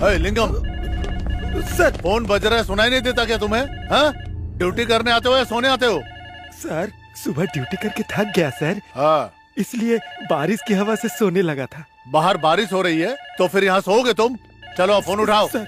लिंगम sir, phone बज रहा है, सुनाई नहीं देता क्या तुम्हें? हाँ, ड्यूटी करने आते हो या सोने आते हो? सर सुबह ड्यूटी करके थक गया सर, हाँ, इसलिए बारिश की हवा से सोने लगा था। बाहर बारिश हो रही है तो फिर यहाँ सोओगे तुम? चलो फोन उठाओ। सर,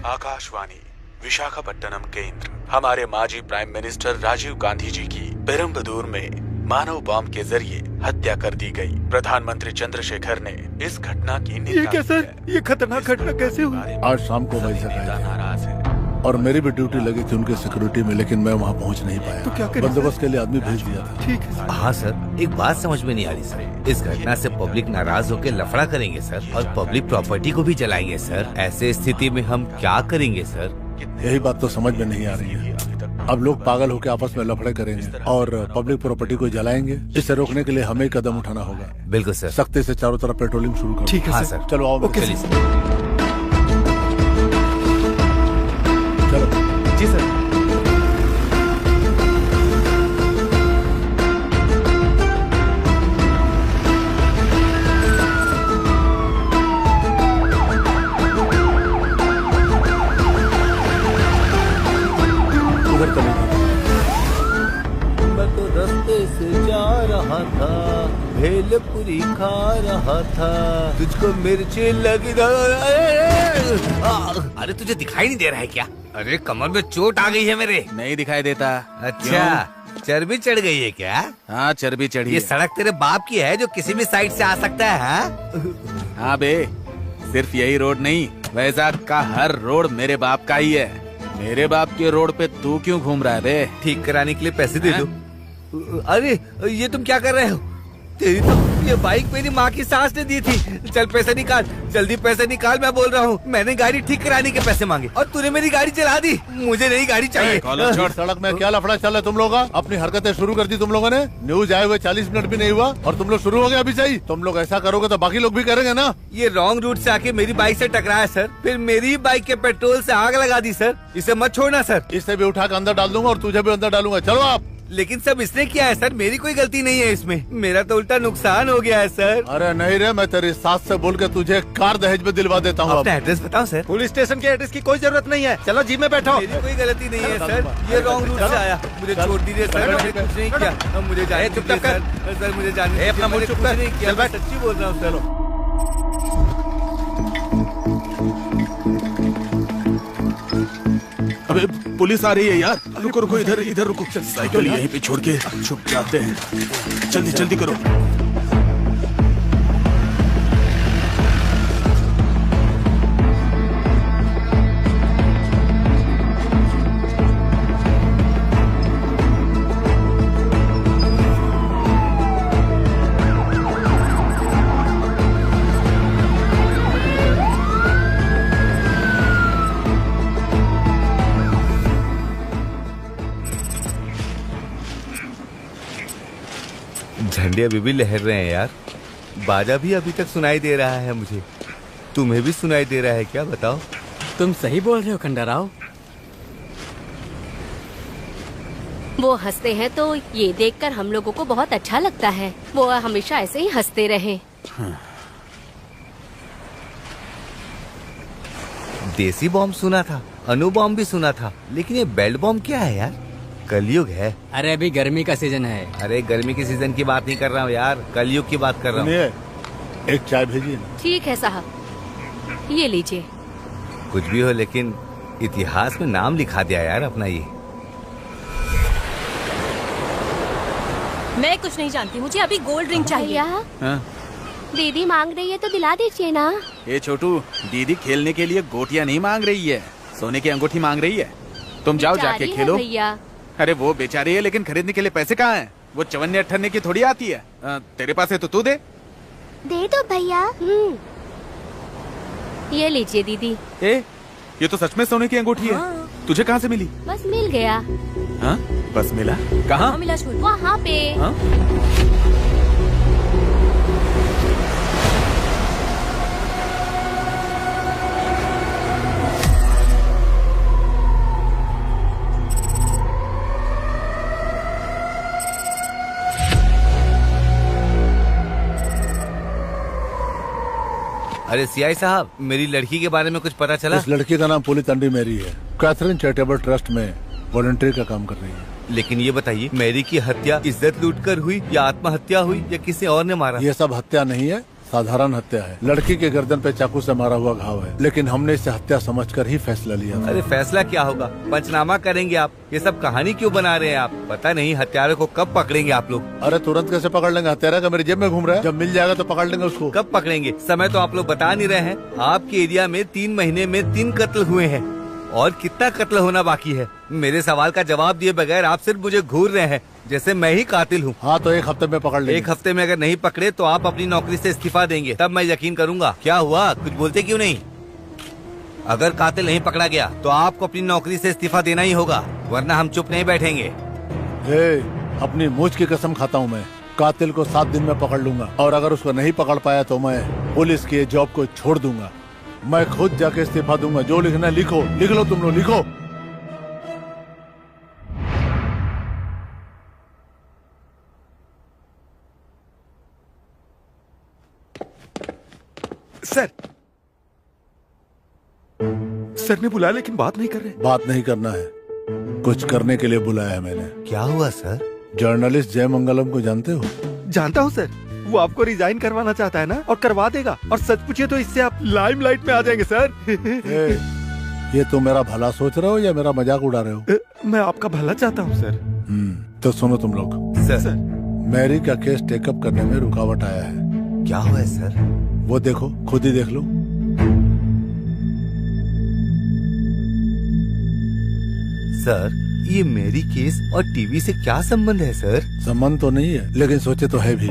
आकाशवाणी विशाखापट्टनम केंद्र। हमारे माजी प्राइम मिनिस्टर राजीव गांधी जी की पेरम्बदूर में मानव बॉम्ब के जरिए हत्या कर दी गई। प्रधानमंत्री चंद्रशेखर ने इस घटना की निंदा ये क्या की सर, है। ये खतरनाक घटना कैसे हुई? आज शाम को वही जगह नेता नाराज है। और मेरी भी ड्यूटी लगी थी उनके सिक्योरिटी में, लेकिन मैं वहाँ पहुँच नहीं पाया। तो क्या करें? बंदोबस्त के लिए आदमी भेज दिया था। ठीक है सर। हाँ सर, एक बात समझ में नहीं आ रही सर। इस घटना से पब्लिक नाराज होकर लफड़ा करेंगे सर, और पब्लिक प्रॉपर्टी को भी जलाएंगे सर। ऐसे स्थिति में हम क्या करेंगे सर? यही बात तो समझ में नहीं आ रही है। अब लोग पागल होकर आपस में लफड़े करेंगे और पब्लिक प्रॉपर्टी को जलाएंगे। इसे रोकने के लिए हमें कदम उठाना होगा। बिल्कुल सर। सख्ती से चारों तरफ पेट्रोलिंग शुरू करो। ठीक है हाँ सर। सर। चलो आओ। ओके चलिए सर। चलो। जी सर। उधर चलो। मैं तो रास्ते से जा रहा था, भेलपुरी खा रहा था, तुझको मिर्ची लगी। अरे तुझे दिखाई नहीं दे रहा है क्या? अरे कमर में चोट आ गई है मेरे। नहीं दिखाई देता। अच्छा, चर्बी चढ़ गई है क्या? हाँ, चर्बी चढ़ी ये है। सड़क तेरे बाप की है जो किसी भी साइड से आ सकता है? हाँ? हाँ बे, सिर्फ यही रोड नहीं, वैजाग का हर रोड मेरे बाप का ही है। मेरे बाप के रोड पे तू क्यों घूम रहा है बे? ठीक कराने के लिए पैसे दे दो। अरे ये तुम क्या कर रहे हो? तेरी तो ये बाइक मेरी माँ की सास ने दी थी। चल पैसे निकाल, जल्दी पैसे निकाल, मैं बोल रहा हूँ। मैंने गाड़ी ठीक कराने के पैसे मांगे और तूने मेरी गाड़ी चला दी। मुझे नई गाड़ी चाहिए। कॉलर छोड़। सड़क में क्या लफड़ा चल रहा है तुम लोग का? अपनी हरकतें शुरू कर दी तुम लोगों ने। न्यूज आए हुए 40 मिनट भी नहीं हुआ और तुम लोग शुरू हो गए अभी से ही। तुम लोग ऐसा करोगे तो बाकी लोग भी करेंगे ना। ये रॉन्ग रूट से आके मेरी बाइक से टकराया सर, फिर मेरी बाइक के पेट्रोल से आग लगा दी सर। इसे मत छोड़ना सर। इसे भी उठा कर अंदर डाल दूंगा और तुझे भी अंदर डालूंगा। चलो आप। लेकिन सब इसने किया है सर, मेरी कोई गलती नहीं है इसमें। मेरा तो उल्टा नुकसान हो गया है सर। अरे नहीं रे, मैं तेरी सास से बोल के तुझे कार दहेज में दिलवा देता हूँ। अपना एड्रेस बताओ सर। पुलिस स्टेशन के एड्रेस की कोई जरूरत नहीं है। चलो जीप में बैठो। मेरी कोई गलती नहीं है सर, ये रॉन्ग रूट से आया। मुझे छोड़ दीजिए सर, मैंने कुछ नहीं किया। अब मुझे जाने दीजिए सर, मुझे जाने दीजिए। अपना मुंह चुप कर। नहीं किया, चल बैठ। सच्ची बोल रहा हूँ सर। अबे पुलिस आ रही है यार। रुको रुको, इधर इधर रुको। साइकिल यहीं पे छोड़ के छुप जाते हैं। जल्दी जल्दी करो। झंडे अभी भी लहर रहे हैं यार। बाजा भी अभी तक सुनाई दे रहा है मुझे। तुम्हें भी सुनाई दे रहा है क्या? बताओ। तुम सही बोल रहे हो खंडाराव। वो हंसते हैं तो ये देखकर हम लोगों को बहुत अच्छा लगता है। वो हमेशा ऐसे ही हंसते रहे। देसी बॉम्ब सुना था, अणु बॉम्ब भी सुना था, लेकिन ये बेल्ट बॉम्ब क्या है यार? कलयुग है। अरे अभी गर्मी का सीजन है। अरे गर्मी के सीजन की बात नहीं कर रहा हूँ यार, कलयुग की बात कर रहा हूँ। सुनिए, एक चाय भेजिए ना। ठीक है साहब, ये लीजिए। कुछ भी हो, लेकिन इतिहास में नाम लिखा दिया यार अपना ये। मैं कुछ नहीं जानती, मुझे अभी गोल्ड रिंग चाहिए। भैया, हाँ? दीदी मांग रही है तो दिला दीजिए ना। ये छोटू, दीदी खेलने के लिए गोटियां नहीं मांग रही है, सोने की अंगूठी मांग रही है। तुम जाओ जाके बेचारी है खेलो। भैया। अरे वो बेचारी है, लेकिन खरीदने के लिए पैसे कहाँ हैं? वो चवन्ने अट्ठन्ने की थोड़ी आती है। तेरे पास है तो तू दे। दे दो भैया। ये लीजिए दीदी। ए, ये तो सच में सोने की अंगूठी है। तुझे कहाँ से मिली? बस मिल गया। हाँ? बस मिला? कहाँ? मिला छोटू। वहाँ पे। हाँ? अरे सीआई साहब, मेरी लड़की के बारे में कुछ पता चला? इस लड़की का नाम पुलिस अंडी मेरी है। कैथरीन चैरिटेबल ट्रस्ट में वॉलंटियर का काम कर रही है। लेकिन ये बताइए, मैरी की हत्या इज्जत लूटकर हुई या आत्महत्या हुई या किसी और ने मारा? ये सब हत्या नहीं है, साधारण हत्या है। लड़की के गर्दन पे चाकू से मारा हुआ घाव है, लेकिन हमने इसे हत्या समझकर ही फैसला लिया। अरे फैसला क्या होगा, पंचनामा करेंगे आप। ये सब कहानी क्यों बना रहे हैं आप? पता नहीं हत्यारे को कब पकड़ेंगे आप लोग। अरे तुरंत कैसे पकड़ लेंगे? हत्यारा का मेरी जेब में घूम रहा है। जब मिल जाएगा तो पकड़ लेंगे उसको। कब पकड़ेंगे? समय तो आप लोग बता नहीं रहे हैं। आपके एरिया में 3 महीने में 3 कत्ल हुए हैं और कितना कत्ल होना बाकी है? मेरे सवाल का जवाब दिए बगैर आप सिर्फ मुझे घूर रहे हैं जैसे मैं ही कातिल हूँ। हाँ तो 1 हफ्ते में पकड़ लेंगे। 1 हफ्ते में अगर नहीं पकड़े तो आप अपनी नौकरी से इस्तीफा देंगे, तब मैं यकीन करूंगा। क्या हुआ, कुछ बोलते क्यों नहीं? अगर कातिल नहीं पकड़ा गया तो आपको अपनी नौकरी से इस्तीफा देना ही होगा, वरना हम चुप नहीं बैठेंगे। अपनी मूछ की कसम खाता हूँ मैं, कातिल को 7 दिन में पकड़ लूंगा। और अगर उसको नहीं पकड़ पाया तो मैं पुलिस की जॉब को छोड़ दूंगा। मैं खुद जाके इस्तीफा दूंगा। जो लिखना है लिखो, लिख लो तुम लोग, लिखो। सर ने बुलाया लेकिन बात नहीं कर रहे। बात नहीं करना है, कुछ करने के लिए बुलाया है मैंने। क्या हुआ सर? जर्नलिस्ट जय मंगलम को जानते हो? जानता हूँ सर, वो आपको रिजाइन करवाना चाहता है ना, और करवा देगा। और सच पूछिए तो इससे आप लाइमलाइट में आ जाएंगे सर। ये तुम मेरा भला सोच रहे हो या मेरा मजाक उड़ा रहे हो? मैं आपका भला चाहता हूँ सर। तो सुनो तुम लोग। सर मैरी का केस टेकअप करने में रुकावट आया है। क्या हुआ है सर? वो देखो, खुद ही देख लो। सर ये मेरी केस और टीवी से क्या संबंध है सर? संबंध तो नहीं है, लेकिन सोचे तो है भी।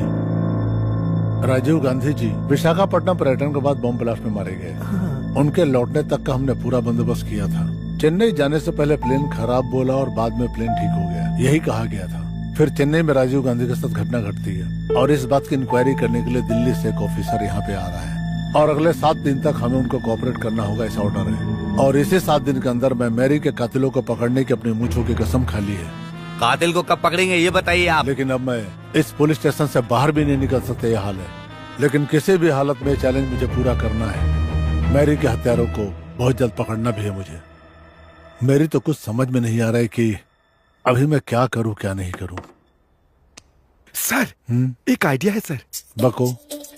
राजीव गांधी जी विशाखापट्टनम पर्यटन के बाद बम ब्लास्ट में मारे गए। उनके लौटने तक का हमने पूरा बंदोबस्त किया था। चेन्नई जाने से पहले प्लेन खराब बोला और बाद में प्लेन ठीक हो गया, यही कहा गया था। फिर चेन्नई में राजीव गांधी के साथ घटना घटती है और इस बात की इंक्वायरी करने के लिए दिल्ली से एक ऑफिसर यहाँ पे आ रहा है और अगले 7 दिन तक हमें उनको कोऑपरेट करना होगा, ऐसा ऑर्डर है। और इसी 7 दिन के अंदर मैं मैरी के कातिलों को पकड़ने की अपनी मूंछों की कसम खा ली है। कातिल को कब पकड़ेंगे ये बताइए आप। लेकिन अब मैं इस पुलिस स्टेशन से बाहर भी नहीं निकल सकते, ये हाल है। लेकिन किसी भी हालत में चैलेंज मुझे पूरा करना है। मैरी के हत्यारों को बहुत जल्द पकड़ना भी है मुझे। मेरी तो कुछ समझ में नहीं आ रहा है कि अभी मैं क्या करूं क्या नहीं करूं। सर एक आइडिया है सर। बको।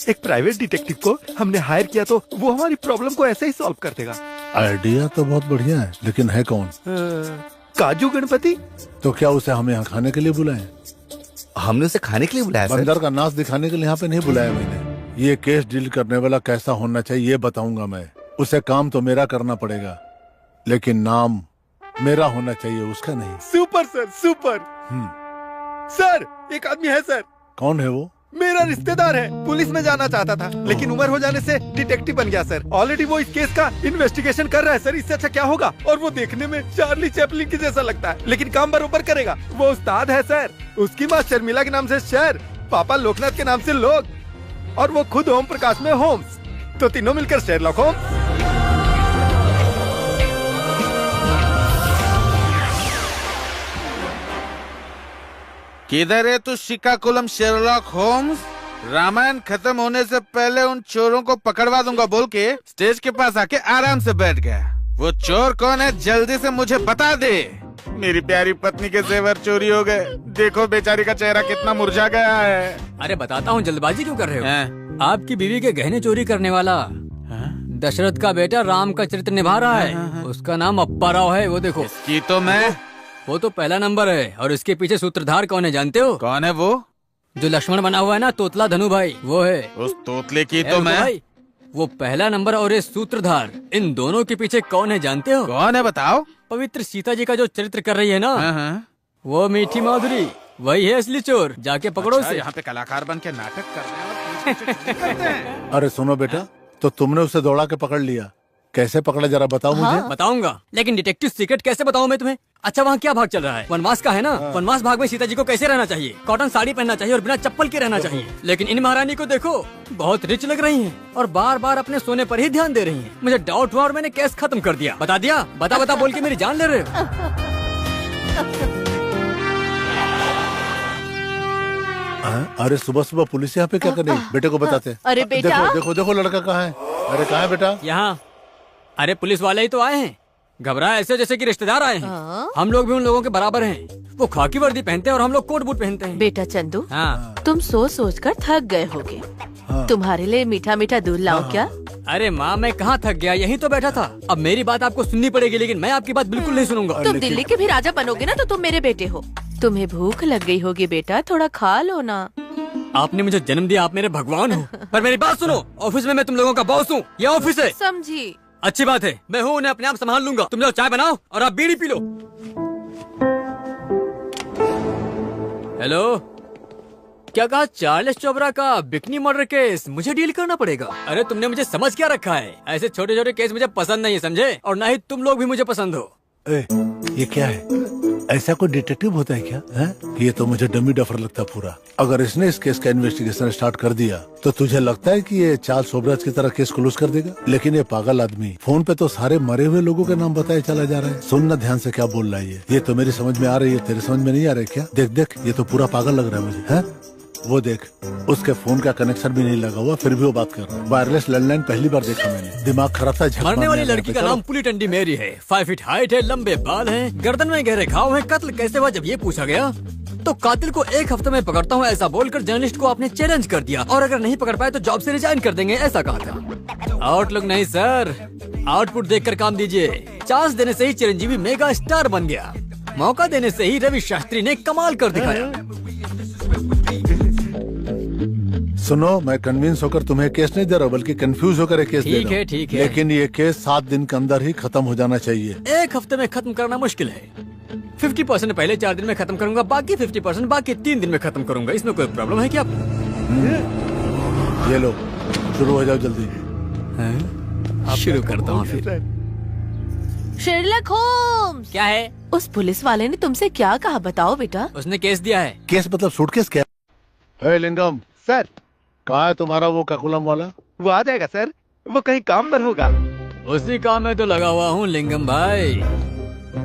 एक प्राइवेट डिटेक्टिव को हमने हायर किया तो वो हमारी प्रॉब्लम को ऐसे ही सॉल्व कर देगा। आइडिया तो बहुत बढ़िया है, लेकिन है कौन? काजू गणपति। तो क्या उसे हमें यहाँ खाने के लिए बुलाएं? हमने उसे खाने के लिए बुलाया सर? बंदर का नाच दिखाने के लिए यहाँ पे नहीं बुलाया मैंने। ये केस डील करने वाला कैसा होना चाहिए ये बताऊंगा मैं। उसे काम तो मेरा करना पड़ेगा, लेकिन नाम मेरा होना चाहिए, उसका नहीं। Super sir, super. सर एक आदमी है सर। कौन है वो? मेरा रिश्तेदार है, पुलिस में जाना चाहता था लेकिन उम्र हो जाने से डिटेक्टिव बन गया सर। ऑलरेडी वो इस केस का इन्वेस्टिगेशन कर रहा है सर। इससे अच्छा क्या होगा? और वो देखने में चार्ली चैपलिन की जैसा लगता है, लेकिन काम बरोबर करेगा। वो उस्ताद है सर। उसकी माँ शर्मिला के नाम से शहर, पापा लोकनाथ के नाम से लोग, और वो खुद ओम प्रकाश में होम्स। तो तीनों मिलकर शेरलॉक होम्स। किधर है तू श्रीकाकुलम शेरलॉक होम्स? रामायण खत्म होने से पहले उन चोरों को पकड़वा दूंगा बोल के स्टेज के पास आके आराम से बैठ गया। वो चोर कौन है जल्दी से मुझे बता दे। मेरी प्यारी पत्नी के जेवर चोरी हो गए। देखो बेचारी का चेहरा कितना मुरझा गया है। अरे बताता हूँ, जल्दबाजी क्यों कर रहे हो? आपकी बीवी के गहने चोरी करने वाला दशरथ का बेटा राम का चरित्र निभा रहा है। उसका नाम अप्पा राव है। वो देखो। इसकी तो मैं। वो तो पहला नंबर है। और इसके पीछे सूत्रधार कौन है जानते हो? कौन है वो? जो लक्ष्मण बना हुआ है ना, तोतला धनु भाई, वो है। उस तोतले की तो मैं। भाई वो पहला नंबर और ये सूत्रधार, इन दोनों के पीछे कौन है जानते हो? कौन है बताओ? पवित्र सीता जी का जो चरित्र कर रही है ना, वो मीठी माधुरी, वही है असली चोर। जाके पकड़ो उसे। यहाँ पे कलाकार बन के नाटक कर रहे हैं। अरे सुनो बेटा, तो तुमने उसे दौड़ा के पकड़ लिया, कैसे पकड़ा जरा बताओ मुझे। बताऊंगा, लेकिन डिटेक्टिव सीक्रेट कैसे बताऊं मैं तुम्हें? अच्छा वहाँ क्या भाग चल रहा है? वनवास का है ना। वनवास भाग में सीता जी को कैसे रहना चाहिए? कॉटन साड़ी पहनना चाहिए और बिना चप्पल के रहना चाहिए। लेकिन इन महारानी को देखो, बहुत रिच लग रही हैं और बार बार अपने सोने पर ही ध्यान दे रही हैं। मुझे डाउट हुआ और मैंने केस खत्म कर दिया। बता दिया, बता बता बोल के मेरी जान ले रहे हो। अरे सुबह सुबह पुलिस यहाँ पे क्या कर रही? बेटे को बताते। अरे बेटा। देखो देखो देखो लड़का कहाँ है। अरे कहाँ है बेटा? यहाँ। अरे पुलिस वाले ही तो आए हैं। घबराए ऐसे जैसे कि रिश्तेदार आए हैं। हम लोग भी उन लोगों के बराबर हैं। वो खाकी वर्दी पहनते हैं और हम लोग कोट बूट पहनते हैं। बेटा चंदू, हाँ। तुम सोच सोच कर थक गए होगे। तुम्हारे लिए मीठा मीठा दूध लाऊं क्या? अरे माँ, मैं कहाँ थक गया, यही तो बैठा था। अब मेरी बात आपको सुननी पड़ेगी, लेकिन मैं आपकी बात बिल्कुल नहीं सुनूंगा। तुम दिल्ली के भी राजा बनोगे ना तो तुम मेरे बेटे हो। तुम्हें भूख लग गई होगी बेटा, थोड़ा खा लो ना। आपने मुझे जन्म दिया, आप मेरे भगवान हो। पर मेरी बात सुनो, ऑफिस में मैं तुम लोगों का बॉस हूँ। ये ऑफिस है। समझी? अच्छी बात है, मैं हूँ, उन्हें अपने आप संभाल लूंगा। तुम लोग चाय बनाओ और आप बीड़ी पी लो। हेलो, क्या कहा? चार्ल्स चोपड़ा का बिकनी मर्डर केस मुझे डील करना पड़ेगा? अरे तुमने मुझे समझ क्या रखा है? ऐसे छोटे छोटे केस मुझे पसंद नहीं है, समझे? और ना ही तुम लोग भी मुझे पसंद हो। ये क्या है? ऐसा कोई डिटेक्टिव होता है क्या? है? ये तो मुझे डमी डफर लगता है पूरा। अगर इसने इस केस का इन्वेस्टिगेशन स्टार्ट कर दिया तो तुझे लगता है कि ये चार्ल्स सोबराज की तरह केस क्लोज कर देगा? लेकिन ये पागल आदमी फोन पे तो सारे मरे हुए लोगों के नाम बताए चला जा रहा है। सुनना ध्यान से क्या बोल रहा है ये तो मेरी समझ में आ रही है, तेरे समझ में नहीं आ रहा है क्या? देख देख, ये तो पूरा पागल लग रहा है मुझे। है? वो देख, उसके फोन का कनेक्शन भी नहीं लगा हुआ, फिर भी वो बात कर रहा है। वायरलेस लैंडलाइन पहली बार देखा मैंने। दिमाग खराब था। मरने वाली लड़की का नाम पुली टंडी मेरी है। 5 फीट हाइट है, लंबे बाल हैं, गर्दन में गहरे घाव हैं। कत्ल कैसे हुआ जब ये पूछा गया तो कातिल को 1 हफ्ते में पकड़ता हूँ ऐसा बोलकर जर्नलिस्ट को आपने चैलेंज कर दिया, और अगर नहीं पकड़ पाए तो जॉब से रिजाइन कर देंगे, ऐसा कहा था। आउटलुक नहीं सर, आउटपुट देखकर काम दीजिए। चांस देने से ही चिरंजीवी मेगा स्टार बन गया, मौका देने से ही रवि शास्त्री ने कमाल कर दिखाया। सुनो, मैं कन्विंस होकर तुम्हें केस नहीं दे रहा, बल्कि कंफ्यूज होकर एक केस दे रहा हूं। ठीक है। लेकिन ये केस 7 दिन के अंदर ही खत्म हो जाना चाहिए। 1 हफ्ते में खत्म करना मुश्किल है। 50% पहले 4 दिन में खत्म करूंगा, बाकी 50% बाकी 3 दिन में खत्म करूंगा। इसमें कोई प्रॉब्लम है क्या? ये लो, शुरू हो जाओ जल्दी। शुरू करता हूँ फिर। Sherlock Holmes. क्या है? उस पुलिस वाले ने तुमसे क्या कहा, बताओ बेटा। उसने केस दिया है। केस मतलब सूटकेस? क्या है लिंगम? सर, कहाँ है तुम्हारा वो ककुलम वाला? वो आ जाएगा सर, वो कहीं काम पर होगा। उसी काम में तो लगा हुआ हूँ लिंगम भाई।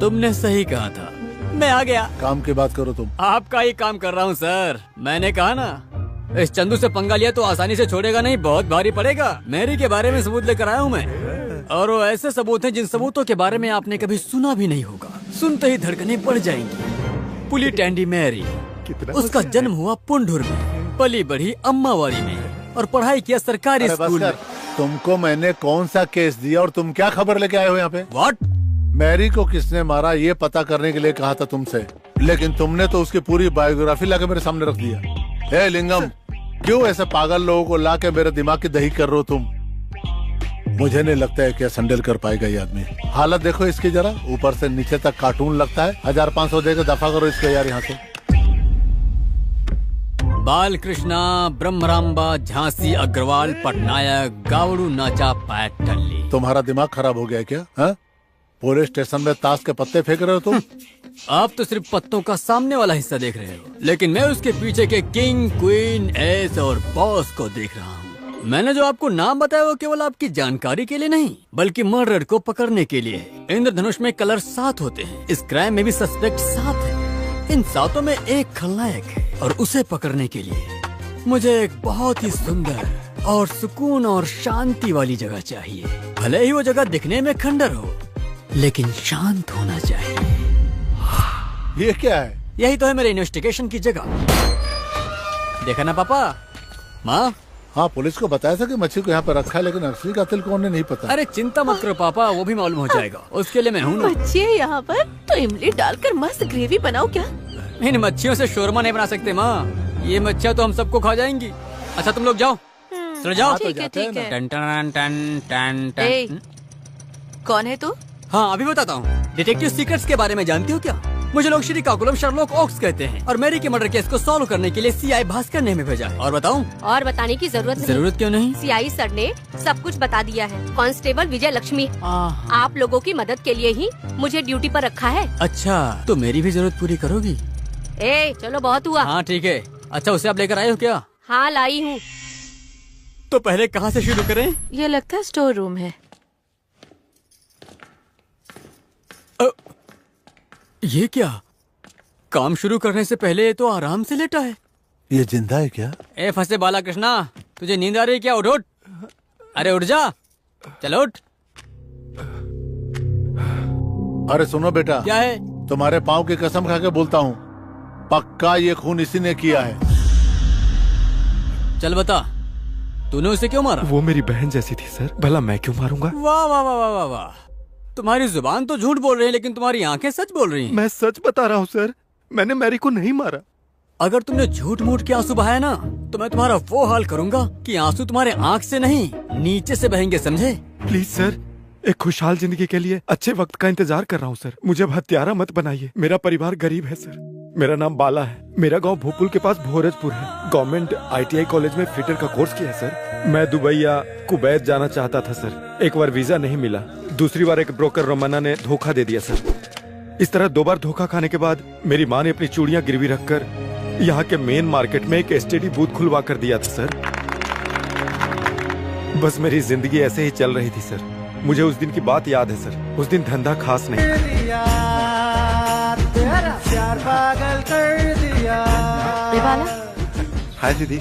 तुमने सही कहा था, मैं आ गया। काम की बात करो तुम। आपका ही काम कर रहा हूँ सर। मैंने कहा ना, इस चंदू से पंगा लिया तो आसानी से छोड़ेगा नहीं, बहुत भारी पड़ेगा। मैरी के बारे में सबूत लेकर आया हूँ मैं, और वो ऐसे सबूत हैं जिन सबूतों के बारे में आपने कभी सुना भी नहीं होगा। सुनते ही धड़कनें बढ़ जाएंगी। पुली टैंडी मैरी, उसका जन्म हुआ पुंडुर में, पली बढ़ी अम्मावारी में, और पढ़ाई किया सरकारी स्कूल में। तुमको मैंने कौन सा केस दिया और तुम क्या खबर लेके आए हो यहाँ पे? व्हाट? मैरी को किसने मारा ये पता करने के लिए कहा था तुमसे, लेकिन तुमने तो उसकी पूरी बायोग्राफी लाके मेरे सामने रख दिया। हे लिंगम, क्यों ऐसे पागल लोगों को लाके मेरे दिमाग की दही कर रहे हो तुम? मुझे नहीं लगता है कि संडेल कर पाएगा ये आदमी। हालत देखो इसकी जरा, ऊपर से नीचे तक कार्टून लगता है। 1500 देकर दफा करो इसको यार यहाँ से। बाल कृष्णा, ब्रह्मराम्बा, झांसी अग्रवाल, पटनायक, गावड़ू नाचा पैटल्ली। तुम्हारा दिमाग खराब हो गया क्या? हा? पुलिस स्टेशन में ताश के पत्ते फेंक रहे हो तुम? आप तो सिर्फ पत्तों का सामने वाला हिस्सा देख रहे हो, लेकिन मैं उसके पीछे के किंग, क्वीन, एस और बॉस को देख रहा हूँ। मैंने जो आपको नाम बताया वो केवल आपकी जानकारी के लिए नहीं, बल्कि मर्डर को पकड़ने के लिए। इंद्रधनुष में कलर 7 होते हैं, इस क्राइम में भी सस्पेक्ट 7 है। इन 7 में एक खलनायक है, और उसे पकड़ने के लिए मुझे एक बहुत ही सुंदर और सुकून और शांति वाली जगह चाहिए। भले ही वो जगह दिखने में खंडर हो, लेकिन शांत होना चाहिए। ये क्या है? यही तो है मेरे इन्वेस्टिगेशन की जगह। देखा ना पापा? माँ? हाँ, पुलिस को बताया था कि मच्छी को यहाँ पर रखा है, लेकिन असली कातिल कौन है नहीं पता। अरे चिंता मत करो पापा, वो भी मालूम हो जाएगा। उसके लिए मैं हूँ ना। मच्छी है यहाँ पर, तो इमली डालकर मस्त ग्रेवी बनाओ क्या? इन मच्छियों से शोरमा नहीं बना सकते माँ, ये मच्छियाँ तो हम सबको खा जाएंगी। अच्छा तुम लोग जाओ, चलो जाओ। ठीक है ठीक है। टन टन टन टन ए, टन। कौन है तू? हाँ अभी बताता हूँ। डिटेक्टिव सीक्रेट्स के बारे में जानती हो क्या? मुझे लोग श्री काकुलम शर्लॉक ओक्स कहते हैं, और मैरी के मर्डर केस को सॉल्व करने के लिए सीआई भास्कर ने हमें भेजा है। और बताऊँ? और बताने की जरूरत नहीं। जरूरत क्यों नहीं? सीआई सर ने सब कुछ बता दिया है। कांस्टेबल विजय लक्ष्मी, आप लोगों की मदद के लिए ही मुझे ड्यूटी पर रखा है। अच्छा, तो मेरी भी जरूरत पूरी करोगी? ए चलो बहुत हुआ। हाँ ठीक है। अच्छा उसे आप लेकर आए हो क्या? हाँ लाई हूँ। तो पहले कहाँ से शुरू करें? ये लगता है स्टोर रूम है। ये क्या? काम शुरू करने से पहले तो आराम से लेटा है। ये जिंदा है क्या? ए फंसे बाला कृष्णा, तुझे नींद आ रही है क्या? उठ उठ। अरे उठ जा। चलो उठ। अरे सुनो बेटा, क्या है? तुम्हारे पाँव की कसम खा के बोलता हूँ, पक्का ये खून इसी ने किया है। चल बता, तूने उसे क्यों मारा? वो मेरी बहन जैसी थी सर, भला मैं क्यों मारूंगा? वाह वाह वाह वाह वाह वाह, तुम्हारी जुबान तो झूठ बोल रही है लेकिन तुम्हारी आंखें सच बोल रही हैं। मैं सच बता रहा हूँ सर, मैंने मैरी को नहीं मारा। अगर तुमने झूठ मूठ के आंसू बहाया ना तो मैं तुम्हारा वो हाल करूंगा कि आंसू तुम्हारे आंख से नहीं नीचे से बहेंगे, समझे? प्लीज सर, एक खुशहाल जिंदगी के लिए अच्छे वक्त का इंतजार कर रहा हूँ सर, मुझे अब हत्यारा मत बनाइए। मेरा परिवार गरीब है सर, मेरा नाम बाला है, मेरा गांव भोपुल के पास भोरजपुर है। गवर्नमेंट ITI कॉलेज में फिटर का कोर्स किया है सर। मैं दुबई या कुवैत जाना चाहता था सर, एक बार वीजा नहीं मिला, दूसरी बार एक ब्रोकर रोमाना ने धोखा दे दिया सर। इस तरह 2 बार धोखा खाने के बाद मेरी माँ ने अपनी चूड़ियां गिरवी रखकर यहाँ के मेन मार्केट में एक STD बूथ खुलवा कर दिया था सर। बस मेरी जिंदगी ऐसे ही चल रही थी सर। मुझे उस दिन की बात याद है सर, उस दिन धंधा खास नहीं। हाय दीदी।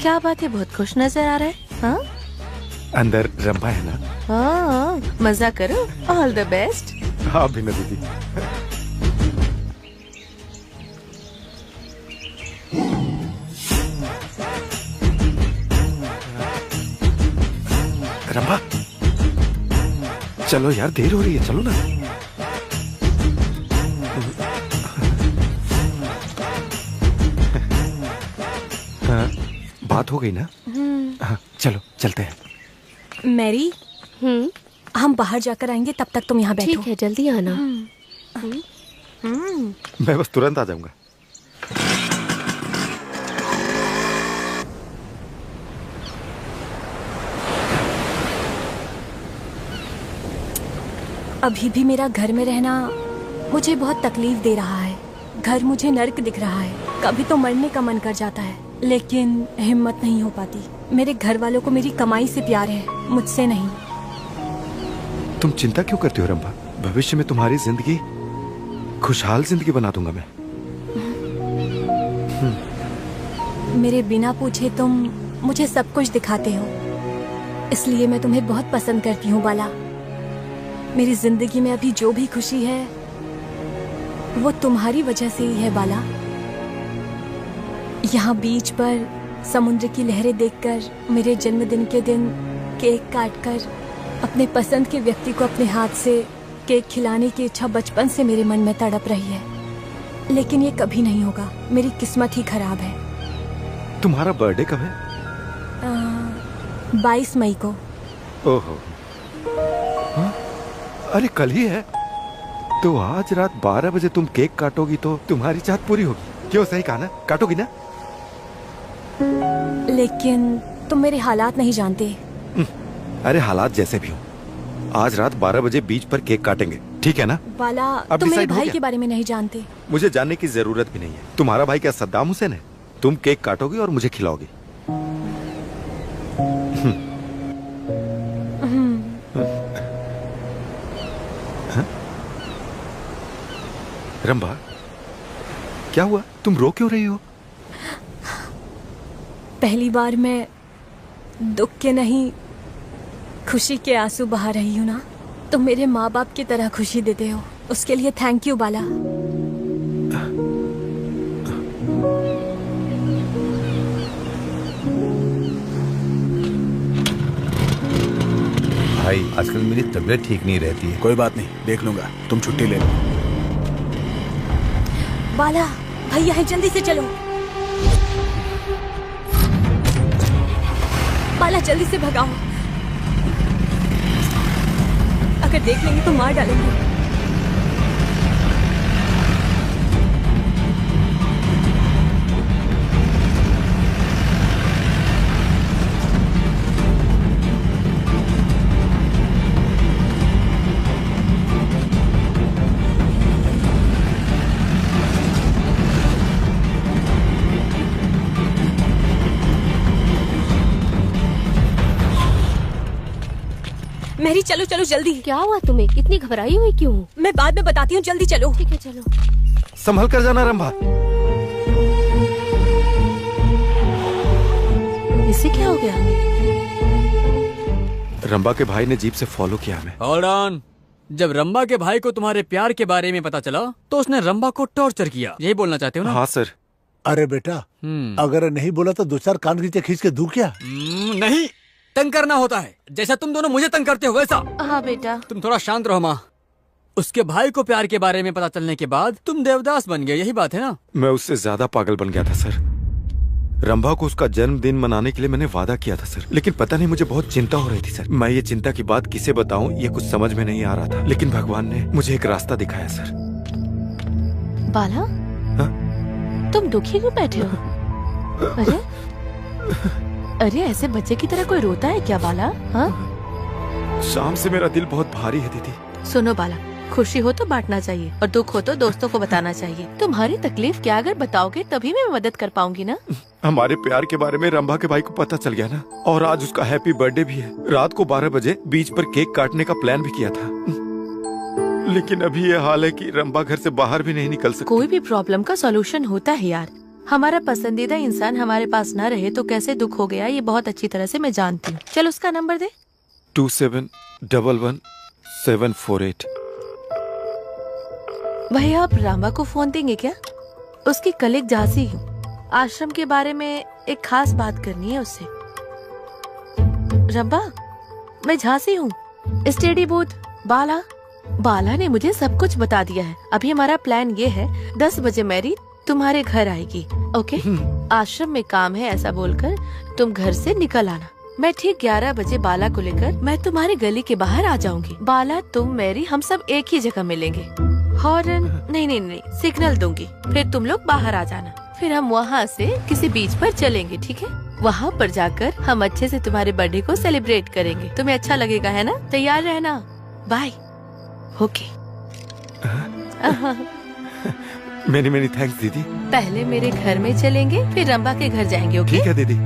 क्या बात है, बहुत खुश नजर आ रहा है। हाँ अंदर रंभा है ना? हाँ, मजा करो। All the best. हाँ भी ना दीदी। रंभा चलो यार, देर हो रही है, चलो ना। हाँ, बात हो गई ना? हाँ, चलो चलते हैं। मैरी, हम बाहर जाकर आएंगे, तब तक तुम यहाँ बैठो। ठीक है, जल्दी आना। मैं बस तुरंत आ जाऊंगा। अभी भी मेरा घर में रहना मुझे बहुत तकलीफ दे रहा है। घर मुझे नर्क दिख रहा है। कभी तो मरने का मन कर जाता है, लेकिन हिम्मत नहीं हो पाती। मेरे घर वालों को मेरी कमाई से प्यार है, मुझसे नहीं। तुम चिंता क्यों करती हो रंभा? भविष्य में तुम्हारी जिंदगी खुशहाल जिंदगी बना दूंगा मैं। मेरे बिना पूछे तुम मुझे सब कुछ दिखाते हो, इसलिए मैं तुम्हें बहुत पसंद करती हूँ बाला। मेरी जिंदगी में अभी जो भी खुशी है वो तुम्हारी वजह से ही है बाला। यहाँ बीच पर समुद्र की लहरें देखकर, मेरे जन्मदिन के दिन केक काटकर, अपने पसंद के व्यक्ति को अपने हाथ से केक खिलाने की इच्छा बचपन से मेरे मन में तड़प रही है, लेकिन ये कभी नहीं होगा। मेरी किस्मत ही खराब है। तुम्हारा बर्थडे कब है? 22 मई को। ओहो, हाँ? अरे कल ही है। तो आज रात 12 बजे तुम केक काटोगी तो तुम्हारी चाहत पूरी होगी। क्यों, सही कहा ना? काटोगी ना? लेकिन तुम मेरे हालात नहीं जानते। अरे हालात जैसे भी हो, आज रात 12 बजे बीच पर केक काटेंगे, ठीक है ना? बाला, तुम मेरे भाई के बारे में नहीं जानते। मुझे जानने की जरूरत भी नहीं है। तुम्हारा भाई क्या सद्दाम हुसैन है? तुम केक काटोगी और मुझे खिलाओगी। रंभा, क्या हुआ? तुम रो क्यों रही हो? पहली बार मैं दुख के नहीं खुशी के आंसू बहा रही हूँ ना। तुम मेरे माँ बाप की तरह खुशी देते हो, उसके लिए थैंक यू बाला। भाई आजकल मेरी तबीयत ठीक नहीं रहती है। कोई बात नहीं, देख लूंगा, तुम छुट्टी ले लो। बाला, भैया है, जल्दी से चलो। बाला, जल्दी से भगाओ, अगर देख लेंगे तो मार डालेंगे। मैरी, चलो चलो जल्दी। क्या हुआ तुम्हें? इतनी घबराई हुई क्यों? मैं बाद में बताती हूँ, जल्दी चलो। ठीक है, चलो। संभल कर जाना रंभा। इसे क्या हो गया? रंबा के भाई ने जीप से फॉलो किया हमें। Hold on. जब रंबा के भाई को तुम्हारे प्यार के बारे में पता चला तो उसने रंबा को टॉर्चर किया, यही बोलना चाहते हो ना? हाँ सर। अरे बेटा, अगर नहीं बोला तो 2-4 कान नीचे खींच के दूं क्या? नहीं, तंग करना होता है, जैसा तुम दोनों मुझे तंग करते हो वैसा। हाँ बेटा। तुम थोड़ा शांत रहो माँ। उसके भाई को प्यार के बारे में पता चलने के बाद तुम देवदास बन गए, यही बात है ना? मैं उससे ज्यादा पागल बन गया था सर। रंभा को उसका जन्मदिन मनाने के लिए मैंने वादा किया था सर, लेकिन पता नहीं मुझे बहुत चिंता हो रही थी सर। मैं ये चिंता की बात किसे बताऊं ये कुछ समझ में नहीं आ रहा था, लेकिन भगवान ने मुझे एक रास्ता दिखाया सर। बाला, तुम दुखी क्यों बैठे हो? अरे अरे, ऐसे बच्चे की तरह कोई रोता है क्या बाला? हाँ, शाम से मेरा दिल बहुत भारी है दीदी। सुनो बाला, खुशी हो तो बांटना चाहिए और दुख हो तो दोस्तों को बताना चाहिए। तुम्हारी तकलीफ क्या अगर बताओगे तभी मैं मदद कर पाऊंगी ना। हमारे प्यार के बारे में रंभा के भाई को पता चल गया ना, और आज उसका हैप्पी बर्थडे भी है। रात को 12 बजे बीच पर केक काटने का प्लान भी किया था, लेकिन अभी ये हाल है कि रंभा घर से बाहर भी नहीं निकल सकती। कोई भी प्रॉब्लम का सॉल्यूशन होता है यार। हमारा पसंदीदा इंसान हमारे पास न रहे तो कैसे दुख हो गया ये बहुत अच्छी तरह से मैं जानती हूँ। चल उसका नंबर दे। 27111748। भैया आप रामा को फोन देंगे क्या? उसकी कलीग झांसी हूँ। आश्रम के बारे में एक खास बात करनी है उससे। रंबा, मैं झांसी हूँ। Study booth. बाला ने मुझे सब कुछ बता दिया है। अभी हमारा प्लान ये है, 10 बजे मैरी तुम्हारे घर आएगी, ओके? आश्रम में काम है ऐसा बोलकर तुम घर से निकल आना। मैं ठीक 11 बजे बाला को लेकर मैं तुम्हारी गली के बाहर आ जाऊंगी। बाला, तुम, मैरी, हम सब एक ही जगह मिलेंगे। हॉर्न नहीं, सिग्नल दूंगी, फिर तुम लोग बाहर आ जाना। फिर हम वहाँ से किसी बीच पर चलेंगे, ठीक है? वहाँ पर जाकर हम अच्छे से तुम्हारे बर्थडे को सेलिब्रेट करेंगे। तुम्हें अच्छा लगेगा है ना? तैयार रहना। बाय। ओके। मेनी थैंक्स दीदी। पहले मेरे घर में चलेंगे, फिर रंबा के घर जाएंगे, ओके? ठीक है दीदी।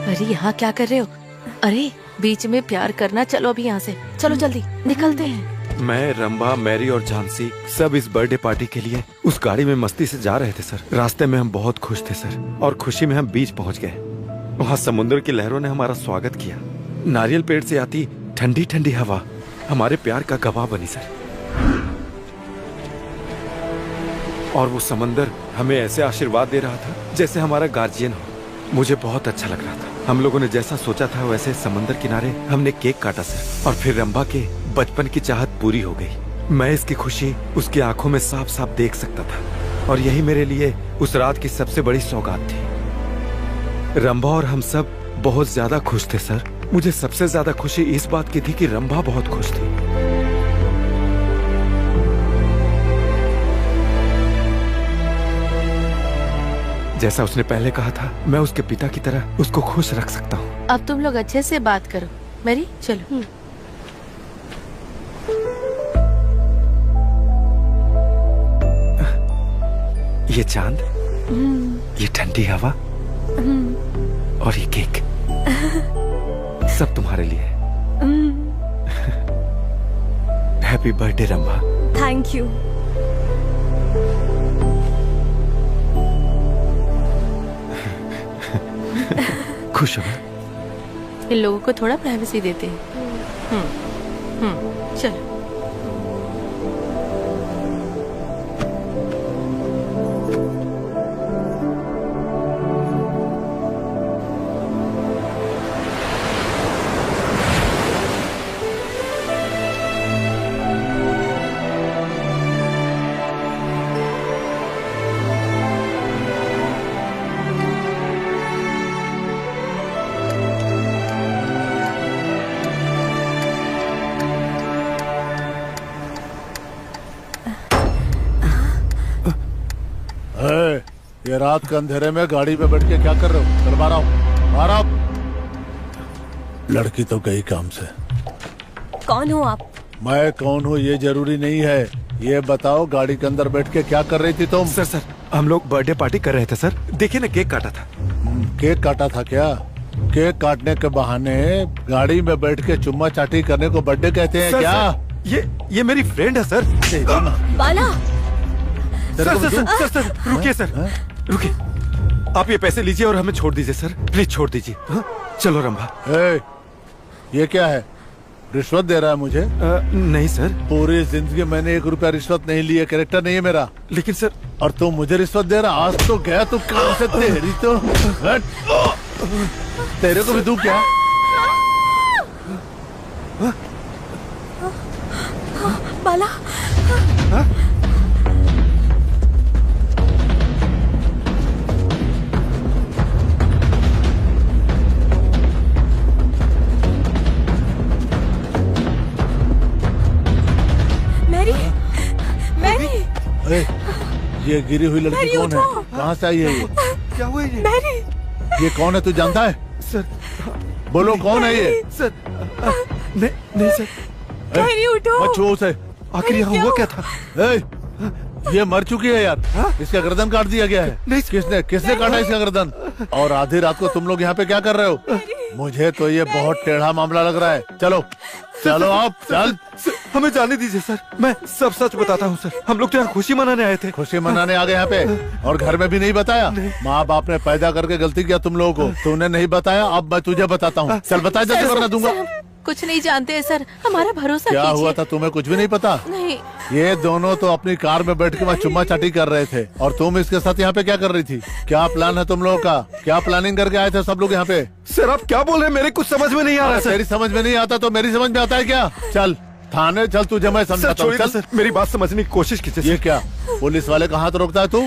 अरे यहाँ क्या कर रहे हो? अरे बीच में प्यार करना। चलो अभी यहाँ से चलो, जल्दी निकलते हैं। मैं, रंभा, मैरी और झांसी सब इस बर्थडे पार्टी के लिए उस गाड़ी में मस्ती से जा रहे थे सर। रास्ते में हम बहुत खुश थे सर, और खुशी में हम बीच पहुँच गए। वहाँ समुद्र की लहरों ने हमारा स्वागत किया। नारियल पेड़ से आती ठंडी ठंडी हवा हमारे प्यार का गवाह बनी सर, और वो समंदर हमें ऐसे आशीर्वाद दे रहा था जैसे हमारा गार्जियन हो। मुझे बहुत अच्छा लग रहा था। हम लोगों ने जैसा सोचा था वैसे समंदर किनारे हमने केक काटा सर, और फिर रंभा के बचपन की चाहत पूरी हो गई। मैं इसकी खुशी उसकी आंखों में साफ साफ देख सकता था, और यही मेरे लिए उस रात की सबसे बड़ी सौगात थी। रंभा और हम सब बहुत ज्यादा खुश थे सर। मुझे सबसे ज्यादा खुशी इस बात की थी कि रंभा बहुत खुश थी। जैसा उसने पहले कहा था, मैं उसके पिता की तरह उसको खुश रख सकता हूँ। अब तुम लोग अच्छे से बात करो। मैरी चलो। ये चांद, ये ठंडी हवा और ये केक सब तुम्हारे लिए। Happy birthday Rambha. Thank you. खुश हो? इन लोगों को थोड़ा प्राइवेसी देते हैं। चलो। ये रात के अंधेरे में गाड़ी में बैठ के क्या कर रहे हो? चल बाहर आओ। लड़की तो गई काम से। कौन हो आप? मैं कौन हूँ ये जरूरी नहीं है, ये बताओ गाड़ी के अंदर बैठ के क्या कर रही थी तुम? सर हम लोग बर्थडे पार्टी कर रहे थे सर। देखिए ना, केक काटा था। केक काटा था क्या? केक काटने के बहाने गाड़ी में बैठ के चुम्मा चाटी करने को बर्थडे कहते हैं क्या? ये मेरी फ्रेंड है सर। बाला। सर रुकिए सर, रुकिए। आप ये पैसे लीजिए और हमें छोड़ दीजिए सर, प्लीज छोड़ दीजिए। चलो रंभा। ये क्या है? रिश्वत दे रहा है मुझे? नहीं सर। पूरी जिंदगी मैंने 1 रुपया रिश्वत नहीं ली है, कैरेक्टर नहीं है मेरा। लेकिन सर। और तू मुझे रिश्वत दे रहा? आज तो गया तू काम से, तेरी तो तेरे को भी दूं क्या? बाला। ये गिरी हुई लड़की कौन है? कहाँ से आई है ये? क्या हुआ ये? ये कौन है, तू जानता है? सर बोलो कौन है ये? सर नहीं सर। उठो। मत छुओ उसे। आखिर यहाँ हुआ क्या था? ये मर चुकी है यार। इसका गर्दन काट दिया गया है। नहीं। किसने काटा इसका गर्दन? और आधी रात को तुम लोग यहाँ पे क्या कर रहे हो? मुझे तो ये बहुत टेढ़ा मामला लग रहा है। चलो आप चल। हमें जाने दीजिए सर, मैं सब सच बताता हूँ सर। हम लोग तो यहाँ खुशी मनाने आए थे। खुशी मनाने आ गए यहाँ पे? और घर में भी नहीं बताया? माँ बाप ने पैदा करके गलती किया तुम लोगों को, तूने नहीं बताया। अब मैं तुझे बताता हूँ। चल बता, जल्दी करना दूंगा। कुछ नहीं जानते हैं सर, हमारा भरोसा क्या कीजिए। हुआ था तुम्हें कुछ भी नहीं पता? नहीं। ये दोनों तो अपनी कार में बैठ के वहाँ चुम्मा चाटी कर रहे थे, और तुम इसके साथ यहाँ पे क्या कर रही थी? क्या प्लान है तुम लोगों का? क्या प्लानिंग करके आए थे सब लोग यहाँ पे? सर आप क्या बोल रहे हैं? मेरे कुछ समझ में नहीं आ रहा। तेरी समझ में नहीं आता तो मेरी समझ में आता है क्या? चल थाने चल, तुझे मैं समझाता हूँ। सर मेरी बात समझने की कोशिश कीजिए। ये क्या पुलिस वाले का हाथ रोकता है? तू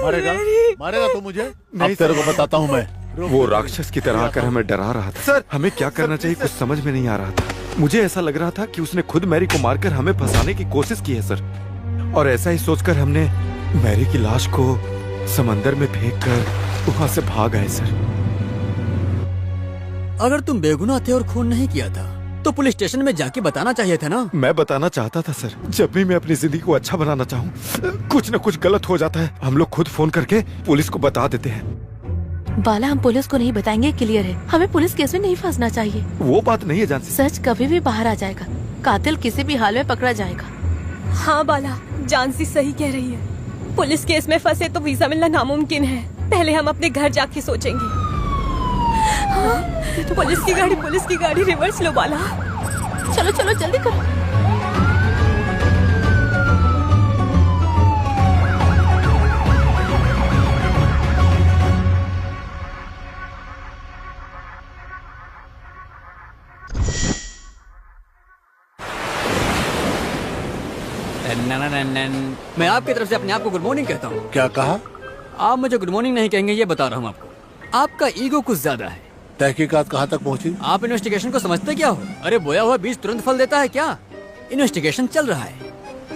मारेगा तू मुझे? अब तेरे को बताता हूँ मैं। वो राक्षस की तरह आकर हमें डरा रहा था सर। हमें क्या करना चाहिए कुछ समझ में नहीं आ रहा था। मुझे ऐसा लग रहा था कि उसने खुद मैरी को मारकर हमें फंसाने की कोशिश की है सर। और ऐसा ही सोचकर हमने मैरी की लाश को समंदर में फेंककर वहाँ से भाग आए सर। अगर तुम बेगुनाह थे और खून नहीं किया था तो पुलिस स्टेशन में जाके बताना चाहिए था ना। मैं बताना चाहता था सर। जब भी मैं अपनी जिंदगी को अच्छा बनाना चाहूँ, कुछ न कुछ गलत हो जाता है। हम लोग खुद फोन करके पुलिस को बता देते हैं। बाला, हम पुलिस को नहीं बताएंगे, क्लियर है। हमें पुलिस केस में नहीं फंसना चाहिए। वो बात नहीं है जानसी। सच कभी भी बाहर आ जाएगा, कातिल किसी भी हाल में पकड़ा जाएगा। हाँ बाला, जानसी सही कह रही है। पुलिस केस में फंसे तो वीजा मिलना नामुमकिन है। पहले हम अपने घर जाके सोचेंगे। तो पुलिस की गाड़ी रिवर्स लो बाला। चलो चलो जल्दी करो। मैं आपकी तरफ से अपने आप को गुड मॉर्निंग कहता हूँ। क्या कहा? आप मुझे गुड मॉर्निंग नहीं कहेंगे, ये बता रहा हूँ आपको। आपका ईगो कुछ ज्यादा है। तहकीकात कहाँ तक पहुँची? आप इन्वेस्टिगेशन को समझते क्या हो? अरे बोया हुआ बीज तुरंत फल देता है क्या? इन्वेस्टिगेशन चल रहा है,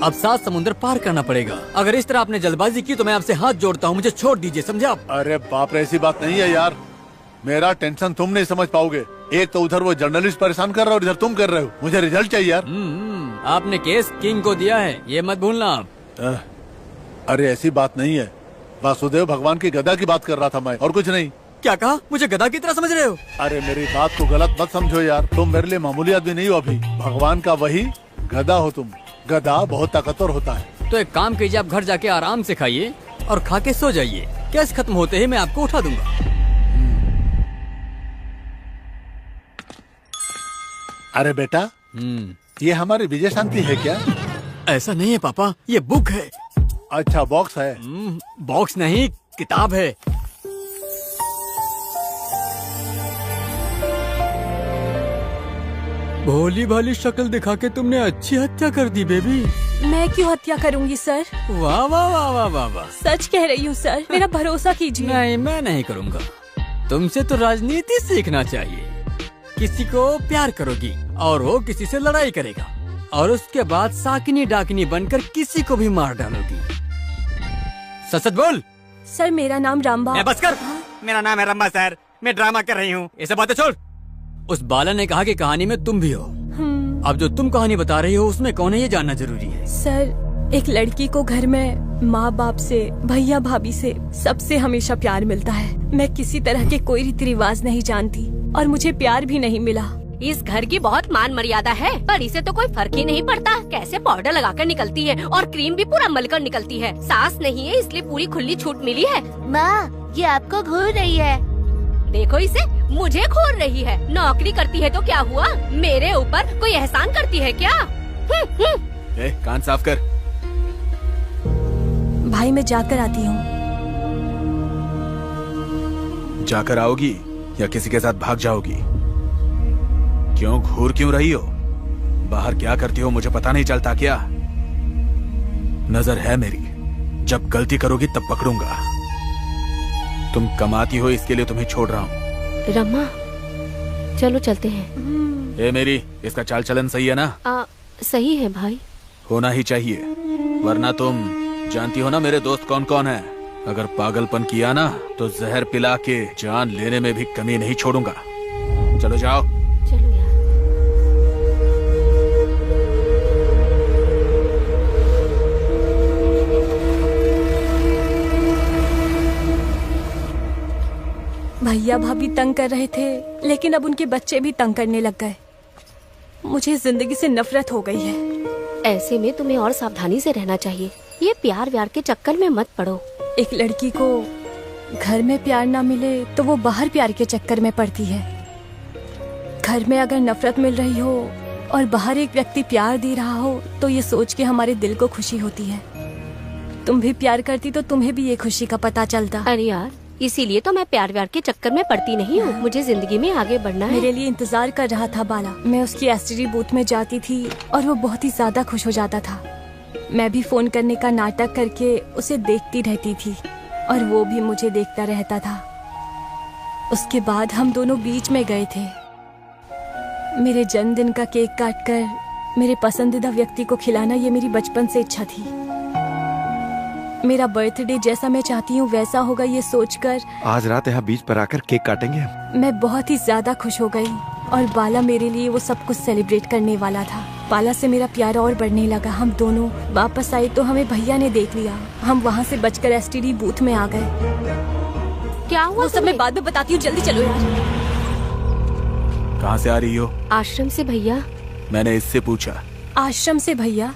अब 7 समुद्र पार करना पड़ेगा। अगर इस तरह आपने जल्दबाजी की तो मैं आपसे हाथ जोड़ता हूँ, मुझे छोड़ दीजिए, समझे आप? अरे बाप रे, ऐसी बात नहीं है यार। मेरा टेंशन तुम नहीं समझ पाओगे। एक तो उधर वो जर्नलिस्ट परेशान कर रहा है और इधर तुम कर रहे हो। मुझे रिजल्ट चाहिए यार। आपने केस किंग को दिया है, ये मत भूलना आप। अरे ऐसी बात नहीं है, वासुदेव भगवान की गदा की बात कर रहा था मैं, और कुछ नहीं। क्या कहा? मुझे गधा की तरह समझ रहे हो? अरे मेरी बात को गलत मत समझो यार, तुम मेरे लिए मामूली आदमी नहीं हो अभी। भगवान का वही गधा हो तुम। गधा बहुत ताकतवर होता है। तो एक काम कीजिए, आप घर जाके आराम से खाइए और खा के सो जाइए। केस खत्म होते ही मैं आपको उठा दूंगा। अरे बेटा, ये हमारी विजय शांति है क्या? ऐसा नहीं है पापा, ये बुक है। अच्छा बॉक्स है? बॉक्स नहीं, किताब है। भोली भाली शक्ल दिखा के तुमने अच्छी हत्या कर दी बेबी। मैं क्यों हत्या करूंगी सर? वाह वाह वाह वाह वाह वाह। सच कह रही हूँ सर, मेरा भरोसा कीजिए। नहीं, मैं नहीं करूँगा। तुमसे तो राजनीति सीखना चाहिए। किसी को प्यार करोगी और वो किसी से लड़ाई करेगा, और उसके बाद साकिनी डाकिनी बनकर किसी को भी मार डालोगी। सच सच बोल। सर मेरा नाम रामबा। बस कर। मेरा नाम है रंबा सर, मैं ड्रामा कर रही हूँ, ये सब बातें छोड़। उस बाला ने कहा कि कहानी में तुम भी हो। अब जो तुम कहानी बता रही हो उसमें कौन है ये जानना जरूरी है। सर एक लड़की को घर में माँ बाप से, भैया भाभी से, सबसे हमेशा प्यार मिलता है। मैं किसी तरह के कोई रीति रिवाज नहीं जानती और मुझे प्यार भी नहीं मिला। इस घर की बहुत मान मर्यादा है, पर इसे तो कोई फर्क ही नहीं पड़ता। कैसे पाउडर लगाकर निकलती है और क्रीम भी पूरा मलकर निकलती है। सास नहीं है इसलिए पूरी खुली छूट मिली है। माँ ये आपको घूर रही है। देखो इसे, मुझे घूर रही है। नौकरी करती है तो क्या हुआ, मेरे ऊपर कोई एहसान करती है क्या? कान साफ कर। भाई मैं जाकर आती हूँ। जाकर आओगी या किसी के साथ भाग जाओगी? क्यों घूर क्यों रही हो? बाहर क्या करती हो मुझे पता नहीं चलता क्या? नजर है मेरी, जब गलती करोगी तब पकड़ूंगा। तुम कमाती हो इसके लिए तुम्हें छोड़ रहा हूँ। रम्मा चलो चलते हैं। ए मेरी, इसका चाल चलन सही है ना? सही है भाई। होना ही चाहिए, वरना तुम जानती हो ना मेरे दोस्त कौन कौन है। अगर पागलपन किया ना तो जहर पिला के जान लेने में भी कमी नहीं छोड़ूंगा। चलो जाओ। चलो यार। भैया भाभी तंग कर रहे थे, लेकिन अब उनके बच्चे भी तंग करने लग गए। मुझे जिंदगी से नफरत हो गई है। ऐसे में तुम्हें और सावधानी से रहना चाहिए। ये प्यार व्यार के चक्कर में मत पड़ो। एक लड़की को घर में प्यार ना मिले तो वो बाहर प्यार के चक्कर में पड़ती है। घर में अगर नफरत मिल रही हो और बाहर एक व्यक्ति प्यार दे रहा हो तो ये सोच के हमारे दिल को खुशी होती है। तुम भी प्यार करती तो तुम्हें भी ये खुशी का पता चलता। अरे यार, इसीलिए तो मैं प्यार व्यार के चक्कर में पड़ती नहीं हूँ। मुझे जिंदगी में आगे बढ़ना है। मेरे लिए इंतजार कर रहा था बाला। मैं उसकी एसटीडी बूथ में जाती थी और वो बहुत ही ज्यादा खुश हो जाता था। मैं भी फोन करने का नाटक करके उसे देखती रहती थी और वो भी मुझे देखता रहता था। उसके बाद हम दोनों बीच में गए थे। मेरे जन्मदिन का केक काटकर मेरे पसंदीदा व्यक्ति को खिलाना ये मेरी बचपन से इच्छा थी। मेरा बर्थडे जैसा मैं चाहती हूँ वैसा होगा ये सोचकर आज रात यहाँ बीच पर आकर केक काटेंगे। मैं बहुत ही ज्यादा खुश हो गई और बाला मेरे लिए वो सब कुछ सेलिब्रेट करने वाला था। बाला से मेरा प्यार और बढ़ने लगा। हम दोनों वापस आए तो हमें भैया ने देख लिया। हम वहाँ से बचकर एसटीडी बूथ में आ गए। क्या हुआ? वो सब मैं बाद में बताती हूँ, जल्दी चलो यार। कहाँ से आ रही हो? आश्रम से भैया। मैंने इससे पूछा। आश्रम से भैया?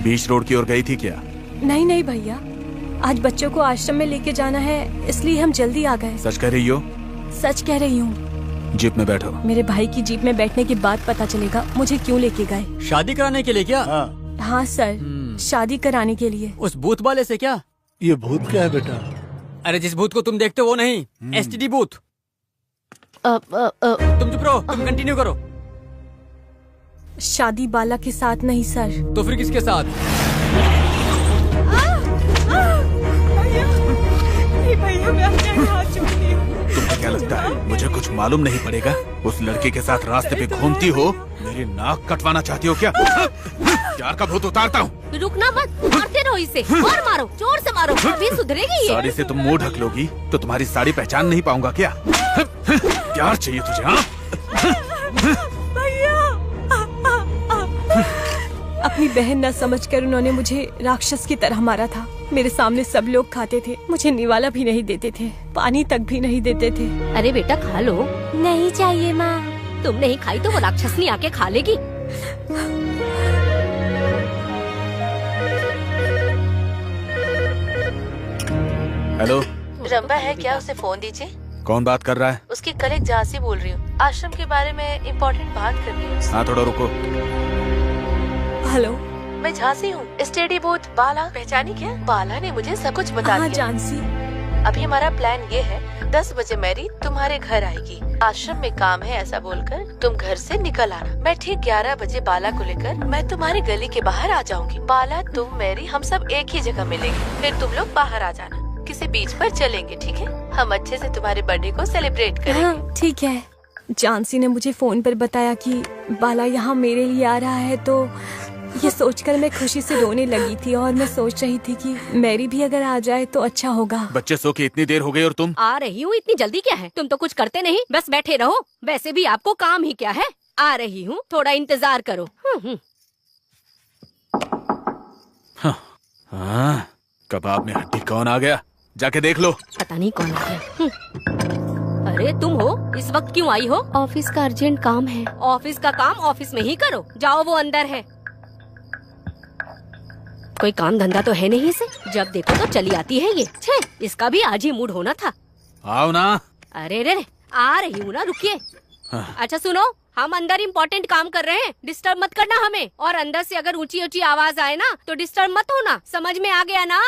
बीच रोड की ओर गई थी क्या? नहीं नहीं भैया, आज बच्चों को आश्रम में लेके जाना है इसलिए हम जल्दी आ गए। सच कह रही हो? सच कह रही हूँ। जीप में बैठो। मेरे भाई की जीप में बैठने के बाद पता चलेगा मुझे क्यों लेके गए। शादी कराने के लिए क्या? हाँ सर, शादी कराने के लिए। उस भूत वाले से क्या? ये भूत क्या है बेटा? अरे जिस भूत को तुम देखते हो वो नहीं, एसटीडी बूथ। तुम चुप रहो, तुम कंटिन्यू करो। शादी बाला के साथ नहीं सर। तो फिर किसके साथ? भैया मैं अपने हाथ जोड़ती हूँ। तुम्हें क्या लगता है मुझे कुछ मालूम नहीं पड़ेगा? उस लड़के के साथ रास्ते पे घूमती हो, मेरी नाक कटवाना चाहती हो क्या? प्यार का भूत उतारता हूँ। रुकना मत, मारते रहो इसे और मारो, जोर से मारो, अभी सुधरेगी ये। साड़ी से तुम मुंह ढक लोगी तो तुम्हारी साड़ी पहचान नहीं पाऊंगा क्या? प्यार चाहिए तुझे? हाँ अपनी बहन न समझकर उन्होंने मुझे राक्षस की तरह मारा था। मेरे सामने सब लोग खाते थे, मुझे निवाला भी नहीं देते थे, पानी तक भी नहीं देते थे। अरे बेटा खा लो। नहीं चाहिए माँ। तुम नहीं खाई तो वो राक्षसनी आके खा लेगी। हेलो, रंबा है क्या? उसे फोन दीजिए। कौन बात कर रहा है? उसकी कलीग झांसी बोल रही हूँ। आश्रम के बारे में इम्पोर्टेंट बात करनी है उससे। हाँ थोड़ा रुको। हेलो, मैं झांसी हूँ। स्टडी बूथ बाला पहचानी क्या? बाला ने मुझे सब कुछ बता दिया। झांसी। अभी हमारा प्लान ये है, 10 बजे मैरी तुम्हारे घर आएगी। आश्रम में काम है ऐसा बोलकर तुम घर से निकल आना। मैं ठीक 11 बजे बाला को लेकर मैं तुम्हारी गली के बाहर आ जाऊंगी। बाला, तुम, मैरी, हम सब एक ही जगह मिलेंगे। फिर तुम लोग बाहर आ जाना, किसी बीच पर चलेंगे, ठीक है? हम अच्छे से तुम्हारे बर्थडे को सेलिब्रेट करेंगे। हाँ, ठीक है। झांसी ने मुझे फोन पर बताया कि बाला यहाँ मेरे लिए आ रहा है तो ये सोचकर मैं खुशी से रोने लगी थी और मैं सोच रही थी कि मैरी भी अगर आ जाए तो अच्छा होगा। बच्चे सो के इतनी देर हो गई और तुम? आ रही हूँ, इतनी जल्दी क्या है? तुम तो कुछ करते नहीं, बस बैठे रहो। वैसे भी आपको काम ही क्या है। आ रही हूँ, थोड़ा इंतजार करो। हाँ, कबाब में हड्डी कौन आ गया? जाके देख लो। पता नहीं कौन आ गया। अरे तुम हो, इस वक्त क्यों आई हो? ऑफिस का अर्जेंट काम है। ऑफिस का काम ऑफिस में ही करो, जाओ वो अंदर है। कोई काम धंधा तो है नहीं इसे, जब देखो तो चली आती है ये। छे, इसका भी आज ही मूड होना था। आओ ना। अरे रे, आ रही हूँ ना, रुकिए। अच्छा सुनो, हम अंदर इम्पोर्टेंट काम कर रहे हैं, डिस्टर्ब मत करना हमें। और अंदर से अगर ऊंची ऊंची आवाज आए ना तो डिस्टर्ब मत होना, समझ में आ गया ना?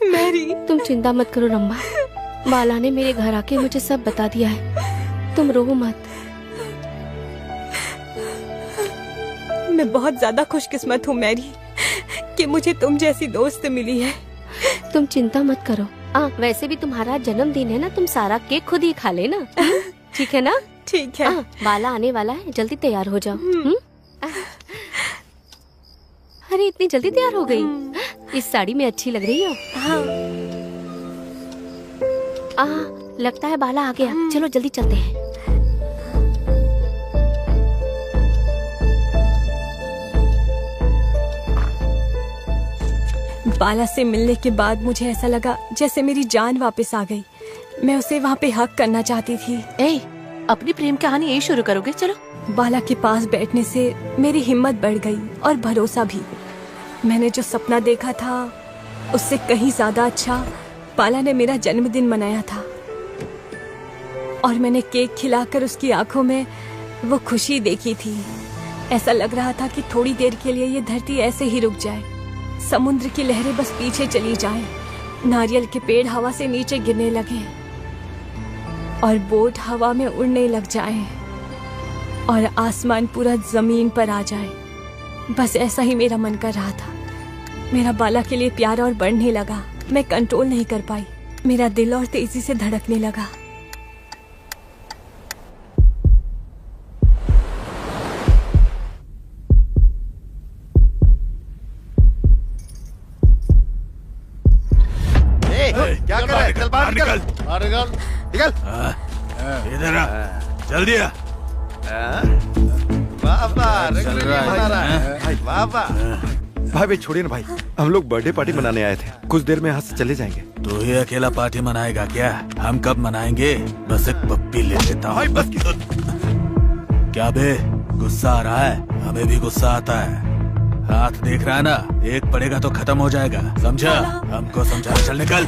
मैरी, तुम चिंता मत करो रंबा, बाला ने मेरे घर आके मुझे सब बता दिया है, तुम रो मत। मैं बहुत ज्यादा खुशकिस्मत हूँ मैरी कि मुझे तुम जैसी दोस्त मिली है। तुम चिंता मत करो। वैसे भी तुम्हारा जन्मदिन है ना, तुम सारा केक खुद ही खा लेना। ठीक है ना? ठीक है। बाला आने वाला है, जल्दी तैयार हो जाओ। अरे इतनी जल्दी तैयार हो गई? इस साड़ी में अच्छी लग रही हो। लगता है बाला आ गया, चलो जल्दी चलते हैं। बाला से मिलने के बाद मुझे ऐसा लगा जैसे मेरी जान वापस आ गई। मैं उसे वहाँ पे हक करना चाहती थी। अपनी प्रेम कहानी यही शुरू करोगे? चलो। बाला के पास बैठने से मेरी हिम्मत बढ़ गई और भरोसा भी। मैंने जो सपना देखा था उससे कहीं ज्यादा अच्छा बाला ने मेरा जन्मदिन मनाया था। और मैंने केक खिलाकर उसकी आंखों में वो खुशी देखी थी। ऐसा लग रहा था कि थोड़ी देर के लिए ये धरती ऐसे ही रुक जाए, समुद्र की लहरें बस पीछे चली जाएं, नारियल के पेड़ हवा से नीचे गिरने लगे और बोट हवा में उड़ने लग जाएं और आसमान पूरा जमीन पर आ जाए। बस ऐसा ही मेरा मन कर रहा था। मेरा बाला के लिए प्यार और बढ़ने लगा। मैं कंट्रोल नहीं कर पाई, मेरा दिल और तेजी से धड़कने लगा। क्या कर रहा है? चल बाहर निकल। बाहर निकल। निकल। इधर आ, जल्दी आ। भाई छोड़िए ना भाई, हम लोग बर्थडे पार्टी मनाने आए थे, कुछ देर में यहाँ से चले जाएंगे। तू ही अकेला पार्टी मनाएगा क्या? हम कब मनाएंगे? बस एक पप्पी ले लेता हूँ। बस क्या बे, गुस्सा आ रहा है? हमें भी गुस्सा आता है। हाथ देख रहा है ना, एक पड़ेगा तो खत्म हो जाएगा, समझा? हमको समझाना, चल निकल।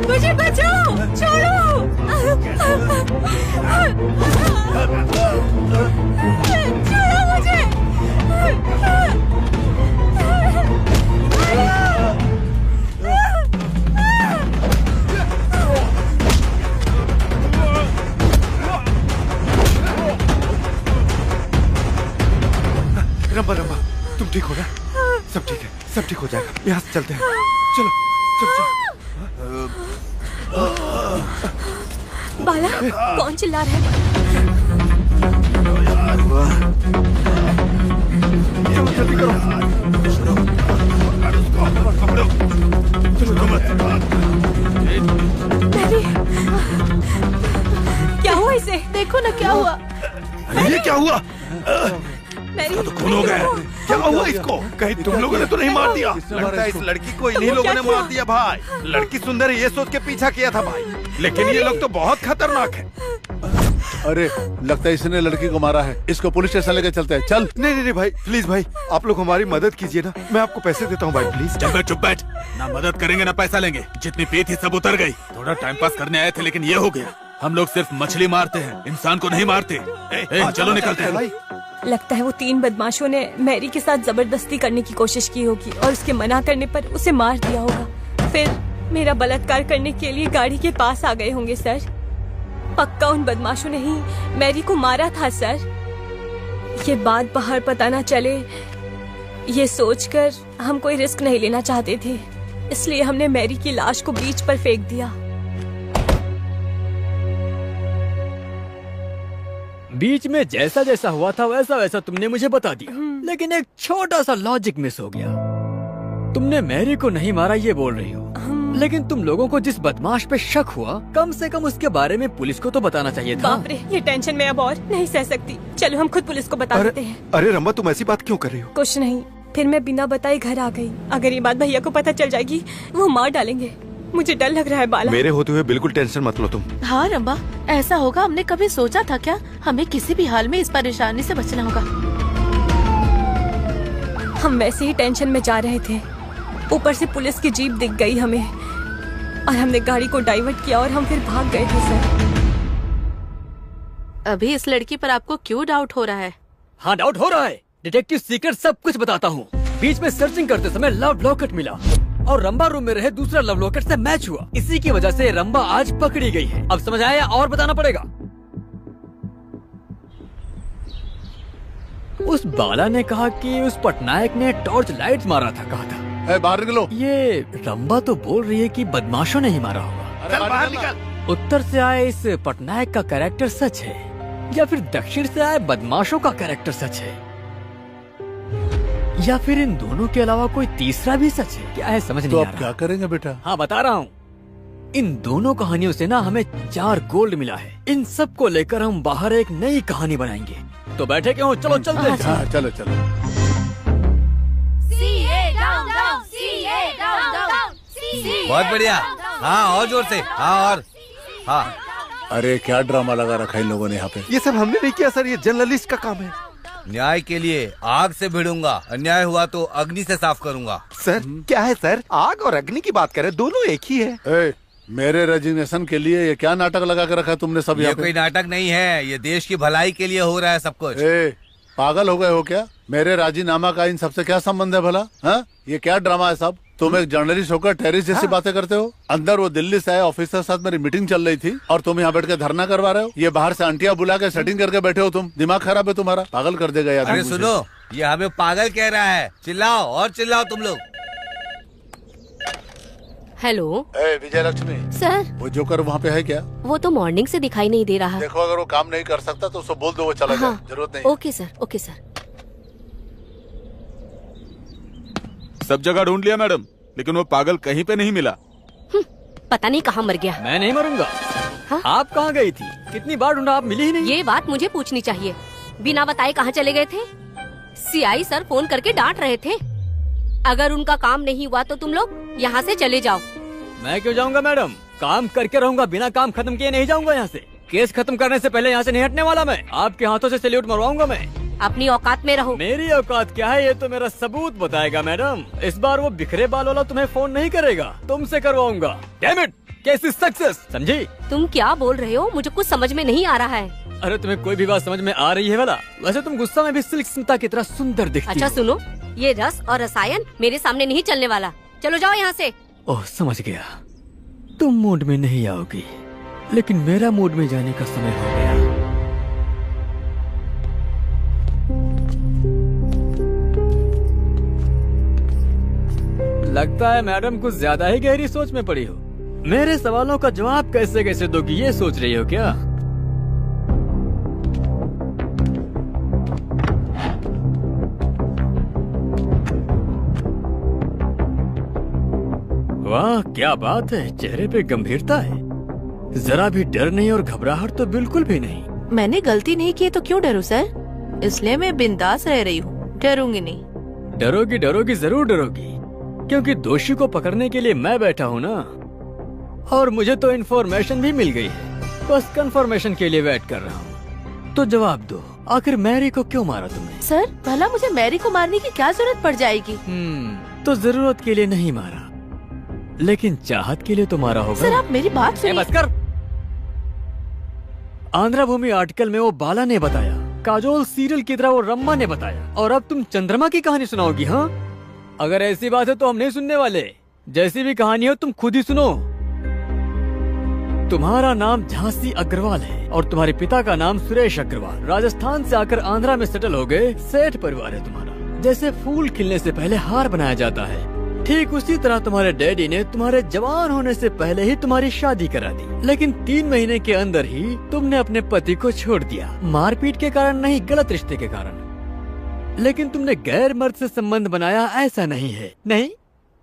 मुझे बचाओ, छोड़ो। छोड़ो मुझे। रंबा रंबा, तुम ठीक हो ना? सब ठीक है, सब ठीक हो जाएगा। यहाँ से चलते हैं, चलो चलो चलो। बाला, कौन चिल्ला रहा है? चलो जल्दी करो। क्या हुआ इसे? देखो ना क्या हुआ। ये क्या हुआ? इसका तो खून हो गया। क्या हुआ इसको? कहीं तुम लोगों ने तो नहीं मार दिया? लगता है इस लड़की को इन्हीं लोगों ने मार दिया भाई। लड़की सुंदर है ये सोच के पीछा किया था भाई, लेकिन ये लोग तो बहुत खतरनाक है। अरे लगता है इसने लड़की को मारा है। इसको पुलिस स्टेशन लेके चलते हैं। चल। नहीं नहीं भाई, प्लीज भाई, आप लोग हमारी मदद कीजिए ना। मैं आपको पैसे देता हूँ भाई, प्लीज। चुप बैठ। ना मदद करेंगे ना पैसा लेंगे। जितनी पी थी सब उतर गई। थोड़ा टाइम पास करने आए थे लेकिन ये हो गया। हम लोग सिर्फ मछली मारते हैं, इंसान को नहीं मारते। चलो निकलते हैं। लगता है वो 3 बदमाशों ने मैरी के साथ जबरदस्ती करने की कोशिश की होगी और उसके मना करने पर उसे मार दिया होगा। फिर मेरा बलात्कार करने के लिए गाड़ी के पास आ गए होंगे सर। पक्का उन बदमाशों ने ही मैरी को मारा था सर। ये बात बाहर पता ना चले, ये सोचकर हम कोई रिस्क नहीं लेना चाहते थे, इसलिए हमने मैरी की लाश को बीच पर फेंक दिया। बीच में जैसा जैसा हुआ था वैसा वैसा तुमने मुझे बता दिया, लेकिन एक छोटा सा लॉजिक मिस हो गया। तुमने मैरी को नहीं मारा ये बोल रही हो, लेकिन तुम लोगों को जिस बदमाश पे शक हुआ कम से कम उसके बारे में पुलिस को तो बताना चाहिए था। बाप रे, ये टेंशन मैं अब और नहीं सह सकती। चलो हम खुद पुलिस को बता देते हैं। अरे रम्मा, तुम ऐसी बात क्यों कर रही हो? कुछ नहीं, फिर मैं बिना बताए घर आ गई। अगर ये बात भैया को पता चल जाएगी वो मार डालेंगे। मुझे डर लग रहा है बाला। मेरे होते हुए बिल्कुल टेंशन मत लो तुम। हाँ रंबा, ऐसा होगा हमने कभी सोचा था क्या? हमें किसी भी हाल में इस परेशानी से बचना होगा। हम वैसे ही टेंशन में जा रहे थे, ऊपर से पुलिस की जीप दिख गई हमें और हमने गाड़ी को डाइवर्ट किया और हम फिर भाग गए थे सर। अभी इस लड़की पर आपको क्यों डाउट हो रहा है? हाँ, डाउट हो रहा है। डिटेक्टिव सीक्रेट सब कुछ बताता हूँ। बीच में सर्चिंग करते समय लव लॉकेट मिला और रंबा रूम में रहे दूसरा लव लॉकेट से मैच हुआ। इसी की वजह से रंबा आज पकड़ी गई है। अब समझ आया और बताना पड़ेगा? उस बाला ने कहा कि उस पटनायक ने टॉर्च लाइट मारा था, कहा था। बाहर निकलो। ये रंबा तो बोल रही है कि बदमाशों ने ही मारा होगा। चल बाहर निकल। उत्तर से आए इस पटनायक का कैरेक्टर सच है या फिर दक्षिण से आए बदमाशों का कैरेक्टर सच है, या फिर इन दोनों के अलावा कोई तीसरा भी सच है? क्या है समझ नहीं आ रहा। तो अब क्या करेंगे बेटा? हाँ बता रहा हूँ। इन दोनों कहानियों से ना हमें 4 गोल्ड मिला है। इन सब को लेकर हम बाहर एक नई कहानी बनाएंगे। तो बैठे क्यों? चलो चलते हैं। हाँ, चलो चलो। बहुत बढ़िया। हाँ और जोर से। हाँ और हाँ। अरे क्या ड्रामा लगा रखा है इन लोगों ने यहाँ पे। ये सब हमने नहीं किया सर, ये जर्नलिस्ट का काम है। न्याय के लिए आग से भिड़ूंगा, अन्याय हुआ तो अग्नि से साफ करूंगा। सर क्या है सर, आग और अग्नि की बात करें, दोनों एक ही है। मेरे रेजिग्नेशन के लिए ये क्या नाटक लगा के रखा है तुमने सब? ये कोई नाटक नहीं है, ये देश की भलाई के लिए हो रहा है सब कुछ। पागल हो गए हो क्या? मेरे राजीनामा का इन सबसे क्या संबंध है भला? हाँ, ये क्या ड्रामा है सब? तुम एक जर्नलिस्ट होकर टेररिस्ट जैसी बातें करते हो। अंदर वो दिल्ली से आए ऑफिसर साथ मेरी मीटिंग चल रही थी और तुम यहाँ बैठ के धरना करवा रहे हो। ये बाहर से आंटिया बुला के सेटिंग करके बैठे हो तुम। दिमाग खराब है तुम्हारा, पागल कर देगा यार। अरे सुनो, ये हमें पागल कह रहा है। चिल्लाओ और चिल्लाओ तुम लोग। हेलो विजय लक्ष्मी सर, वो जोकर वहाँ पे है क्या? वो तो मॉर्निंग से दिखाई नहीं दे रहा। देखो अगर वो काम नहीं कर सकता तो उसको बोल दो वो चला जाए। जरूरत नहीं। Okay sir, okay sir. सब जगह ढूंढ लिया मैडम, लेकिन वो पागल कहीं पे नहीं मिला। पता नहीं कहाँ मर गया। मैं नहीं मरूंगा। हाँ? आप कहाँ गई थी? कितनी बार ढूंढा, आप मिली ही नहीं। ये बात मुझे पूछनी चाहिए। बिना बताए कहाँ चले गए थे? सीआई सर फोन करके डांट रहे थे। अगर उनका काम नहीं हुआ तो तुम लोग यहाँ से चले जाओ। मैं क्यों जाऊंगा मैडम? काम करके रहूंगा, बिना काम खत्म किए नहीं जाऊंगा यहाँ से। केस खत्म करने से पहले यहाँ से नहीं हटने वाला मैं। आपके हाथों से सैल्यूट मरवाऊंगा मैं। अपनी औकात में रहो। मेरी औकात क्या है ये तो मेरा सबूत बताएगा मैडम। इस बार वो बिखरे बाल वाला तुम्हें फोन नहीं करेगा, तुमसे करवाऊंगा। Damn it, case is success, समझी? तुम क्या बोल रहे हो? मुझे कुछ समझ में नहीं आ रहा है। अरे तुम्हें कोई भी बात समझ में आ रही है वाला? वैसे तुम गुस्सा में भी सिल्क स्मिता की तरह सुंदर दिखती अच्छा हो। सुनो, ये रस और रसायन मेरे सामने नहीं चलने वाला। चलो जाओ यहाँ से। ओह समझ गया, तुम मूड में नहीं आओगी, लेकिन मेरा मूड में जाने का समय हो गया। लगता है मैडम कुछ ज्यादा ही गहरी सोच में पड़ी हो। मेरे सवालों का जवाब कैसे कैसे दोगी ये सोच रही हो क्या? वाह क्या बात है, चेहरे पे गंभीरता है, जरा भी डर नहीं और घबराहट तो बिल्कुल भी नहीं। मैंने गलती नहीं की तो क्यों डरूं सर? इसलिए मैं बिंदास रह रही हूँ, डरूंगी नहीं। डरोगी डरोगी जरूर डरोगी, क्योंकि दोषी को पकड़ने के लिए मैं बैठा हूँ ना। और मुझे तो इन्फॉर्मेशन भी मिल गई है, बस कंफर्मेशन के लिए वेट कर रहा हूँ। तो जवाब दो, आखिर मैरी को क्यों मारा तुमने? सर भला मुझे मैरी को मारने की क्या जरूरत पड़ जाएगी? तो जरूरत के लिए नहीं मारा, लेकिन चाहत के लिए तो मारा होगा। सर आप मेरी बात सुनिए। बस कर। आंध्रा भूमि आर्टिकल में वो बाला ने बताया काजोल सीरियल की तरह वो रम्मा ने बताया, और अब तुम चंद्रमा की कहानी सुनाओगी? हाँ, अगर ऐसी बात है तो हम नहीं सुनने वाले। जैसी भी कहानी हो तुम खुद ही सुनो। तुम्हारा नाम झांसी अग्रवाल है और तुम्हारे पिता का नाम सुरेश अग्रवाल। राजस्थान से आकर आंध्रा में सेटल हो गए। सेठ परिवार है तुम्हारा। जैसे फूल खिलने से पहले हार बनाया जाता है, ठीक उसी तरह तुम्हारे डैडी ने तुम्हारे जवान होने से पहले ही तुम्हारी शादी करा दी। लेकिन 3 महीने के अंदर ही तुमने अपने पति को छोड़ दिया। मारपीट के कारण नहीं, गलत रिश्ते के कारण। लेकिन तुमने गैर मर्द से संबंध बनाया, ऐसा नहीं है। नहीं,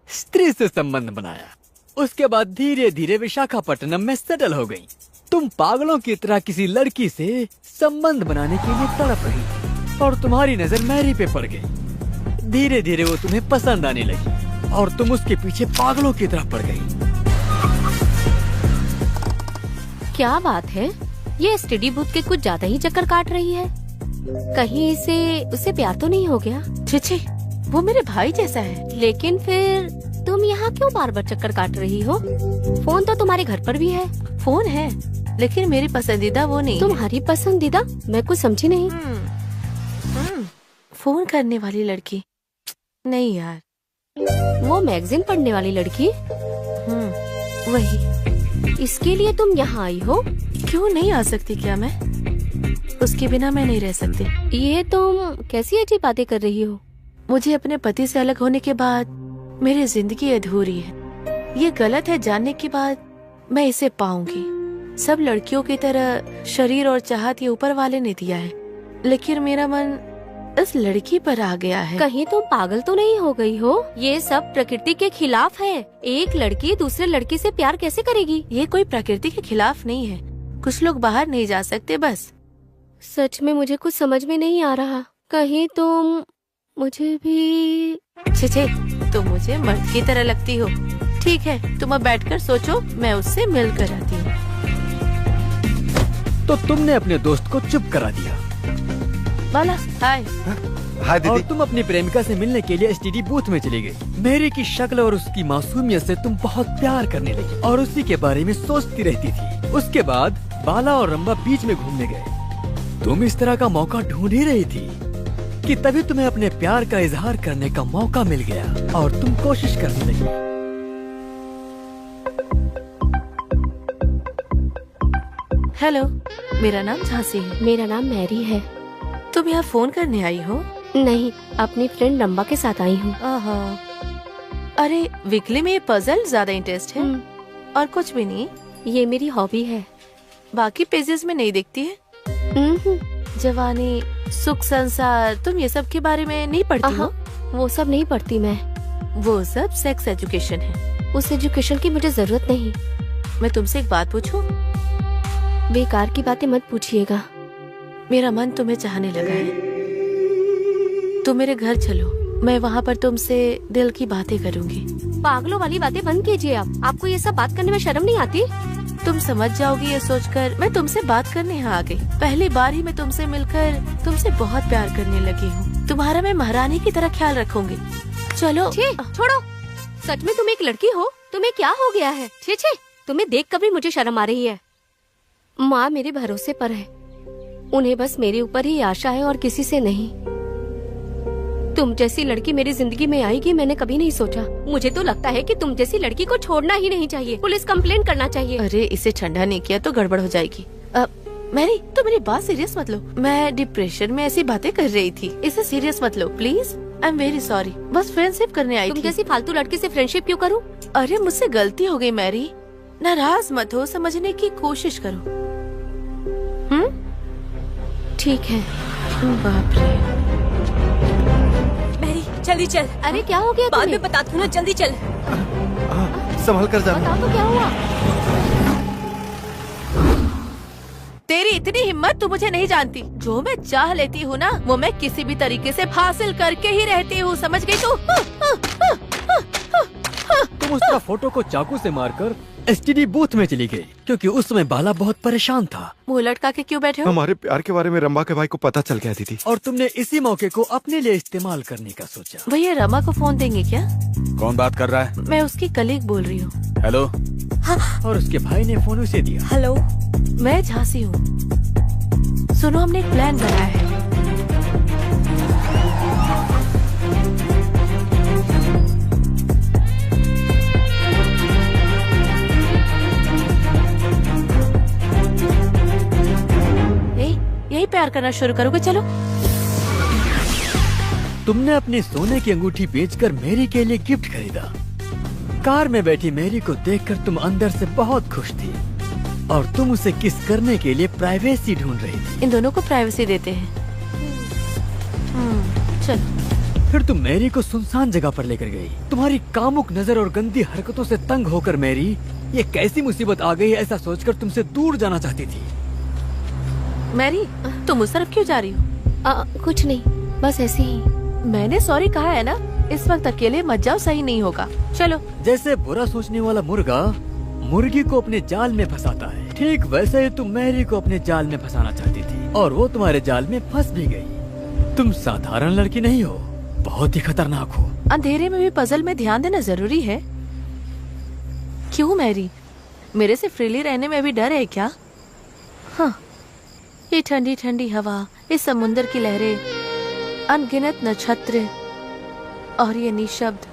स्त्री से संबंध बनाया। उसके बाद धीरे धीरे विशाखापट्टनम में सेटल हो गई। तुम पागलों की तरह किसी लड़की से संबंध बनाने के लिए तड़प रही थी और तुम्हारी नजर मैरी पे पड़ गई। धीरे धीरे वो तुम्हें पसंद आने लगी और तुम उसके पीछे पागलों की तरह पड़ गई। क्या बात है, ये स्टडी बूथ के कुछ ज्यादा ही चक्कर काट रही है। कहीं उसे प्यार तो नहीं हो गया? छिछी, वो मेरे भाई जैसा है। लेकिन फिर तुम यहाँ क्यों बार बार चक्कर काट रही हो? फोन तो तुम्हारे घर पर भी है। फोन है, लेकिन मेरी पसंदीदा वो नहीं। तुम्हारी पसंदीदा? मैं कुछ समझी नहीं। फोन करने वाली लड़की नहीं यार, वो मैगजीन पढ़ने वाली लड़की। वही। इसके लिए तुम यहाँ आई हो? क्यों नहीं आ सकती क्या मैं? उसके बिना मैं नहीं रह सकती। ये तुम कैसी अजीब बातें कर रही हो? मुझे अपने पति से अलग होने के बाद मेरी जिंदगी अधूरी है। ये गलत है जानने के बाद मैं इसे पाऊंगी। सब लड़कियों की तरह शरीर और चाहत ये ऊपर वाले ने दिया है, लेकिन मेरा मन इस लड़की पर आ गया है। कहीं तुम पागल तो नहीं हो गई हो? ये सब प्रकृति के खिलाफ है। एक लड़की दूसरे लड़की से प्यार कैसे करेगी? ये कोई प्रकृति के खिलाफ नहीं है। कुछ लोग बाहर नहीं जा सकते बस। सच में मुझे कुछ समझ में नहीं आ रहा। कहीं तुम मुझे भी... छे, तुम मुझे मर्द की तरह लगती हो। ठीक है, तुम अब बैठकर सोचो, मैं उससे मिल कर आती हूँ। तो तुमने अपने दोस्त को चुप करा दिया। बाला, हाय। हाय दीदी। और तुम अपनी प्रेमिका से मिलने के लिए एसटीडी बूथ में चली गई। मेरी की शक्ल और उसकी मासूमियत से तुम बहुत प्यार करने लगी और उसी के बारे में सोचती रहती थी। उसके बाद बाला और रंबा बीच में घूमने गए। तुम इस तरह का मौका ढूंढ ही रही थी कि तभी तुम्हें अपने प्यार का इजहार करने का मौका मिल गया और तुम कोशिश करने लगी। हेलो, मेरा नाम झांसी है। मेरा नाम मैरी है। तुम यहाँ फोन करने आई हो? नहीं, अपनी फ्रेंड रंबा के साथ आई हूँ। अरे वीकली में ये पजल ज्यादा इंटरेस्ट है और कुछ भी नहीं। ये मेरी हॉबी है। बाकी पेजेस में नहीं दिखती है। जवानी, सुख, संसार, तुम ये सब के बारे में नहीं पढ़ती हो? वो सब नहीं पढ़ती मैं। वो सब सेक्स एजुकेशन है। उस एजुकेशन की मुझे जरूरत नहीं। मैं तुमसे एक बात पूछूं? बेकार की बातें मत पूछिएगा। मेरा मन तुम्हें चाहने लगा है। तुम मेरे घर चलो, मैं वहाँ पर तुमसे दिल की बातें करूँगी। पागलों वाली बातें बंद कीजिए आप। आपको ये सब बात करने में शर्म नहीं आती? तुम समझ जाओगी ये सोचकर मैं तुमसे बात करने यहाँ आ गई। पहली बार ही मैं तुमसे मिलकर तुमसे बहुत प्यार करने लगी हूँ। तुम्हारा मैं महारानी की तरह ख्याल रखूंगी। चलो। छोड़ो, सच में तुम एक लड़की हो? तुम्हें क्या हो गया है? छे, तुम्हें देख कर भी मुझे शर्म आ रही है। माँ मेरे भरोसे पर है। उन्हें बस मेरे ऊपर ही आशा है और किसी से नहीं। तुम जैसी लड़की मेरी जिंदगी में आएगी मैंने कभी नहीं सोचा। मुझे तो लगता है कि तुम जैसी लड़की को छोड़ना ही नहीं चाहिए। पुलिस कंप्लेन करना चाहिए। अरे इसे ठंडा नहीं किया तो गड़बड़ हो जाएगी। मैरी, तो मेरी बात सीरियस मत लो। मैं डिप्रेशन में ऐसी बातें कर रही थी। इसे सीरियस मत लो please. I am very sorry. बस फ्रेंडशिप करने आई थी। तुम जैसी फालतू लड़की से फ्रेंडशिप क्यों करूं? अरे मुझसे गलती हो गई मैरी। नाराज मत हो, समझने की कोशिश करो। ठीक है। बाप रे। मैरी, जल्दी चल। अरे क्या हो गया? बाद में बताती हूँ ना, जल्दी चल। संभल कर जाना। बताओ तो क्या हुआ? तेरी इतनी हिम्मत तू मुझे नहीं जानती। जो मैं चाह लेती हूँ ना वो मैं किसी भी तरीके से हासिल करके ही रहती हूँ, समझ गई तू? तुम उस तरह फोटो को चाकू से मारकर एसटीडी बूथ में चली गई क्योंकि उस समय बाला बहुत परेशान था। मुँह लटका के क्यों बैठे हो? हमारे प्यार के बारे में रंबा के भाई को पता चल गया दीदी। और तुमने इसी मौके को अपने लिए इस्तेमाल करने का सोचा। भैया रमा को फोन देंगे क्या? कौन बात कर रहा है? मैं उसकी कलीग बोल रही हूँ। हेलो। और उसके भाई ने फोन उसे दिया। हेलो, मैं झांसी हूँ। सुनो, हमने एक प्लान बनाया है। प्यार करना शुरू करोगे। चलो। तुमने अपनी सोने की अंगूठी बेचकर मेरी के लिए गिफ्ट खरीदा। कार में बैठी मेरी को देखकर तुम अंदर से बहुत खुश थी और तुम उसे किस करने के लिए प्राइवेसी ढूंढ रही थी। इन दोनों को प्राइवेसी देते हैं। चलो। फिर तुम मेरी को सुनसान जगह पर लेकर गई। तुम्हारी कामुक नजर और गंदी हरकतों से तंग होकर मेरी ये कैसी मुसीबत आ गई ऐसा सोचकर तुमसे दूर जाना चाहती थी। मैरी, तुम उस तरफ क्यों जा रही हो? कुछ नहीं, बस ऐसे ही। मैंने सॉरी कहा है ना। इस वक्त अकेले मत जाओ, सही नहीं होगा। चलो। जैसे बुरा सोचने वाला मुर्गा मुर्गी को अपने जाल में फंसाता है, ठीक वैसे ही तुम मैरी को अपने जाल में फंसाना चाहती थी और वो तुम्हारे जाल में फंस भी गई। तुम साधारण लड़की नहीं हो, बहुत ही खतरनाक हो। अंधेरे में भी पजल में ध्यान देना जरूरी है। क्यों मैरी, मेरे से फ्रीली रहने में भी डर है क्या? हाँ, ये ठंडी ठंडी हवा, इस समुद्र की लहरें, अनगिनत नक्षत्र और ये निशब्द,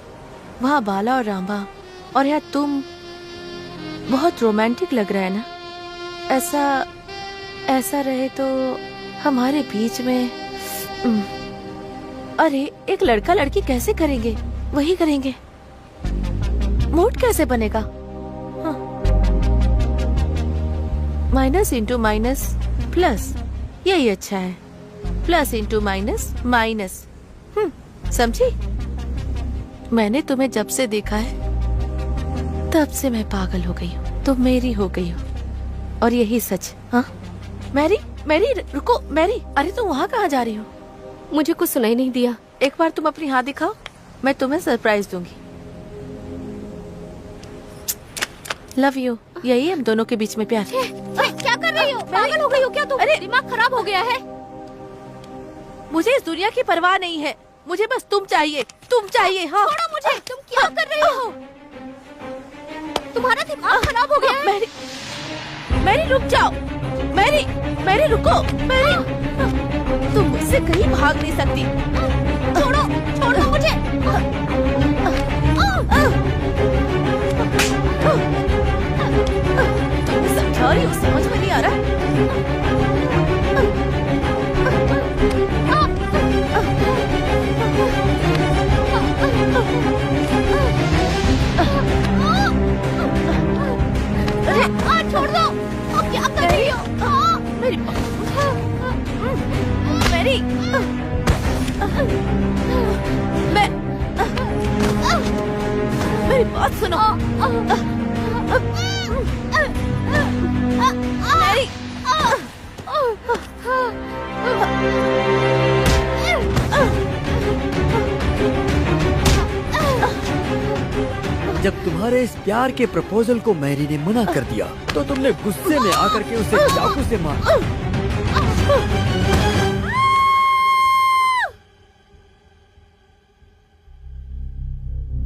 वहाँ बाला और रामा और यहाँ तुम, बहुत रोमांटिक लग रहा है ना? ऐसा रहे तो हमारे बीच में। अरे एक लड़का लड़की कैसे करेंगे? वही करेंगे। मूड कैसे बनेगा? माइनस इंटू माइनस प्लस, यही अच्छा है। Plus into minus minus. समझी? मैंने तुम्हें जब से देखा है तब से मैं पागल हो गई हूँ। तुम मेरी हो गई हो और यही सच। हाँ मैरी, मैरी रुको। मैरी, अरे तुम वहाँ कहाँ जा रही हो? मुझे कुछ सुनाई नहीं दिया। एक बार तुम अपनी हाथ दिखाओ, मैं तुम्हें सरप्राइज दूंगी। Love you. यही हम दोनों के बीच में प्यार। क्या कर रही हो? पागल हो गई हो क्या तुम? अरे दिमाग खराब हो गया है। मुझे इस दुनिया की परवाह नहीं है, मुझे बस तुम चाहिए। तुम चाहिए। हाँ छोड़ो मुझे। तुम क्या कर रही हो? तुम्हारा दिमाग खराब हो गया है। मैरी, मैरी रुक जाओ। मैरी, मैरी रुको। मैरी, तुम मुझसे कहीं भाग नहीं सकती। छोड़ो, छोड़ो मुझे। तुम समझा रही हो, समझ में नहीं आ रहा। छोड़ दो। अब क्या कर रही हो? मेरी मैरी, मेरी बात सुनो। मैरी, जब तुम्हारे इस प्यार के प्रपोजल को मैरी ने मना कर दिया तो तुमने गुस्से में आकर के उसे चाकू से मारा।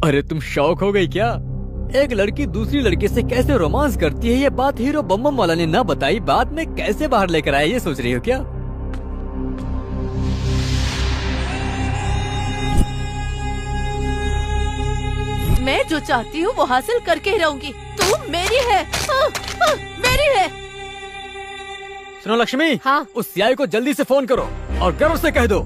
अरे तुम शौक हो गई क्या? एक लड़की दूसरी लड़की से कैसे रोमांस करती है ये बात हीरो बम बम वाला ने ना बताई, बाद में कैसे बाहर लेकर आया ये सोच रही हो क्या? मैं जो चाहती हूँ वो हासिल करके ही रहूंगी। तू मेरी है। मेरी है। सुनो लक्ष्मी। हाँ? उस सीआई को जल्दी से फोन करो और गर्व से कह दो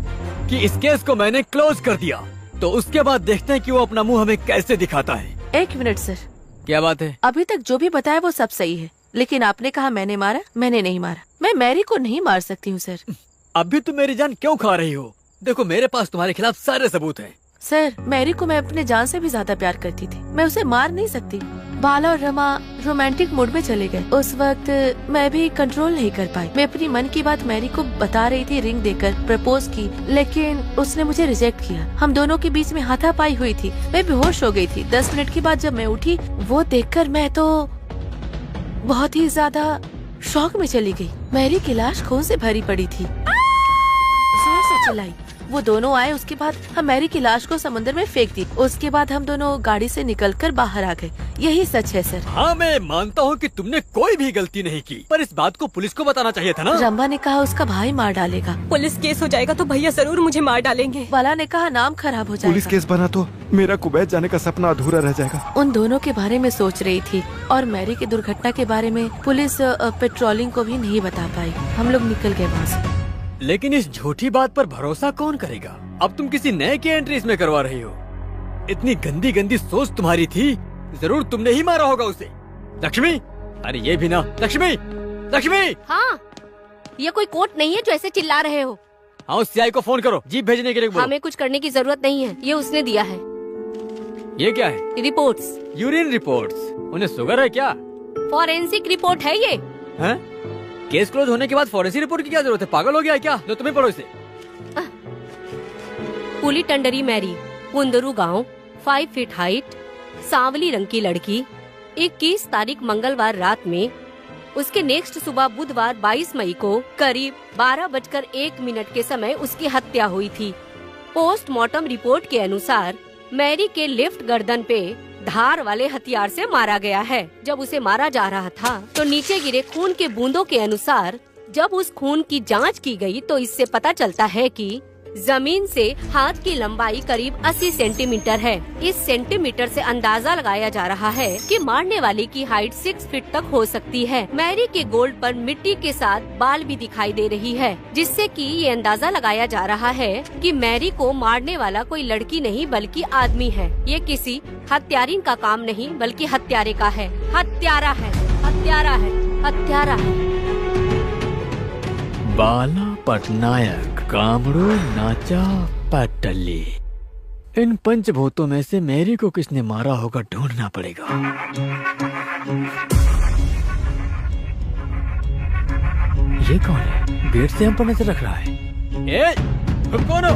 कि इस केस को मैंने क्लोज कर दिया। तो उसके बाद देखते हैं कि वो अपना मुंह हमें कैसे दिखाता है। एक मिनट सर। क्या बात है? अभी तक जो भी बताया वो सब सही है, लेकिन आपने कहा मैंने मारा। मैंने नहीं मारा। मैं मैरी को नहीं मार सकती हूँ सर। अभी तुम मेरी जान क्यों खा रही हो? देखो मेरे पास तुम्हारे खिलाफ सारे सबूत हैं। सर, मैरी को मैं अपने जान से भी ज्यादा प्यार करती थी। मैं उसे मार नहीं सकती। बाला और रमा रोमांटिक मूड में चले गए। उस वक्त मैं भी कंट्रोल नहीं कर पाई। मैं अपनी मन की बात मैरी को बता रही थी, रिंग देकर प्रपोज की, लेकिन उसने मुझे रिजेक्ट किया। हम दोनों के बीच में हाथापाई हुई थी। मैं बेहोश हो गई थी। 10 मिनट के बाद जब मैं उठी, वो देखकर मैं तो बहुत ही ज्यादा शॉक में चली गई। मैरी की लाश खून से भरी पड़ी थी। जोर से चिल्लाई। वो दोनों आए। उसके बाद हम मैरी की लाश को समुद्र में फेंक दी। उसके बाद हम दोनों गाड़ी से निकलकर बाहर आ गए। यही सच है सर। हाँ, मैं मानता हूँ कि तुमने कोई भी गलती नहीं की, पर इस बात को पुलिस को बताना चाहिए था ना। रंबा ने कहा उसका भाई मार डालेगा। पुलिस केस हो जाएगा तो भैया जरूर मुझे मार डालेंगे। बाला ने कहा नाम खराब हो जाएगा। पुलिस केस बना तो मेरा कुवैत जाने का सपना अधूरा रह जाएगा। उन दोनों के बारे में सोच रही थी और मैरी की दुर्घटना के बारे में पुलिस पेट्रोलिंग को भी नहीं बता पाई। हम लोग निकल गए वहाँ से। लेकिन इस झूठी बात पर भरोसा कौन करेगा? अब तुम किसी नए की एंट्री इसमें करवा रही हो। इतनी गंदी गंदी सोच तुम्हारी थी, जरूर तुमने ही मारा होगा उसे। लक्ष्मी, अरे ये भी ना। लक्ष्मी, लक्ष्मी। हाँ, ये कोई कोर्ट नहीं है जो ऐसे चिल्ला रहे हो। हाँ, उस सीआई को फोन करो, जीप भेजने के लिए बोलो। हमें कुछ करने की जरूरत नहीं है, ये उसने दिया है। ये क्या है? रिपोर्ट्स। Urine reports. उन्हें शुगर है क्या? फॉरेंसिक रिपोर्ट है ये। हैं? केस क्लोज होने के बाद फॉरेंसिक रिपोर्ट की क्या जरूरत है? पागल हो गया है क्या? जो तुम्हें पढ़ो इसे। पुली टंडरी मैरी, कुंदरू गांव, 5 फीट हाइट, सांवली रंग की लड़की। 21 तारीख मंगलवार रात में, उसके नेक्स्ट सुबह बुधवार 22 मई को करीब 12:01 के समय उसकी हत्या हुई थी। पोस्टमार्टम रिपोर्ट के अनुसार मैरी के लेफ्ट गर्दन पे धार वाले हथियार से मारा गया है। जब उसे मारा जा रहा था तो नीचे गिरे खून के बूंदों के अनुसार जब उस खून की जांच की गई तो इससे पता चलता है कि जमीन से हाथ की लंबाई करीब 80 सेंटीमीटर है। इस सेंटीमीटर से अंदाजा लगाया जा रहा है कि मारने वाले की हाइट 6 फीट तक हो सकती है। मैरी के गोल्ड पर मिट्टी के साथ बाल भी दिखाई दे रही है, जिससे कि ये अंदाजा लगाया जा रहा है कि मैरी को मारने वाला कोई लड़की नहीं बल्कि आदमी है। ये किसी हत्यारिन का काम नहीं बल्कि हत्यारे का है। हत्यारा है, हत्यारा है, हत्यारा है। बाला पटनायक, कामड़ू, नाचा, पटली। इन पंचभूतों में से मैरी को किसने मारा होगा ढूंढना पड़ेगा। ये कौन है? गेट से हम पर नजर रख रहा है। ए, तुम कौन हो?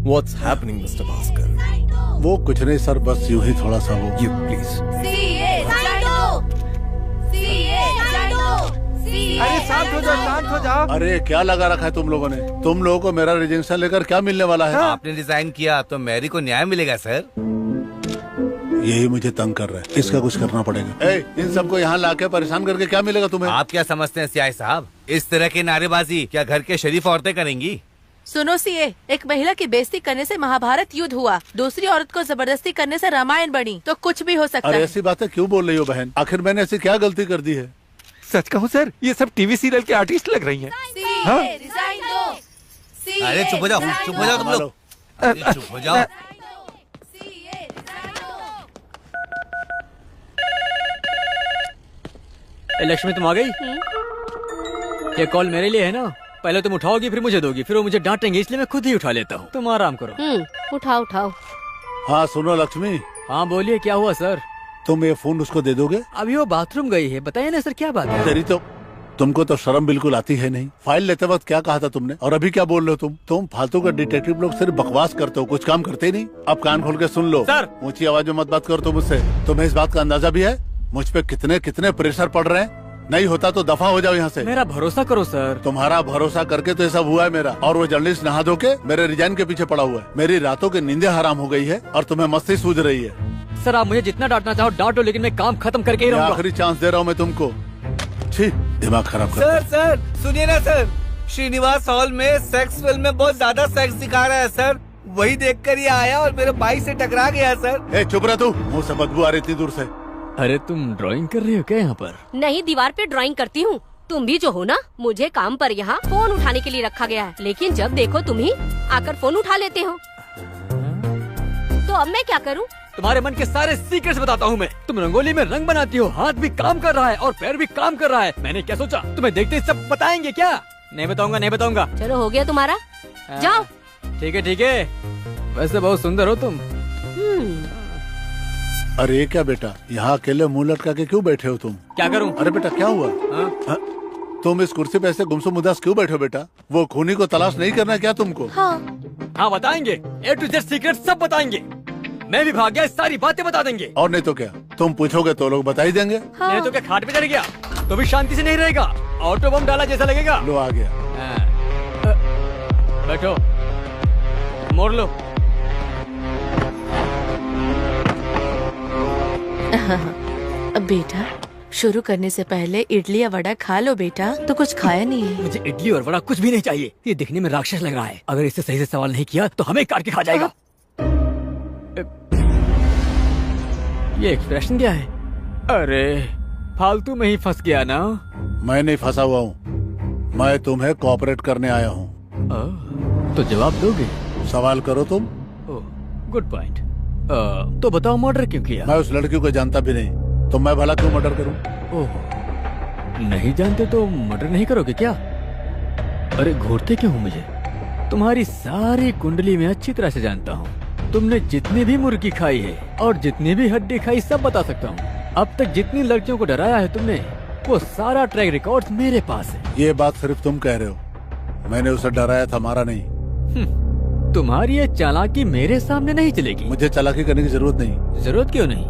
What's happening, Mr. Bhaskar? वो कुछ नहीं सर, बस यूं ही थोड़ा सा वो। You please. अरे शांत हो जाओ, शांत हो जाओ। अरे क्या लगा रखा है तुम लोगों ने? तुम लोगों को मेरा रिजेक्शन लेकर क्या मिलने वाला है? आपने रिजाइन किया तो मैरी को न्याय मिलेगा सर। यही मुझे तंग कर रहा है, इसका कुछ करना पड़ेगा। ए, इन सबको यहाँ लाके परेशान करके क्या मिलेगा तुम्हें? आप क्या समझते हैं सीआई साहब, इस तरह की नारेबाजी क्या घर के शरीफ औरतें करेंगी? सुनो सीए, एक महिला की बेइज्जती करने से महाभारत युद्ध हुआ, दूसरी औरत को जबरदस्ती करने से रामायण बनी, तो कुछ भी हो सकता अरे है। ऐसी बातें क्यों बोल रही हो बहन? आखिर मैंने ऐसी क्या गलती कर दी है? सच कहूँ सर, ये सब टीवी सीरियल के आर्टिस्ट लग रही हैं। हाँ? अरे चुप हो जाओ, चुप हो जाओ तुम लोग। अरे चुप हो जाओ। लक्ष्मी, तुम आ गई? ये कॉल मेरे लिए है ना? पहले तुम उठाओगी फिर मुझे दोगी, फिर वो मुझे डांटेंगे, इसलिए मैं खुद ही उठा लेता हूँ। तुम आराम करो। उठाओ उठाओ। हाँ सुनो लक्ष्मी। हाँ बोलिए, क्या हुआ सर? तुम ये फोन उसको दे दोगे? अभी वो बाथरूम गई है। बताइए ना सर, क्या बात है? तेरी तो, तुमको तो शर्म बिल्कुल आती है नहीं। फाइल लेते वक्त क्या कहा था तुमने, और अभी क्या बोल रहे हो तुम फालतू का डिटेक्टिव लोग सिर्फ बकवास करते हो, कुछ काम करते ही नहीं। अब कान खोल के सुन लो सर। ऊंची आवाज में मत बात करो तुम मुझसे। तुम्हें इस बात का अंदाजा भी है मुझ पे कितने कितने प्रेशर पड़ रहे हैं? नहीं होता तो दफा हो जाओ यहाँ से। मेरा भरोसा करो सर। तुम्हारा भरोसा करके तो ये सब हुआ है मेरा। और वो जर्नलिस्ट नहा धो के मेरे रिजाइन के पीछे पड़ा हुआ है। मेरी रातों की नींदें हराम हो गई है और तुम्हें मस्ती सूझ रही है। सर आप मुझे जितना डांटना चाहो डांटो, लेकिन मैं काम खत्म करके ही रहूंगा। आखिरी चांस दे रहा हूँ मैं तुमको। छी, दिमाग खराब कर। सर सुनिए ना सर, श्रीनिवास हॉल में सेक्स फिल्म में बहुत ज्यादा सेक्स दिखा रहा है सर, वही देखकर ये आया और मेरे बाइक से टकरा गया सर। ए चुप रह तू, मुंह से बदबू आ रही इतनी दूर से। अरे तुम ड्राइंग कर रही हो क्या यहाँ पर? नहीं, दीवार पे ड्राइंग करती हूँ। तुम भी जो हो ना, मुझे काम पर यहाँ फोन उठाने के लिए रखा गया है, लेकिन जब देखो तुम ही आकर फोन उठा लेते हो। तो अब मैं क्या करूँ? तुम्हारे मन के सारे सीक्रेट्स बताता हूँ मैं। तुम रंगोली में रंग बनाती हो, हाथ भी काम कर रहा है और पैर भी काम कर रहा है। मैंने क्या सोचा, तुम्हें देखते ही सब बताएंगे क्या? नहीं बताऊंगा, नहीं बताऊंगा। चलो हो गया तुम्हारा, जाओ। ठीक है। वैसे बहुत सुंदर हो तुम। अरे ये क्या बेटा, यहाँ अकेले मुंह लटका के क्यों बैठे हो तुम? क्या करूं? अरे बेटा क्या हुआ? तुम इस कुर्सी पे ऐसे गुमसुम उदास क्यों बैठे हो बेटा? वो खूनी को तलाश नहीं करना क्या तुमको? हाँ बताएंगे, A to Z सीक्रेट सब बताएंगे। मैं भी भाग गया, सारी बातें बता देंगे। और नहीं तो क्या, तुम पूछोगे तो लोग बता ही देंगे। नहीं तो क्या खाट पे चढ़ गया तो भी शांति से नहीं रहेगा, ऑटो बम डाला जैसा लगेगा। लो आ गया। बैठो, मोड़ लो। बेटा शुरू करने से पहले इडली या वड़ा खा लो बेटा। तो कुछ खाया नहीं है। मुझे इडली और वड़ा कुछ भी नहीं चाहिए। ये दिखने में राक्षस लग रहा है, अगर इससे सही से सवाल नहीं किया तो हमें काट के खा जाएगा। ये एक्सप्रेशन क्या है? अरे फालतू में ही फंस गया ना। मैं नहीं फंसा हुआ हूँ, मैं तुम्हें कोऑपरेट करने आया हूँ। तो जवाब दोगे? सवाल करो तुम। Good point. तो बताओ मर्डर क्यों किया? मैं उस लड़की को जानता भी नहीं, तो मैं भला क्यों मर्डर करूं? ओह, नहीं जानते तो मर्डर नहीं करोगे क्या? अरे घूरते क्यों हो मुझे? तुम्हारी सारी कुंडली में अच्छी तरह से जानता हूँ। तुमने जितनी भी मुर्गी खाई है और जितनी भी हड्डी खाई सब बता सकता हूँ। अब तक जितनी लड़कियों को डराया है तुमने, वो सारा ट्रैक रिकॉर्ड मेरे पास है। ये बात सिर्फ तुम कह रहे हो, मैंने उसे डराया था, मारा नहीं। तुम्हारी ये चालाकी मेरे सामने नहीं चलेगी। मुझे चालाकी करने की जरूरत नहीं। जरूरत क्यों नहीं?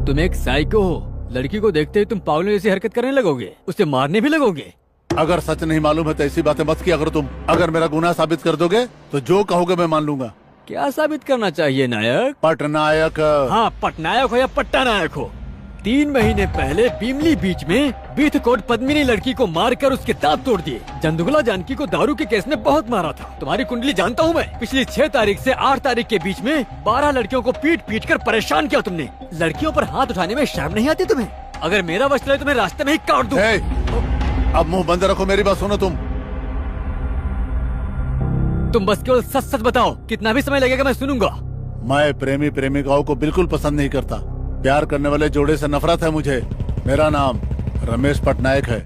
तुम एक साइको हो, लड़की को देखते ही तुम पागलों जैसी हरकत करने लगोगे, उसे मारने भी लगोगे। अगर सच नहीं मालूम है तो ऐसी बातें मत किया करो तुम। अगर मेरा गुनाह साबित कर दोगे तो जो कहोगे मैं मान लूंगा। क्या साबित करना चाहिए नायक? पटनायक। हाँ, पटनायक हो या पट्टा नायक हो। 3 महीने पहले बीमली बीच में बीथकोट पद्मिनी लड़की को मारकर उसके दांत तोड़ दिए। जंदुगला जानकी को दारू के केस में बहुत मारा था। तुम्हारी कुंडली जानता हूँ मैं। पिछली 6 तारीख से 8 तारीख के बीच में 12 लड़कियों को पीट पीट कर परेशान किया तुमने। लड़कियों पर हाथ उठाने में शर्म नहीं आती तुम्हें? अगर मेरा वश चले तुम्हें रास्ते में ही काट दूं। अब मुंह बंद रखो, मेरी बात सुनो तुम बस केवल सच सच बताओ, कितना भी समय लगेगा मैं सुनूंगा। मैं प्रेमी प्रेमिकाओं को बिल्कुल पसंद नहीं करता। प्यार करने वाले जोड़े से नफरत है मुझे। मेरा नाम रमेश पटनायक है।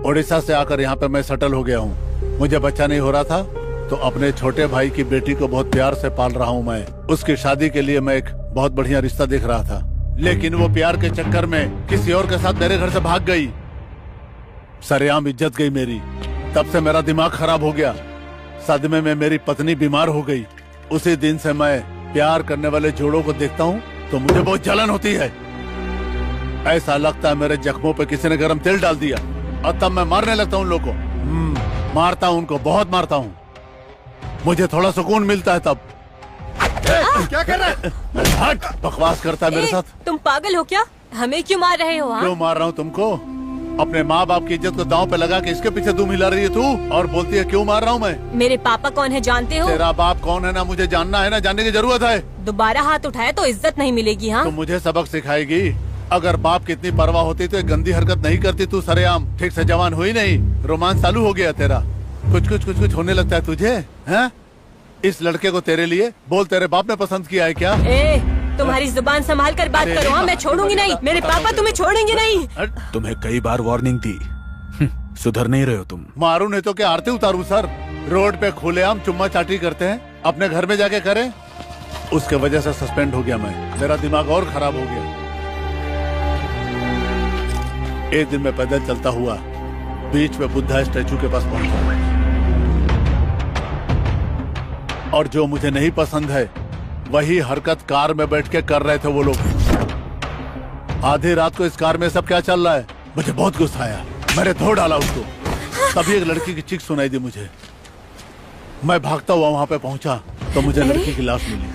ओडिशा से आकर यहाँ पे मैं सेटल हो गया हूँ। मुझे बच्चा नहीं हो रहा था तो अपने छोटे भाई की बेटी को बहुत प्यार से पाल रहा हूँ मैं। उसकी शादी के लिए मैं एक बहुत बढ़िया रिश्ता देख रहा था, लेकिन वो प्यार के चक्कर में किसी और के साथ मेरे घर से भाग गई। सरेआम इज्जत गई मेरी। तब से मेरा दिमाग खराब हो गया। सदमे में मेरी पत्नी बीमार हो गई। उसी दिन से मैं प्यार करने वाले जोड़ों को देखता हूँ तो मुझे बहुत जलन होती है। ऐसा लगता है मेरे जख्मों पे किसी ने गरम तेल डाल दिया और तब मैं मारने लगता हूँ उन लोगों को। मारता हूँ उनको, बहुत मारता हूँ। मुझे थोड़ा सुकून मिलता है तब। क्या कर रहा है? हट, बकवास करता है मेरे साथ। तुम पागल हो क्या? हमें क्यों मार रहे हो? क्यों मार रहा हूँ तुमको? अपने माँ बाप की इज्जत को दांव पे लगा के इसके पीछे तुम हिला रही है तू, और बोलती है क्यों मार रहा हूँ मैं? मेरे पापा कौन है जानते हो? तेरा बाप कौन है ना मुझे जानना है ना जानने की जरूरत है। दोबारा हाथ उठाए तो इज्जत नहीं मिलेगी। हाँ, तो मुझे सबक सिखाएगी। अगर बाप की इतनी परवाह होती तो एक गंदी हरकत नहीं करती तू। सरेआम ठीक से जवान हुई नहीं, रोमांस चालू हो गया तेरा। कुछ होने लगता है तुझे, हैं? इस लड़के को तेरे लिए बोल तेरे बाप ने पसंद किया है क्या? तुम्हारी जुबान संभाल कर बात करो। हाँ, मैं छोड़ूंगी नहीं। मेरे पापा तुम्हें छोड़ेंगे नहीं। तुम्हें कई बार वार्निंग दी, सुधर नहीं रहे हो तुम। मारू नहीं तो क्या आरती उतारू सर? रोड पे खुलेआम चुम्मा चाटी करते हैं, अपने घर में जाके करें। उसके वजह से सस्पेंड हो गया मैं। मेरा दिमाग और खराब हो गया। एक दिन मैं पैदल चलता हुआ बीच में बुद्धा स्टैचू के पास पहुंचा, और जो मुझे नहीं पसंद है वही हरकत कार में बैठ के कर रहे थे वो लोग। आधी रात को इस कार में सब क्या चल रहा है? मुझे बहुत गुस्सा आया, मैंने धो डाला उसको। तभी एक लड़की की चीख सुनाई दी मुझे। मैं भागता हुआ वहां पे पहुंचा तो मुझे लड़की की लाश मिली।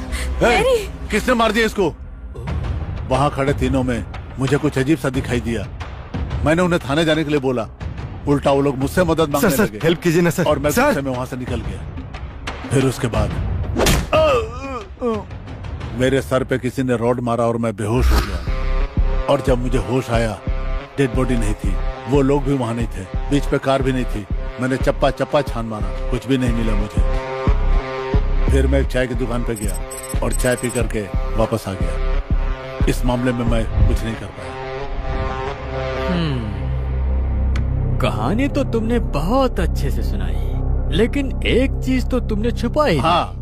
किसने मार दिया इसको? वहां खड़े तीनों में मुझे कुछ अजीब सा दिखाई दिया। मैंने उन्हें थाने जाने के लिए बोला, उल्टा वो लोग मुझसे मदद मांगने लगे। हेल्प कीजिए ना सर। और मैं गुस्से में वहां से निकल गया। फिर उसके बाद मेरे सर पे किसी ने रॉड मारा और मैं बेहोश हो गया। और जब मुझे होश आया, डेड बॉडी नहीं थी, वो लोग भी वहां नहीं थे, बीच पे कार भी नहीं थी। मैंने चप्पा चप्पा छान मारा, कुछ भी नहीं मिला मुझे। फिर मैं एक चाय की दुकान पे गया और चाय पी करके वापस आ गया। इस मामले में मैं कुछ नहीं कर पाया। कहानी तो तुमने बहुत अच्छे से सुनाई, लेकिन एक चीज तो तुमने छुपाई। हाँ,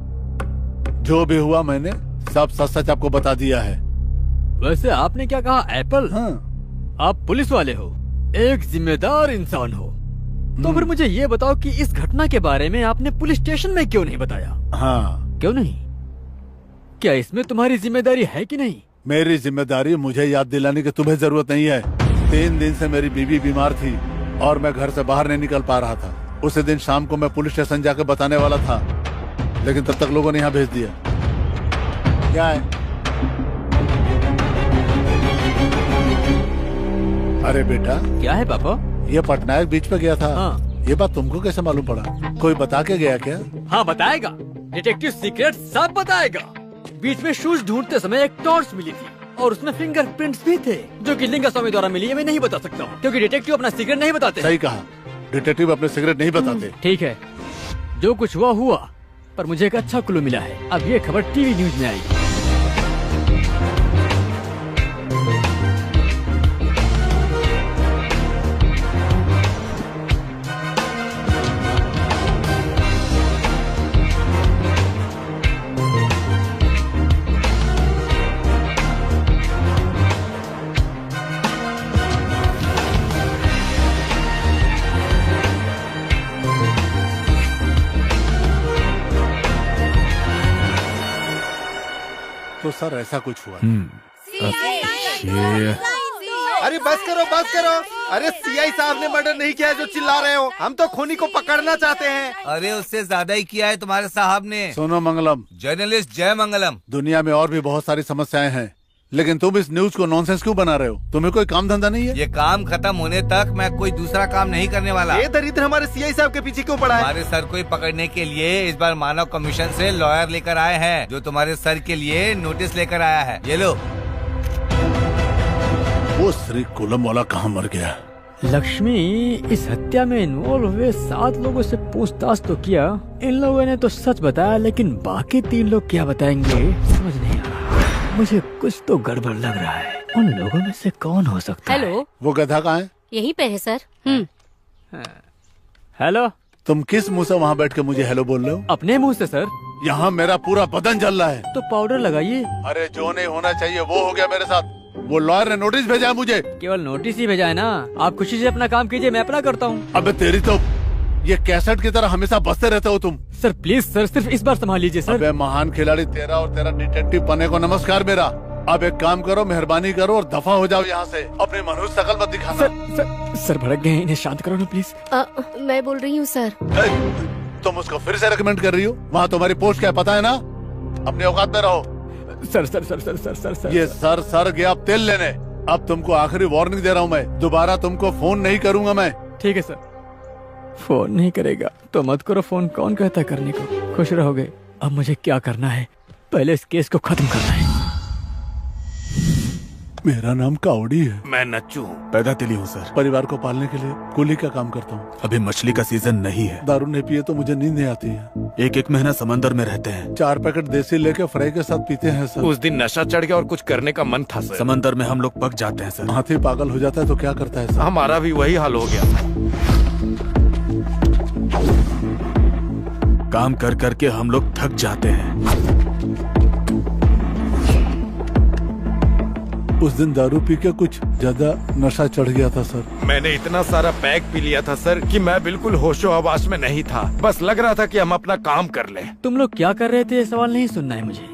जो भी हुआ मैंने सब सच सच आपको बता दिया है। वैसे आपने क्या कहा? एप्पल? हाँ। आप पुलिस वाले हो, एक जिम्मेदार इंसान हो। तो फिर मुझे ये बताओ कि इस घटना के बारे में आपने पुलिस स्टेशन में क्यों नहीं बताया? हाँ, क्यों नहीं? क्या इसमें तुम्हारी जिम्मेदारी है कि नहीं? मेरी जिम्मेदारी मुझे याद दिलाने की तुम्हें जरूरत नहीं है। 3 दिन से मेरी बीवी बीमार थी और मैं घर से बाहर नहीं निकल पा रहा था। उसी दिन शाम को मैं पुलिस स्टेशन जाकर बताने वाला था, लेकिन तब तक लोगों ने यहाँ भेज दिया। क्या है? अरे बेटा। क्या है पापा? ये पटनायक बीच पे गया था। हाँ। ये बात तुमको कैसे मालूम पड़ा? कोई बता के गया क्या? हाँ बताएगा, डिटेक्टिव सीक्रेट सब बताएगा। बीच में शूज ढूंढते समय एक टॉर्च मिली थी और उसमें फिंगरप्रिंट्स भी थे, जो कि लिंगास्वामी द्वारा मिली है। मैं नहीं बता सकता हूँ क्योंकि डिटेक्टिव अपना सीक्रेट नहीं बताते। सही कहा, डिटेक्टिव अपने सीक्रेट नहीं बताते। ठीक है, जो कुछ हुआ हुआ, पर मुझे एक अच्छा क्लू मिला है। अब ये खबर टीवी न्यूज में आई। तो सर ऐसा कुछ हुआ। अरे बस करो। अरे सीआई साहब ने मर्डर नहीं किया है जो चिल्ला रहे हो। हम तो खूनी को पकड़ना चाहते हैं। अरे उससे ज्यादा ही किया है तुम्हारे साहब ने। सुनो मंगलम, जर्नलिस्ट जय मंगलम। दुनिया में और भी बहुत सारी समस्याएं हैं, लेकिन तुम इस न्यूज को नॉनसेंस क्यों बना रहे हो? तुम्हें कोई काम धंधा नहीं है? ये काम खत्म होने तक मैं कोई दूसरा काम नहीं करने वाला। ये दरिद्र हमारे सीआई साहब के पीछे क्यों पड़ा है? हमारे सर को ही पकड़ने के लिए इस बार मानव कमीशन से लॉयर लेकर आए हैं, जो तुम्हारे सर के लिए नोटिस लेकर आया है। ये लो। वो श्री कोलम वाला कहाँ मर गया? लक्ष्मी, इस हत्या में इन्वॉल्व हुए 7 लोगों से पूछताछ तो किया। इन लोगों ने तो सच बताया, लेकिन बाकी 3 लोग क्या बताएंगे समझ नहीं आ रहा। मुझे कुछ तो गड़बड़ लग रहा है। उन लोगों में से कौन हो सकता है? हेलो, वो गधा कहाँ है? यहीं पे है सर। हेलो। तुम किस मुंह से वहाँ बैठ के मुझे हेलो बोल रहे हो? अपने मुंह से सर। यहाँ मेरा पूरा बदन जल रहा है। तो पाउडर लगाइए। अरे जो नहीं होना चाहिए वो हो गया मेरे साथ। वो लॉयर ने नोटिस भेजा है मुझे। केवल नोटिस ही भेजा है ना? आप खुशी से अपना काम कीजिए, मैं अपना करता हूँ। अबे तेरी तो ये कैसेट की तरह हमेशा बसते रहते हो तुम। सर प्लीज सर, सिर्फ इस बार संभाल लीजिए सर। अबे महान खिलाड़ी तेरा और तेरा डिटेक्टिव पने को नमस्कार मेरा। अब एक काम करो, मेहरबानी करो और दफा हो जाओ यहाँ से। अपनी मनुष्य शकल मत दिखाना। सर भड़क गए हैं, इन्हें शांत करो ना प्लीज। मैं बोल रही हूँ सर। तुम उसको फिर से रिकमेंड कर रही हो? वहाँ तुम्हारी पोस्ट क्या पता है ना? अपने औकात में रहो। Sir sir sir sir sir sir sir ये सर गया अब तेल लेने। अब तुमको आखिरी वार्निंग दे रहा हूँ मैं, दोबारा तुमको फोन नहीं करूंगा मैं। ठीक है सर। फोन नहीं करेगा तो मत करो फोन। कौन कहता करने को? खुश रहोगे। अब मुझे क्या करना है? पहले इस केस को खत्म करना है। मेरा नाम कावड़ी है। मैं नच्चू हूँ, पैदा तिली हूँ सर। परिवार को पालने के लिए कूली का काम करता हूँ। अभी मछली का सीजन नहीं है। दारू नहीं पिए तो मुझे नींद नहीं आती है। एक महीना समंदर में रहते हैं। 4 पैकेट देसी लेके फ्राई के साथ पीते हैं सर। उस दिन नशा चढ़ गया और कुछ करने का मन था सर। समंदर में हम लोग पक जाते हैं सर। हाथी पागल हो जाता है तो क्या करता है सर? हमारा भी वही हाल हो गया था। काम कर करके हम लोग थक जाते हैं। उस दिन दारू पी के कुछ ज्यादा नशा चढ़ गया था सर। मैंने इतना सारा पैक पी लिया था सर कि मैं बिल्कुल होशो हवास में नहीं था। बस लग रहा था कि हम अपना काम कर लें। तुम लोग क्या कर रहे थे ये सवाल नहीं सुनना है मुझे।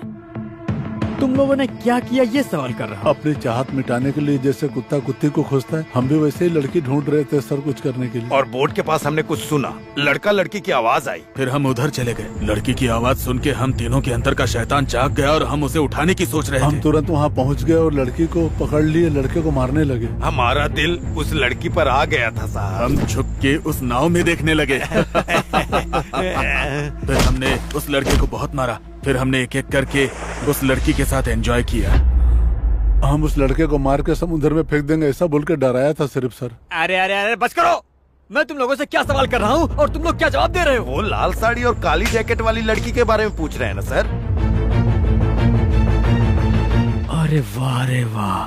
तुम लोगों ने क्या किया ये सवाल कर रहा हूँ। अपनी चाहत मिटाने के लिए जैसे कुत्ता कुत्ते को खोजता है, हम भी वैसे ही लड़की ढूंढ रहे थे सर कुछ करने के लिए। और बोर्ड के पास हमने कुछ सुना, लड़का लड़की की आवाज आई। फिर हम उधर चले गए। लड़की की आवाज सुन के हम तीनों के अंदर का शैतान जाग गया और हम उसे उठाने की सोच रहे थे। हम तुरंत वहाँ पहुँच गए और लड़की को पकड़ लिए, लड़के को मारने लगे। हमारा दिल उस लड़की पर आ गया था साहब। हम झुक के उस नाव में देखने लगे। फिर हमने उस लड़के को बहुत मारा। फिर हमने एक एक करके उस लड़की के साथ एंजॉय किया। हम उस लड़के को मार के समुद्र में फेंक देंगे ऐसा बोल के डराया था सिर्फ सर। अरे अरे अरे बस करो। मैं तुम लोगों से क्या सवाल कर रहा हूँ और तुम लोग क्या जवाब दे रहे हो? वो लाल साड़ी और काली जैकेट वाली लड़की के बारे में पूछ रहे हैं ना सर? अरे वाह रे वाह,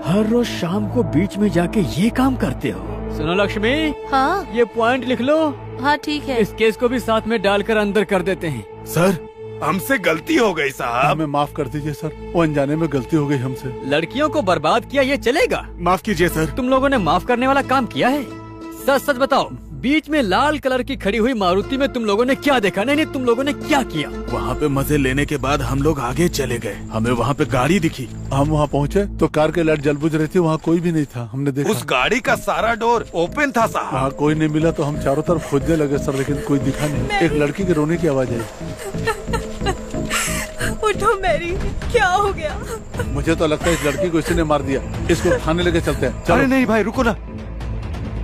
हर रोज शाम को बीच में जाके ये काम करते हो। सुनो लक्ष्मी। हाँ ये पॉइंट लिख लो। हाँ ठीक है। इस केस को भी साथ में डालकर अंदर कर देते हैं। सर हमसे गलती हो गई साहब। हमें माफ कर दीजिए सर, वो अनजाने में गलती हो गई हमसे। लड़कियों को बर्बाद किया ये चलेगा? माफ कीजिए सर। तुम लोगों ने माफ करने वाला काम किया है? सच सच बताओ, बीच में लाल कलर की खड़ी हुई मारुति में तुम लोगों ने क्या देखा? नहीं नहीं, तुम लोगों ने क्या किया? वहाँ पे मजे लेने के बाद हम लोग आगे चले गए। हमें वहाँ पे गाड़ी दिखी। हम वहाँ पहुँचे तो कार के लाइट जल बुझ रही थी, वहाँ कोई भी नहीं था। हमने देखा उस गाड़ी का सारा डोर ओपन था साहब। वहाँ कोई नहीं मिला तो हम चारों तरफ खोजने लगे सर, लेकिन कोई दिखा नहीं। एक लड़की के रोने की आवाज आई। उठो मैरी, क्या हो गया? मुझे तो लगता है इस लड़की को इसी ने मार दिया। इसको थाने लेके चलते हैं। चलो। अरे नहीं भाई, रुको ना।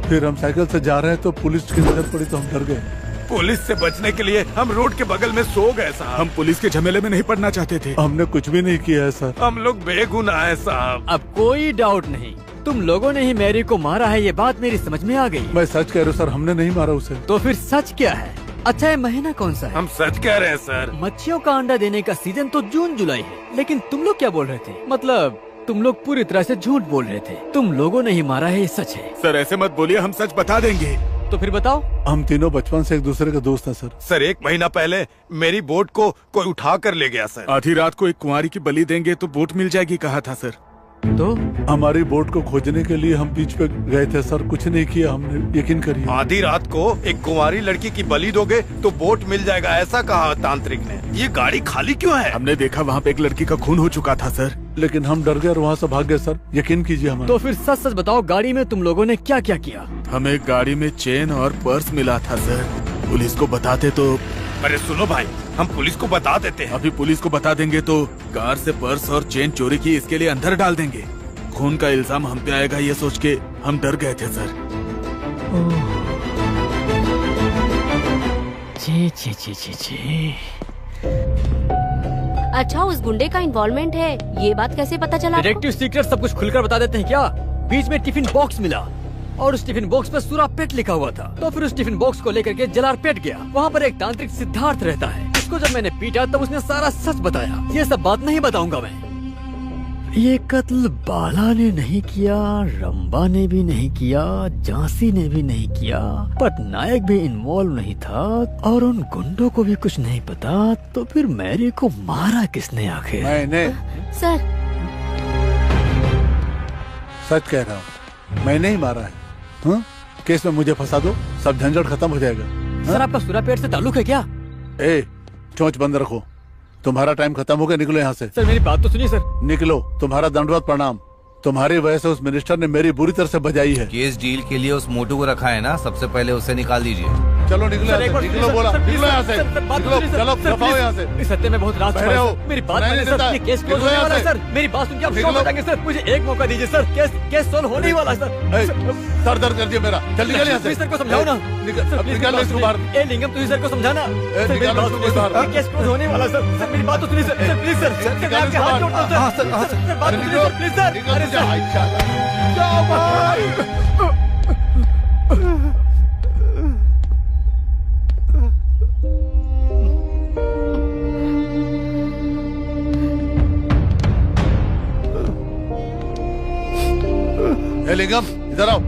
फिर हम साइकिल से जा रहे हैं तो पुलिस की नजर पड़ी तो हम डर गए। पुलिस से बचने के लिए हम रोड के बगल में सो गए साहब। हम पुलिस के झमेले में नहीं पड़ना चाहते थे। हमने कुछ भी नहीं किया है सर। हम लोग बेगुनाह है साहब। अब कोई डाउट नहीं, तुम लोगों ने ही मैरी को मारा है, ये बात मेरी समझ में आ गई। मैं सच कह रहा हूँ सर, हमने नहीं मारा उसे। तो फिर सच क्या है? अच्छा, ये महीना कौन सा है? हम सच कह रहे हैं सर। मच्छियों का अंडा देने का सीजन तो जून जुलाई है, लेकिन तुम लोग क्या बोल रहे थे? मतलब तुम लोग पूरी तरह से झूठ बोल रहे थे। तुम लोगों ने ही मारा है, ये सच है। सर ऐसे मत बोलिए, हम सच बता देंगे। तो फिर बताओ। हम तीनों बचपन से एक दूसरे के दोस्त हैं सर। सर 1 महीना पहले मेरी बोट को कोई उठा कर ले गया सर। आधी रात को एक कुंवारी की बलि देंगे तो बोट मिल जाएगी कहा था सर। तो हमारी बोट को खोजने के लिए हम बीच पे गए थे सर, कुछ नहीं किया हमने, यकीन करिए। आधी रात को एक कुंवारी लड़की की बलि दोगे तो बोट मिल जाएगा, ऐसा कहा तांत्रिक ने। ये गाड़ी खाली क्यों है? हमने देखा वहाँ पे एक लड़की का खून हो चुका था सर। लेकिन हम डर गए और वहाँ से भाग गए सर, यकीन कीजिए हमारा। तो फिर सच सच बताओ, गाड़ी में तुम लोगों ने क्या क्या किया? हमें गाड़ी में चेन और पर्स मिला था सर। पुलिस को बताते तो। अरे सुनो भाई, हम पुलिस को बता देते हैं। अभी पुलिस को बता देंगे तो कार से पर्स और चेन चोरी की इसके लिए अंदर डाल देंगे। खून का इल्जाम हम पे आएगा ये सोच के हम डर गए थे सर। छी छी छी छी छी। अच्छा, उस गुंडे का इन्वॉल्वमेंट है, ये बात कैसे पता चला? डिटेक्टिव सीक्रेट सब कुछ खुलकर बता देते हैं क्या? बीच में टिफिन बॉक्स मिला और उस टिफिन बॉक्स पर सुरापेट लिखा हुआ था। तो फिर उस टिफिन बॉक्स को लेकर के जलारपेट गया। वहाँ पर एक तांत्रिक सिद्धार्थ रहता है। उसको जब मैंने पीटा तब उसने सारा सच बताया। ये सब बात नहीं बताऊंगा मैं। ये कत्ल बाला ने नहीं किया, रंबा ने भी नहीं किया, झांसी ने भी नहीं किया, पटनायक भी इन्वॉल्व नहीं था और उन गुंडों को भी कुछ नहीं पता। तो फिर मैरी को मारा किसने आखिर? मैंने। सर सच कह रहा हूँ, मैंने ही मारा है। हाँ? केस में मुझे फंसा दो, सब झंझट खत्म हो जाएगा। सर आपका सुरापेट से ताल्लुक है क्या? ए, चोंच बंद रखो। तुम्हारा टाइम खत्म हो गया, निकलो यहाँ से। सर मेरी बात तो सुनिए सर। निकलो, तुम्हारा दंडवत प्रणाम। तुम्हारी वजह से उस मिनिस्टर ने मेरी बुरी तरह से बजाई है। केस डील के लिए उस मोटू को रखा है ना, सबसे पहले उसे निकाल दीजिए। चलो निकलो यहाँ से, निकलो बोला, निकलो यहाँ से, निकलो, चलो दफाओ यहाँ से। इस हत्या में बहुत राज छुपा है हो। सर। मेरी बात मानिए सर, ये केस क्लोज होने वाला है सर। मेरी बात सुन के आप क्यों बताएंगे सर? मुझे एक मौका दीजिए सर, केस सोल्व होने ही वाला है सर। सर दर्द कर दिया मेरा, जल्दी निकल यहाँ से। सर को समझाओ ना। निकाल इसको बाहर। ए लिंगम, तुझे सर को समझाना। सर मेरी बात सुनिए सर, केस क्लोज होने वाला सर। सर मेरी बात तो सुनिए सर, प्लीज सर। मैं आपके हाथ जोड़ता हूँ सर। हाँ सर, हाँ सर, बात सुनिए सर, प्लीज सर। अरे सर जाओ भाई। लिंगम इधर आओ।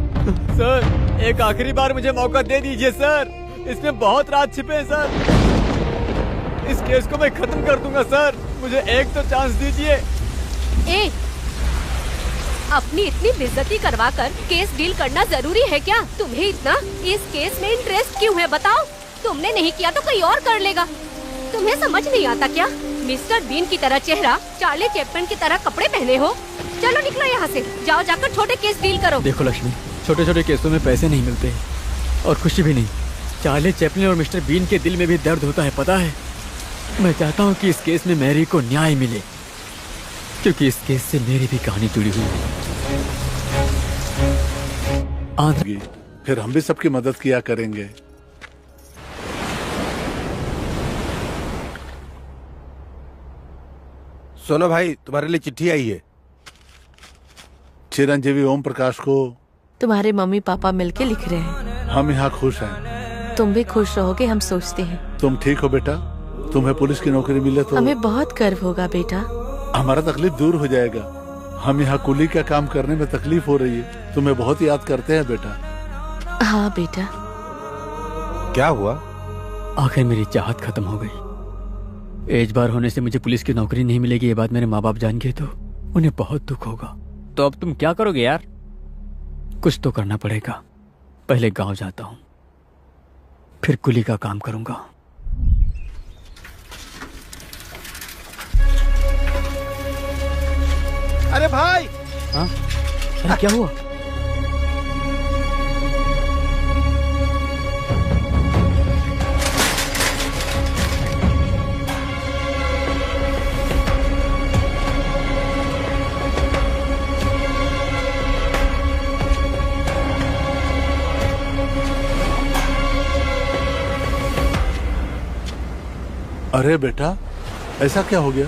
सर एक आखिरी बार मुझे मौका दे दीजिए सर, इसमें बहुत राज छिपे हैं सर। इस केस को मैं खत्म कर दूंगा सर, मुझे एक तो चांस दीजिए। ए, अपनी इतनी बेइज्जती करवा कर केस डील करना जरूरी है क्या? तुम्हें इतना इस केस में इंटरेस्ट क्यों है बताओ? तुमने नहीं किया तो कोई और कर लेगा। तुम्हें समझ नहीं आता क्या? मिस्टर बीन की तरह चेहरा, चार्ली चैपमैन की तरह कपड़े पहने हो। चलो निकलो यहाँ से, जाओ जाकर छोटे केस डील करो। देखो लक्ष्मी, छोटे छोटे केसों में पैसे नहीं मिलते और खुशी भी नहीं। चार्ली चैपलिन और मिस्टर बीन के दिल में भी दर्द होता है, पता है। मैं चाहता हूँ कि इस केस में मैरी को न्याय मिले, क्योंकि इस केस से मेरी भी कहानी जुड़ी हुई है। फिर हम भी सबकी मदद किया करेंगे। सुनो भाई, तुम्हारे लिए चिट्ठी आई है। चिरंजीवी ओम प्रकाश को तुम्हारे मम्मी पापा मिलके लिख रहे हैं। हम यहाँ खुश हैं। तुम भी खुश रहोगे हम सोचते हैं। तुम ठीक हो बेटा? तुम्हें पुलिस की नौकरी मिले तो हमें बहुत गर्व होगा बेटा। हमारा तकलीफ दूर हो जाएगा। हम यहाँ कुली का काम करने में तकलीफ हो रही है। तुम्हें बहुत याद करते हैं बेटा। हाँ बेटा। क्या हुआ? आखिर मेरी चाहत खत्म हो गई। एज बार होने से मुझे पुलिस की नौकरी नहीं मिलेगी, ये बात मेरे माँ बाप जान गए तो उन्हें बहुत दुख होगा। तो अब तुम क्या करोगे यार? कुछ तो करना पड़ेगा। पहले गांव जाता हूँ, फिर कुली का काम करूंगा। अरे भाई, हाँ? अरे क्या हुआ? अरे बेटा, ऐसा क्या हो गया?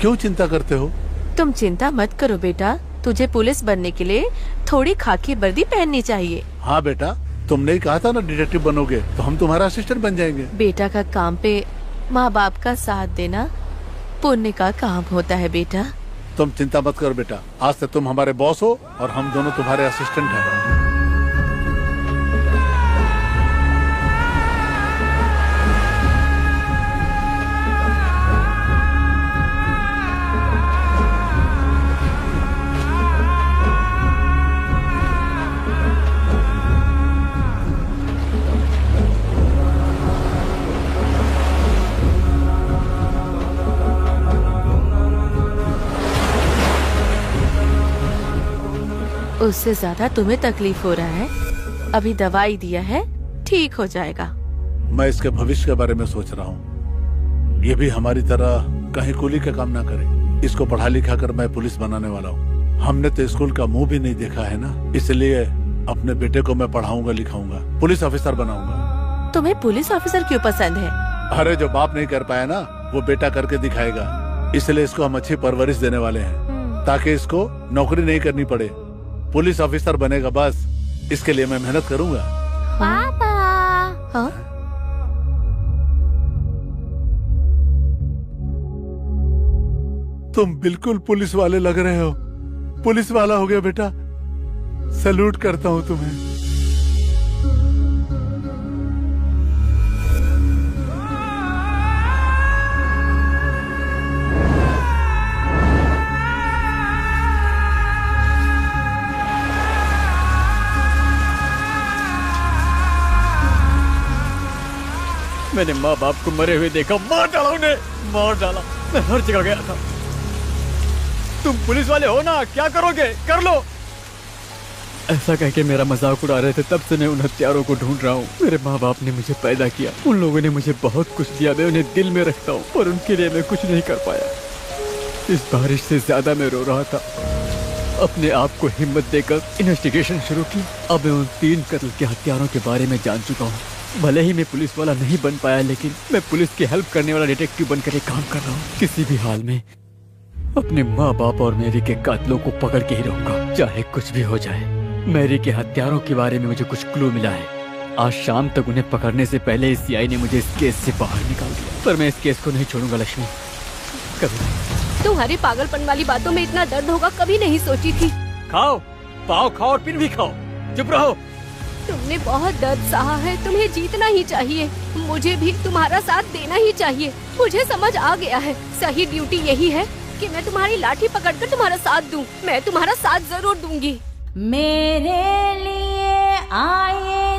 क्यों चिंता करते हो? तुम चिंता मत करो बेटा, तुझे पुलिस बनने के लिए थोड़ी खाकी वर्दी पहननी चाहिए। हाँ बेटा, तुमने ही कहा था ना डिटेक्टिव बनोगे, तो हम तुम्हारा असिस्टेंट बन जाएंगे। बेटा का काम पे माँ बाप का साथ देना पुण्य का काम होता है बेटा। तुम चिंता मत करो बेटा, आज से तुम हमारे बॉस हो और हम दोनों तुम्हारे असिस्टेंट हैं। उससे ज्यादा तुम्हें तकलीफ हो रहा है, अभी दवाई दिया है, ठीक हो जाएगा। मैं इसके भविष्य के बारे में सोच रहा हूँ। ये भी हमारी तरह कहीं कुली का काम ना करे। इसको पढ़ा लिखा कर मैं पुलिस बनाने वाला हूँ। हमने तो स्कूल का मुंह भी नहीं देखा है ना, इसलिए अपने बेटे को मैं पढ़ाऊंगा लिखाऊंगा, पुलिस ऑफिसर बनाऊंगा। तुम्हें पुलिस ऑफिसर क्यों पसंद है? अरे जो बाप नहीं कर पाया ना, वो बेटा करके दिखाएगा। इसलिए इसको हम अच्छी परवरिश देने वाले हैं, ताकि इसको नौकरी नहीं करनी पड़े, पुलिस ऑफिसर बनेगा बस। इसके लिए मैं मेहनत करूंगा। पापा। हाँ? तुम बिल्कुल पुलिस वाले लग रहे हो। पुलिस वाला हो गया बेटा, सैल्यूट करता हूँ तुम्हें। मैंने माँ बाप को मरे हुए देखा, मार डाला उन्हें, मार डाला। मैं हर जगह गया था। तुम पुलिस वाले हो ना, क्या करोगे कर लो। ऐसा कह के मेरा मजाक उड़ा रहे थे। तब से मैं उन हत्यारों को ढूंढ रहा हूँ। मेरे माँ बाप ने मुझे पैदा किया, उन लोगों ने मुझे बहुत कुछ दिया, मैं उन्हें दिल में रखता हूँ, और उनके लिए मैं कुछ नहीं कर पाया। इस बारिश से ज्यादा मैं रो रहा था। अपने आप को हिम्मत देकर इन्वेस्टिगेशन शुरू की। अब मैं उन 3 कत्ल के हत्यारों के बारे में जान चुका हूँ। भले ही मैं पुलिस वाला नहीं बन पाया, लेकिन मैं पुलिस की हेल्प करने वाला डिटेक्टिव बनकर एक काम कर रहा हूँ। किसी भी हाल में अपने माँ बाप और मैरी के कातिलों को पकड़ के ही रहूंगा, चाहे कुछ भी हो जाए। मैरी के हत्यारों के बारे में मुझे कुछ क्लू मिला है। आज शाम तक उन्हें पकड़ने से पहले सीआई ने मुझे इस केस से बाहर निकाल दिया, पर मैं इस केस को नहीं छोड़ूंगा लक्ष्मी, कभी नहीं। तुम्हारी पागलपन वाली बातों में इतना दर्द होगा कभी नहीं सोची थी। खाओ, पाव खाओ और फिर भी खाओ, चुप रहो। तुमने बहुत दर्द सहा है, तुम्हें जीतना ही चाहिए। मुझे भी तुम्हारा साथ देना ही चाहिए। मुझे समझ आ गया है, सही ड्यूटी यही है कि मैं तुम्हारी लाठी पकड़कर तुम्हारा साथ दूं। मैं तुम्हारा साथ जरूर दूंगी। मेरे लिए आए।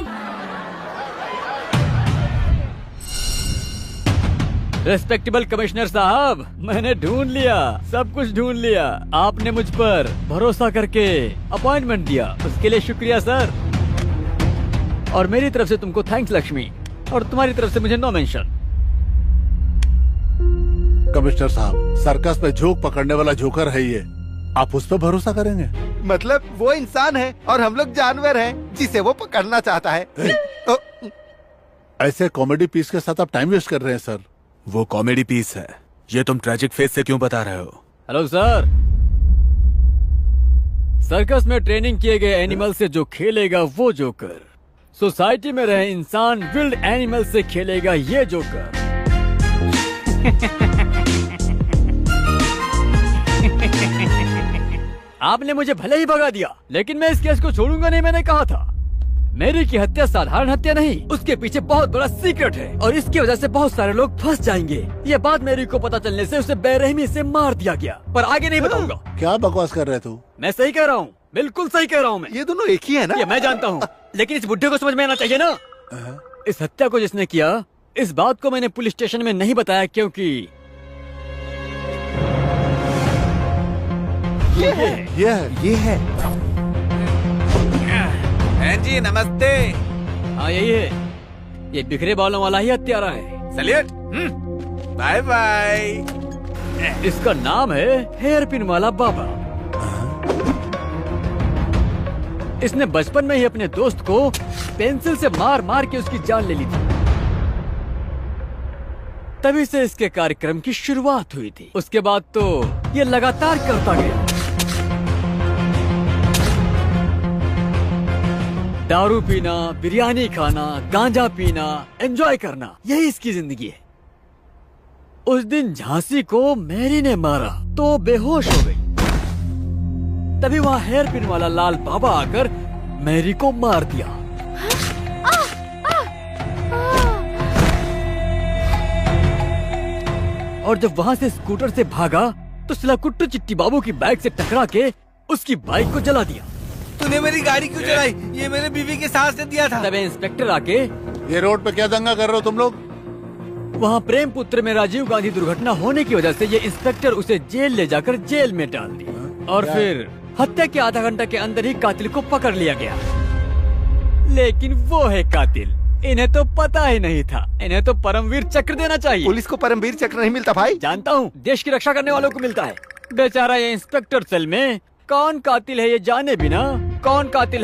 रेस्पेक्टेबल कमिश्नर साहब, मैंने ढूंढ लिया, सब कुछ ढूंढ लिया। आपने मुझ पर भरोसा करके अपॉइंटमेंट दिया, उसके लिए शुक्रिया सर। और मेरी तरफ से तुमको थैंक्स लक्ष्मी, और तुम्हारी तरफ से मुझे नो मेंशन। कमिश्नर साहब, सर्कस में जोक पकड़ने वाला जोकर है ये, आप उस पर भरोसा करेंगे? मतलब वो इंसान है और हम लोग जानवर हैं जिसे वो पकड़ना चाहता है। ऐसे कॉमेडी पीस के साथ आप टाइम वेस्ट कर रहे हैं सर। वो कॉमेडी पीस है, ये तुम ट्रेजिक फेस से क्यों बता रहे हो? हेलो सर, सर्कस में ट्रेनिंग किए गए एनिमल से जो खेलेगा वो जोकर, सोसाइटी में रहे इंसान विल्ड एनिमल से खेलेगा ये जोकर। आपने मुझे भले ही भगा दिया, लेकिन मैं इस केस को छोड़ूंगा नहीं। मैंने कहा था, मैरी की हत्या साधारण हत्या नहीं, उसके पीछे बहुत बड़ा सीक्रेट है, और इसकी वजह से बहुत सारे लोग फंस जाएंगे। ये बात मैरी को पता चलने से उसे बेरहमी से मार दिया गया, पर आगे नहीं बताऊंगा। क्या बकवास कर रहे तू? मैं सही कह रहा हूँ, बिल्कुल सही कह रहा हूँ मैं। ये दोनों एक ही है ना? ये मैं जानता हूँ, लेकिन इस बुढ़े को समझ में आना चाहिए ना। इस हत्या को जिसने किया, इस बात को मैंने पुलिस स्टेशन में नहीं बताया क्योंकि ये है। जी नमस्ते। हाँ यही है, ये बिखरे बालों वाला ही हत्यारा है। सैल्यूट। Bye bye. इसका नाम है हेयर पिन वाला बाबा। इसने बचपन में ही अपने दोस्त को पेंसिल से मार मार के उसकी जान ले ली थी। तभी से इसके कार्यक्रम की शुरुआत हुई थी। उसके बाद तो ये लगातार करता गया। दारू पीना, बिरयानी खाना, गांजा पीना, एंजॉय करना, यही इसकी जिंदगी है। उस दिन झांसी को मैरी ने मारा तो बेहोश हो गई। तभी वहाँ हेयर पिन वाला लाल बाबा आकर मैरी को मार दिया। और जब वहाँ से स्कूटर से भागा तो सिलाकुट्टू चिट्टी बाबू की बाइक से टकरा के उसकी बाइक को जला दिया। तूने मेरी गाड़ी क्यों जलाई? ये मेरे बीवी के सास ने दिया था। तभी इंस्पेक्टर आके, ये रोड पे क्या दंगा कर रहे हो तुम लोग? वहाँ प्रेम पुत्र में राजीव गांधी दुर्घटना होने की वजह से ये इंस्पेक्टर उसे जेल ले जाकर जेल में डाल दिया और फिर हत्या के आधा घंटा के अंदर ही कातिल को पकड़ लिया गया। लेकिन वो है कातिल, इन्हें तो पता ही नहीं था। इन्हें तो परमवीर चक्र देना चाहिए। पुलिस को परमवीर चक्र नहीं मिलता भाई। जानता हूँ, देश की रक्षा करने वालों को मिलता है। बेचारा ये इंस्पेक्टर सेल में कौन कातिल है ये जाने बिना कौन कातिल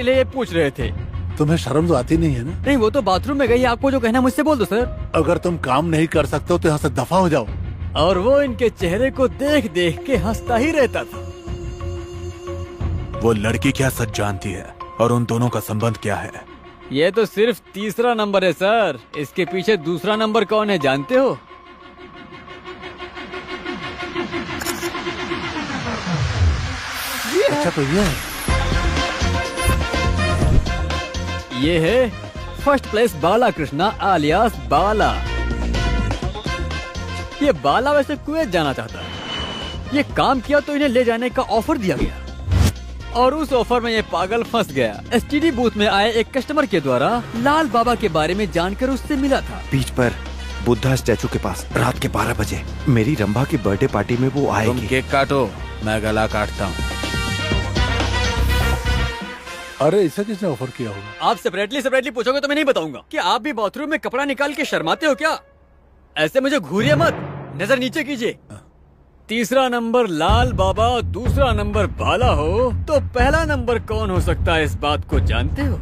है ये पूछ रहे थे। तुम्हें शर्म तो आती नहीं है ना? नहीं, वो तो बाथरूम में गई। आपको जो कहना मुझसे बोल दो सर। अगर तुम काम नहीं कर सकते हो तो यहाँ से दफा हो जाओ। और वो इनके चेहरे को देख देख के हंसता ही रहता था। वो लड़की क्या सच जानती है और उन दोनों का संबंध क्या है? ये तो सिर्फ तीसरा नंबर है सर। इसके पीछे दूसरा नंबर कौन है जानते हो? अच्छा तो ये है फर्स्ट प्लेस बाला कृष्णा आलियास बाला। ये बाला वैसे कुवैत जाना चाहता है। ये काम किया तो इन्हें ले जाने का ऑफर दिया गया और उस ऑफर में ये पागल फंस गया। एसटीडी बूथ में आए एक कस्टमर के द्वारा लाल बाबा के बारे में जानकर उससे मिला था। बीच पर बुद्धा स्टैचू के पास रात के 12 बजे मेरी रंभा की बर्थडे पार्टी में वो आएगी। तुम केक काटो, मैं गला काटता हूँ। अरे इसे किसने ऑफर किया होगा? आप सेपरेटली पूछोगे तो मैं नहीं बताऊंगा। क्या आप भी बाथरूम में कपड़ा निकाल के शर्माते हो क्या? ऐसे मुझे घूरिए मत, नजर नीचे कीजिए। तीसरा नंबर लाल बाबा, दूसरा नंबर बाला हो तो पहला नंबर कौन हो सकता है, इस बात को जानते हो?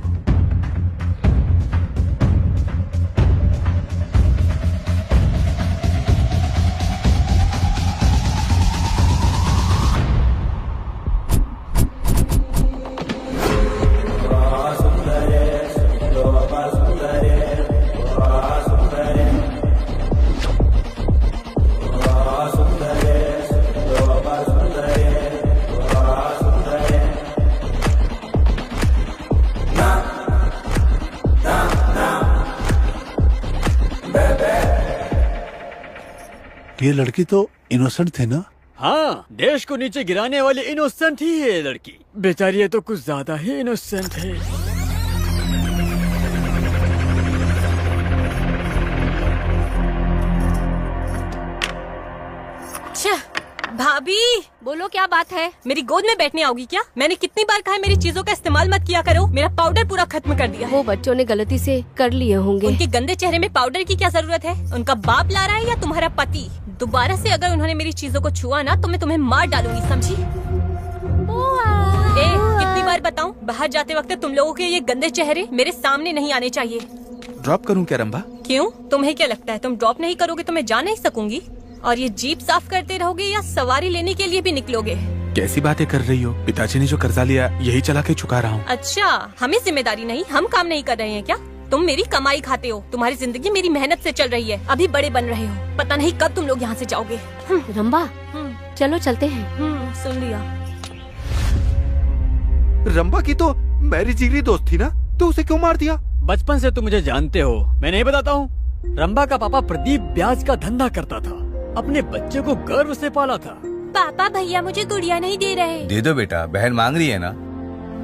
ये लड़की तो इनोसेंट थी ना? हाँ, देश को नीचे गिराने वाली इनोसेंट ही है ये लड़की। बेचारी ये तो कुछ ज्यादा ही इनोसेंट है। भाभी बोलो क्या बात है? मेरी गोद में बैठने आओगी क्या? मैंने कितनी बार कहा है मेरी चीजों का इस्तेमाल मत किया करो। मेरा पाउडर पूरा खत्म कर दिया है। वो बच्चों ने गलती से कर लिए होंगे। उनके गंदे चेहरे में पाउडर की क्या जरूरत है? उनका बाप ला रहा है या तुम्हारा पति? दोबारा से अगर उन्होंने मेरी चीजों को छुआ ना तो मैं तुम्हें मार डालूंगी, समझी? कितनी बार बताऊं, बाहर जाते वक्त तुम लोगों के ये गंदे चेहरे मेरे सामने नहीं आने चाहिए। ड्रॉप करूं क्या रंभा? क्यों, तुम्हें क्या लगता है तुम ड्रॉप नहीं करोगे तो मैं जा नहीं सकूंगी? और ये जीप साफ करते रहोगे या सवारी लेने के लिए भी निकलोगे? कैसी बातें कर रही हो? पिताजी ने जो कर्जा लिया यही चला के चुका रहा हूँ। अच्छा, हमें जिम्मेदारी नहीं, हम काम नहीं कर रहे हैं क्या? तुम मेरी कमाई खाते हो, तुम्हारी जिंदगी मेरी मेहनत से चल रही है। अभी बड़े बन रहे हो, पता नहीं कब तुम लोग यहाँ से जाओगे। रंभा चलो चलते हैं। सुन लिया। रंभा की तो मेरी जिगरी दोस्त थी ना, तो उसे क्यों मार दिया? बचपन से तुम मुझे जानते हो, मैं नहीं बताता हूँ। रंभा का पापा प्रदीप ब्याज का धंधा करता था, अपने बच्चे को गर्व से पाला था। पापा भैया मुझे गुड़िया नहीं दे रहे। दे दो बेटा, बहन मांग रही है ना।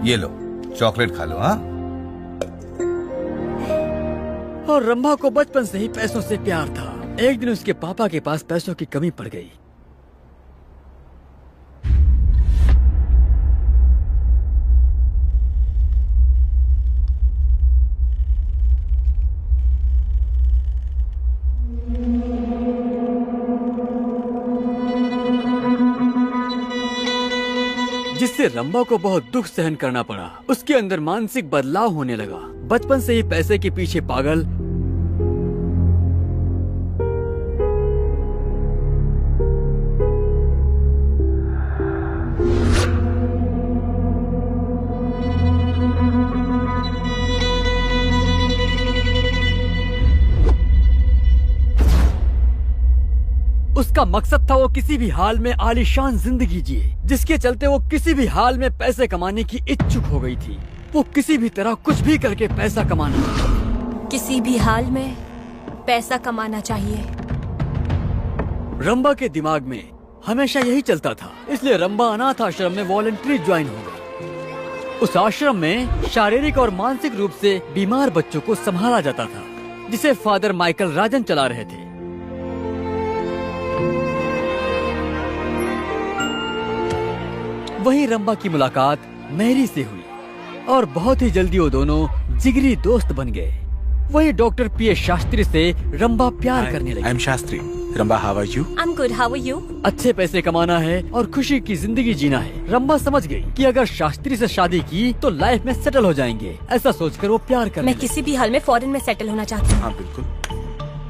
ये लो चॉकलेट खा लो। हाँ और रंभा को बचपन से ही पैसों से प्यार था। एक दिन उसके पापा के पास पैसों की कमी पड़ गई। जिससे रंभा को बहुत दुख सहन करना पड़ा। उसके अंदर मानसिक बदलाव होने लगा। बचपन से ही पैसे के पीछे पागल, उसका मकसद था वो किसी भी हाल में आलीशान जिंदगी जिए, जिसके चलते वो किसी भी हाल में पैसे कमाने की इच्छुक हो गई थी। वो किसी भी तरह कुछ भी करके पैसा कमाना, किसी भी हाल में पैसा कमाना चाहिए। रंभा के दिमाग में हमेशा यही चलता था। इसलिए रंभा अनाथ आश्रम में वॉलंटरी ज्वाइन हो गई। उस आश्रम में शारीरिक और मानसिक रूप से बीमार बच्चों को संभाला जाता था, जिसे फादर माइकल राजन चला रहे थे। वहीं रंभा की मुलाकात मैरी से हुई और बहुत ही जल्दी वो दोनों जिगरी दोस्त बन गए। वहीं डॉक्टर पीएस शास्त्री से रंभा प्यार करने लगी। I am Shastri. Rambha, how are you? I am good, how are you? अच्छे पैसे कमाना है और खुशी की जिंदगी जीना है। रंभा समझ गई कि अगर शास्त्री से शादी की तो लाइफ में सेटल हो जाएंगे। ऐसा सोचकर वो प्यार करने मैं किसी भी हाल में फॉरेन में सेटल होना चाहती हूँ। हाँ बिल्कुल।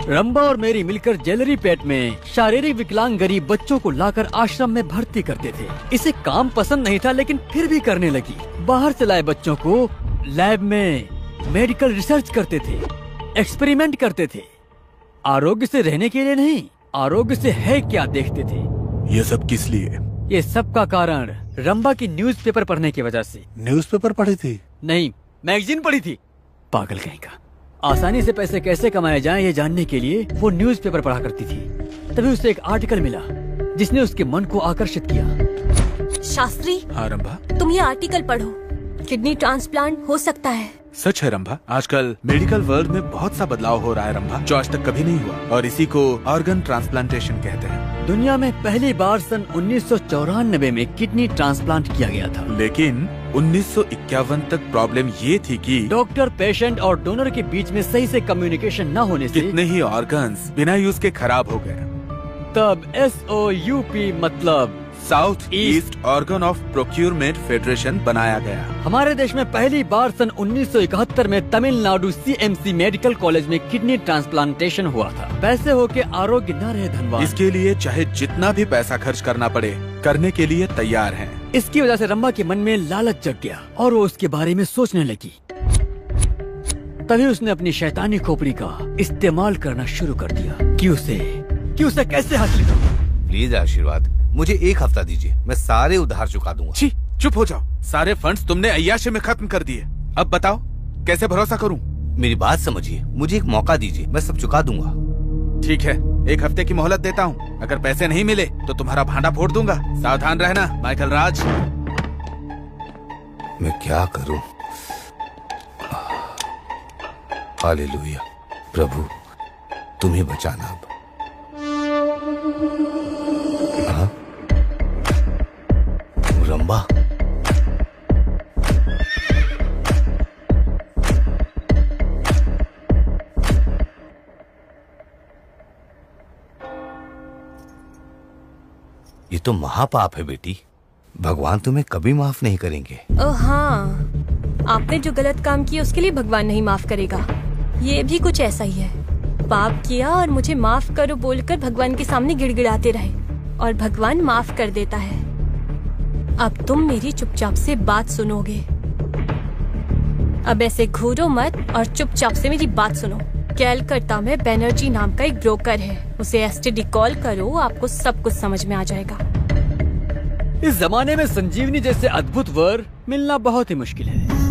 रंभा और मेरी मिलकर ज्वेलरी पेट में शारीरिक विकलांग गरीब बच्चों को लाकर आश्रम में भर्ती करते थे। इसे काम पसंद नहीं था, लेकिन फिर भी करने लगी। बाहर से लाए बच्चों को लैब में मेडिकल रिसर्च करते थे, एक्सपेरिमेंट करते थे। आरोग्य से रहने के लिए नहीं, आरोग्य से है क्या देखते थे। ये सब किस लिए? ये सब का कारण रंभा की न्यूज़पेपर पढ़ने की वजह से। न्यूज़पेपर पढ़ी थी? नहीं, मैगजीन पढ़ी थी। पागल कहीं का। आसानी से पैसे कैसे कमाए जाएं ये जानने के लिए वो न्यूज़पेपर पढ़ा करती थी। तभी उसे एक आर्टिकल मिला जिसने उसके मन को आकर्षित किया। शास्त्री, हाँ रंभा, तुम ये आर्टिकल पढ़ो। किडनी ट्रांसप्लांट हो सकता है। सच है रंभा। आजकल मेडिकल वर्ल्ड में बहुत सा बदलाव हो रहा है रंभा, जो आज तक कभी नहीं हुआ, और इसी को ऑर्गन ट्रांसप्लांटेशन कहते हैं। दुनिया में पहली बार सन 1994 में किडनी ट्रांसप्लांट किया गया था। लेकिन 1951 तक प्रॉब्लम ये थी कि डॉक्टर, पेशेंट और डोनर के बीच में सही से कम्युनिकेशन न होने से कितने ही ऑर्गन्स बिना यूज के खराब हो गए। तब SOUP मतलब south east organ of procurement federation बनाया गया। हमारे देश में पहली बार सन 1971 में तमिलनाडु CMC मेडिकल कॉलेज में किडनी ट्रांसप्लांटेशन हुआ था। पैसे हो के आरोग्य न रहे धनवान। इसके लिए चाहे जितना भी पैसा खर्च करना पड़े, करने के लिए तैयार हैं। इसकी वजह से रंभा के मन में लालच जग गया और वो उसके बारे में सोचने लगी। तभी उसने अपनी शैतानी खोपड़ी का इस्तेमाल करना शुरू कर दिया कि उसे कैसे हासिल करूं। प्लीज आशीर्वाद, मुझे 1 हफ्ता दीजिए, मैं सारे उधार चुका दूंगा। छी, चुप हो जाओ। सारे फंड्स तुमने अय्याशी में खत्म कर दिए। अब बताओ कैसे भरोसा करूं? मेरी बात समझिए, मुझे एक मौका दीजिए, मैं सब चुका दूंगा। ठीक है, 1 हफ्ते की मोहलत देता हूँ। अगर पैसे नहीं मिले तो तुम्हारा भांडा फोड़ दूंगा। सावधान रहना माइकल राज। मैं क्या करूं? हालेलुया, प्रभु तुम ही बचाना। अब रंभा, ये तो महापाप है बेटी। भगवान तुम्हें कभी माफ नहीं करेंगे। हाँ, आपने जो गलत काम किया उसके लिए भगवान नहीं माफ करेगा। ये भी कुछ ऐसा ही है। पाप किया और मुझे माफ करो बोलकर भगवान के सामने गिड़गिड़ाते रहे और भगवान माफ कर देता है। अब तुम मेरी चुपचाप से बात सुनोगे। अब ऐसे घूरो मत और चुपचाप से मेरी बात सुनो। कैलकाटा में बैनर्जी नाम का एक ब्रोकर है, उसे STD कॉल करो, आपको सब कुछ समझ में आ जाएगा। इस जमाने में संजीवनी जैसे अद्भुत वर मिलना बहुत ही मुश्किल है।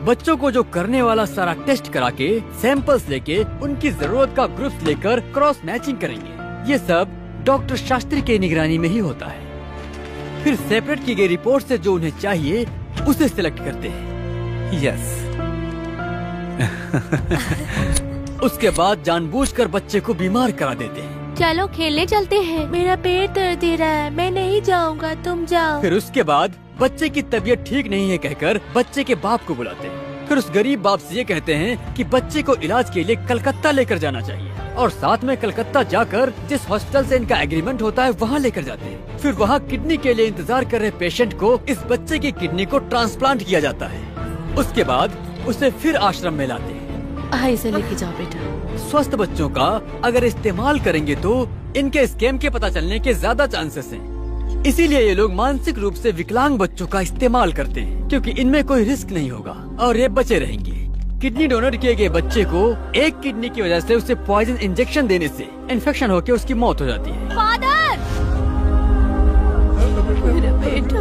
बच्चों को जो करने वाला सारा टेस्ट करा के सैंपल्स लेके उनकी जरूरत का ग्रुप्स लेकर क्रॉस मैचिंग करेंगे। ये सब डॉक्टर शास्त्री के निगरानी में ही होता है। फिर सेपरेट की गई रिपोर्ट से जो उन्हें चाहिए उसे सिलेक्ट करते हैं। यस, उसके बाद जानबूझकर बच्चे को बीमार करा देते हैं। चलो खेलने चलते हैं। मेरा पेट दर्द दे रहा है, मैं नहीं जाऊंगा, तुम जाओ। फिर उसके बाद बच्चे की तबीयत ठीक नहीं है कहकर बच्चे के बाप को बुलाते हैं। फिर उस गरीब बाप से ये कहते हैं कि बच्चे को इलाज के लिए कलकत्ता लेकर जाना चाहिए और साथ में कलकत्ता जाकर जिस हॉस्पिटल से इनका एग्रीमेंट होता है वहाँ लेकर जाते हैं। फिर वहाँ किडनी के लिए इंतजार कर रहे पेशेंट को इस बच्चे की किडनी को ट्रांसप्लांट किया जाता है। उसके बाद उसे फिर आश्रम में लाते हैं। इसे लेके जाओ बेटा। स्वस्थ बच्चों का अगर इस्तेमाल करेंगे तो इनके स्कैम के पता चलने के ज्यादा चांसेस हैं। इसीलिए ये लोग मानसिक रूप से विकलांग बच्चों का इस्तेमाल करते हैं क्योंकि इनमें कोई रिस्क नहीं होगा और ये बचे रहेंगे। किडनी डोनेट किए गए बच्चे को एक किडनी की वजह से उसे पॉइजन इंजेक्शन देने से इन्फेक्शन होकर उसकी मौत हो जाती है। फादर! मेरा बेटा।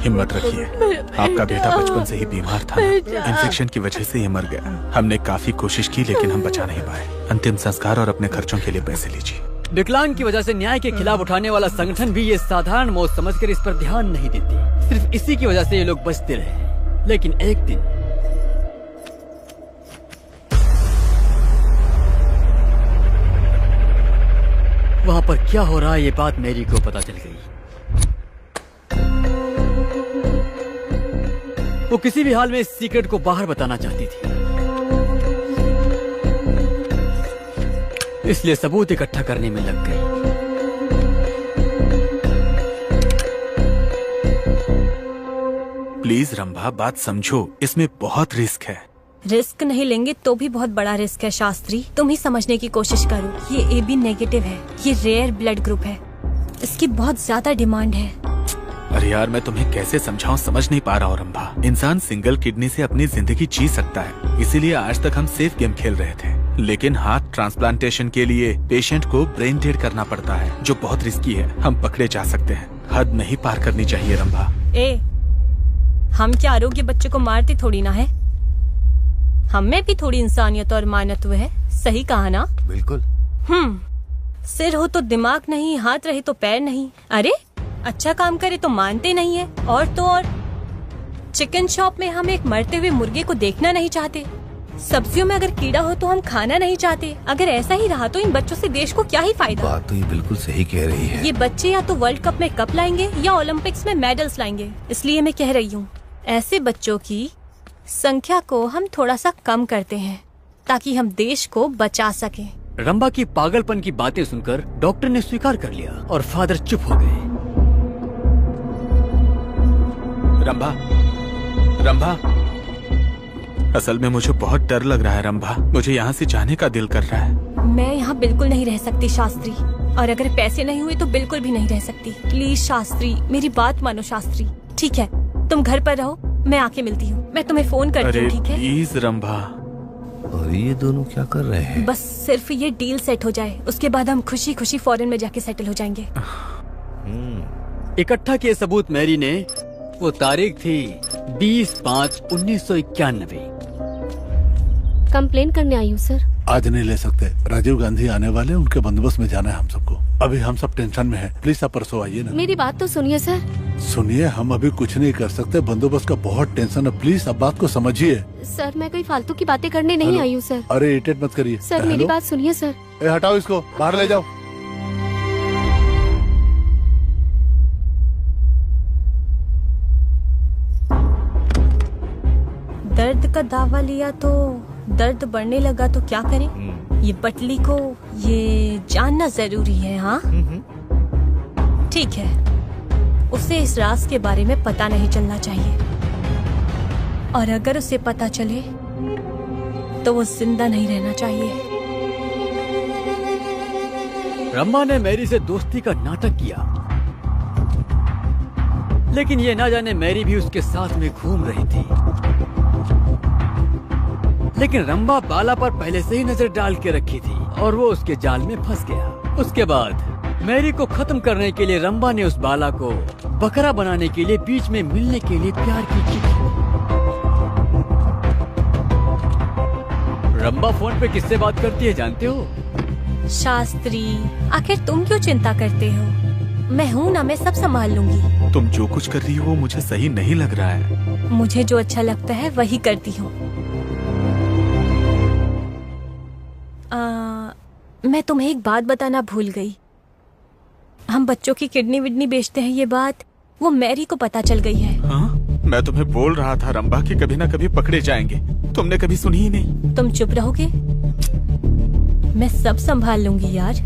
हिम्मत रखिए, आपका बेटा बचपन से ही बीमार था। इन्फेक्शन की वजह से ये मर गया। हमने काफी कोशिश की लेकिन हम बचा नहीं पाए। अंतिम संस्कार और अपने खर्चों के लिए पैसे लीजिए। विकलांग की वजह से न्याय के खिलाफ उठाने वाला संगठन भी ये साधारण मौत समझकर इस पर ध्यान नहीं देती। सिर्फ इसी की वजह से ये लोग बचते रहे। लेकिन एक दिन वहाँ पर क्या हो रहा है ये बात मैरी को पता चल गई। वो किसी भी हाल में इस सीक्रेट को बाहर बताना चाहती थी, इसलिए सबूत इकट्ठा करने में लग गई। प्लीज रंभा, बात समझो, इसमें बहुत रिस्क है। रिस्क नहीं लेंगे तो भी बहुत बड़ा रिस्क है शास्त्री, तुम ही समझने की कोशिश करो। ये AB नेगेटिव है, ये रेयर ब्लड ग्रुप है, इसकी बहुत ज्यादा डिमांड है। अरे यार, मैं तुम्हें कैसे समझाऊं, समझ नहीं पा रहा हूँ रंभा। इंसान सिंगल किडनी से अपनी जिंदगी जी सकता है, इसीलिए आज तक हम सेफ गेम खेल रहे थे। लेकिन हार्ट ट्रांसप्लांटेशन के लिए पेशेंट को ब्रेन डेड करना पड़ता है, जो बहुत रिस्की है। हम पकड़े जा सकते हैं, हद नहीं पार करनी चाहिए रंभा। हम क्या आरोग्य बच्चे को मारते थोड़ी ना है, हमें भी थोड़ी इंसानियत और मानवत्व है। सही कहा ना? बिल्कुल। सिर हो तो दिमाग नहीं, हाथ रहे तो पैर नहीं। अरे अच्छा काम करे तो मानते नहीं है। और तो और चिकन शॉप में हम एक मरते हुए मुर्गे को देखना नहीं चाहते। सब्जियों में अगर कीड़ा हो तो हम खाना नहीं चाहते। अगर ऐसा ही रहा तो इन बच्चों से देश को क्या ही फायदा। बात तो ये बिल्कुल सही कह रही है। ये बच्चे या तो वर्ल्ड कप में कप लाएंगे या ओलंपिक्स में मेडल्स लाएंगे। इसलिए मैं कह रही हूँ, ऐसे बच्चों की संख्या को हम थोड़ा सा कम करते हैं ताकि हम देश को बचा सकें। रंभा की पागलपन की बातें सुनकर डॉक्टर ने स्वीकार कर लिया और फादर चुप हो गए। रंभा, रंभा, असल में मुझे बहुत डर लग रहा है रंभा। मुझे यहाँ से जाने का दिल कर रहा है। मैं यहाँ बिल्कुल नहीं रह सकती शास्त्री, और अगर पैसे नहीं हुए तो बिल्कुल भी नहीं रह सकती। प्लीज शास्त्री, मेरी बात मानो शास्त्री। ठीक है, तुम घर पर रहो, मैं आके मिलती हूँ। मैं तुम्हें फोन करती हूँ, ठीक है? प्लीज रंभा। और ये दोनों क्या कर रहे हैं? बस सिर्फ ये डील सेट हो जाए, उसके बाद हम खुशी खुशी फॉरेन में जाके सेटल हो जाएंगे। इकट्ठा किए सबूत मैरी ने, वो तारीख थी 20/5/1991। कंप्लेन करने आई हूँ सर। आज नहीं ले सकते, राजीव गांधी आने वाले, उनके बंदोबस्त में जाना है हम सबको। अभी हम सब टेंशन में हैं। प्लीज आप परसों आइए ना। मेरी बात तो सुनिए सर। सुनिए, हम अभी कुछ नहीं कर सकते, बंदोबस्त का बहुत टेंशन है। प्लीज अब बात को समझिए। सर मैं कोई फालतू की बातें करने नहीं आई हूँ सर। अरे इरिटेट मत करिए सर। मेरी बात सुनिए सर। हटाओ इसको, बाहर ले जाओ। दर्द का दावा लिया तो दर्द बढ़ने लगा तो क्या करें? ये पटली को ये जानना जरूरी है। हाँ ठीक है, उसे इस राज के बारे में पता नहीं चलना चाहिए, और अगर उसे पता चले तो वो जिंदा नहीं रहना चाहिए। रम्मा ने मैरी से दोस्ती का नाटक किया, लेकिन ये ना जाने मैरी भी उसके साथ में घूम रही थी। लेकिन रंभा बाला पर पहले से ही नजर डाल के रखी थी और वो उसके जाल में फंस गया। उसके बाद मैरी को खत्म करने के लिए रंभा ने उस बाला को बकरा बनाने के लिए बीच में मिलने के लिए प्यार की चिट्ठी। रंभा फोन पे किससे बात करती है जानते हो? शास्त्री, आखिर तुम क्यों चिंता करते हो? मैं हूँ ना, मैं सब संभाल लूंगी। तुम जो कुछ कर रही हो मुझे सही नहीं लग रहा है। मुझे जो अच्छा लगता है वही करती हूँ। मैं तुम्हें एक बात बताना भूल गई। हम बच्चों की किडनी विडनी बेचते हैं, ये बात वो मैरी को पता चल गई है। हाँ? मैं तुम्हें बोल रहा था रंभा कि कभी ना कभी पकड़े जाएंगे, तुमने कभी सुनी ही नहीं। तुम चुप रहोगे? मैं सब संभाल लूंगी यार।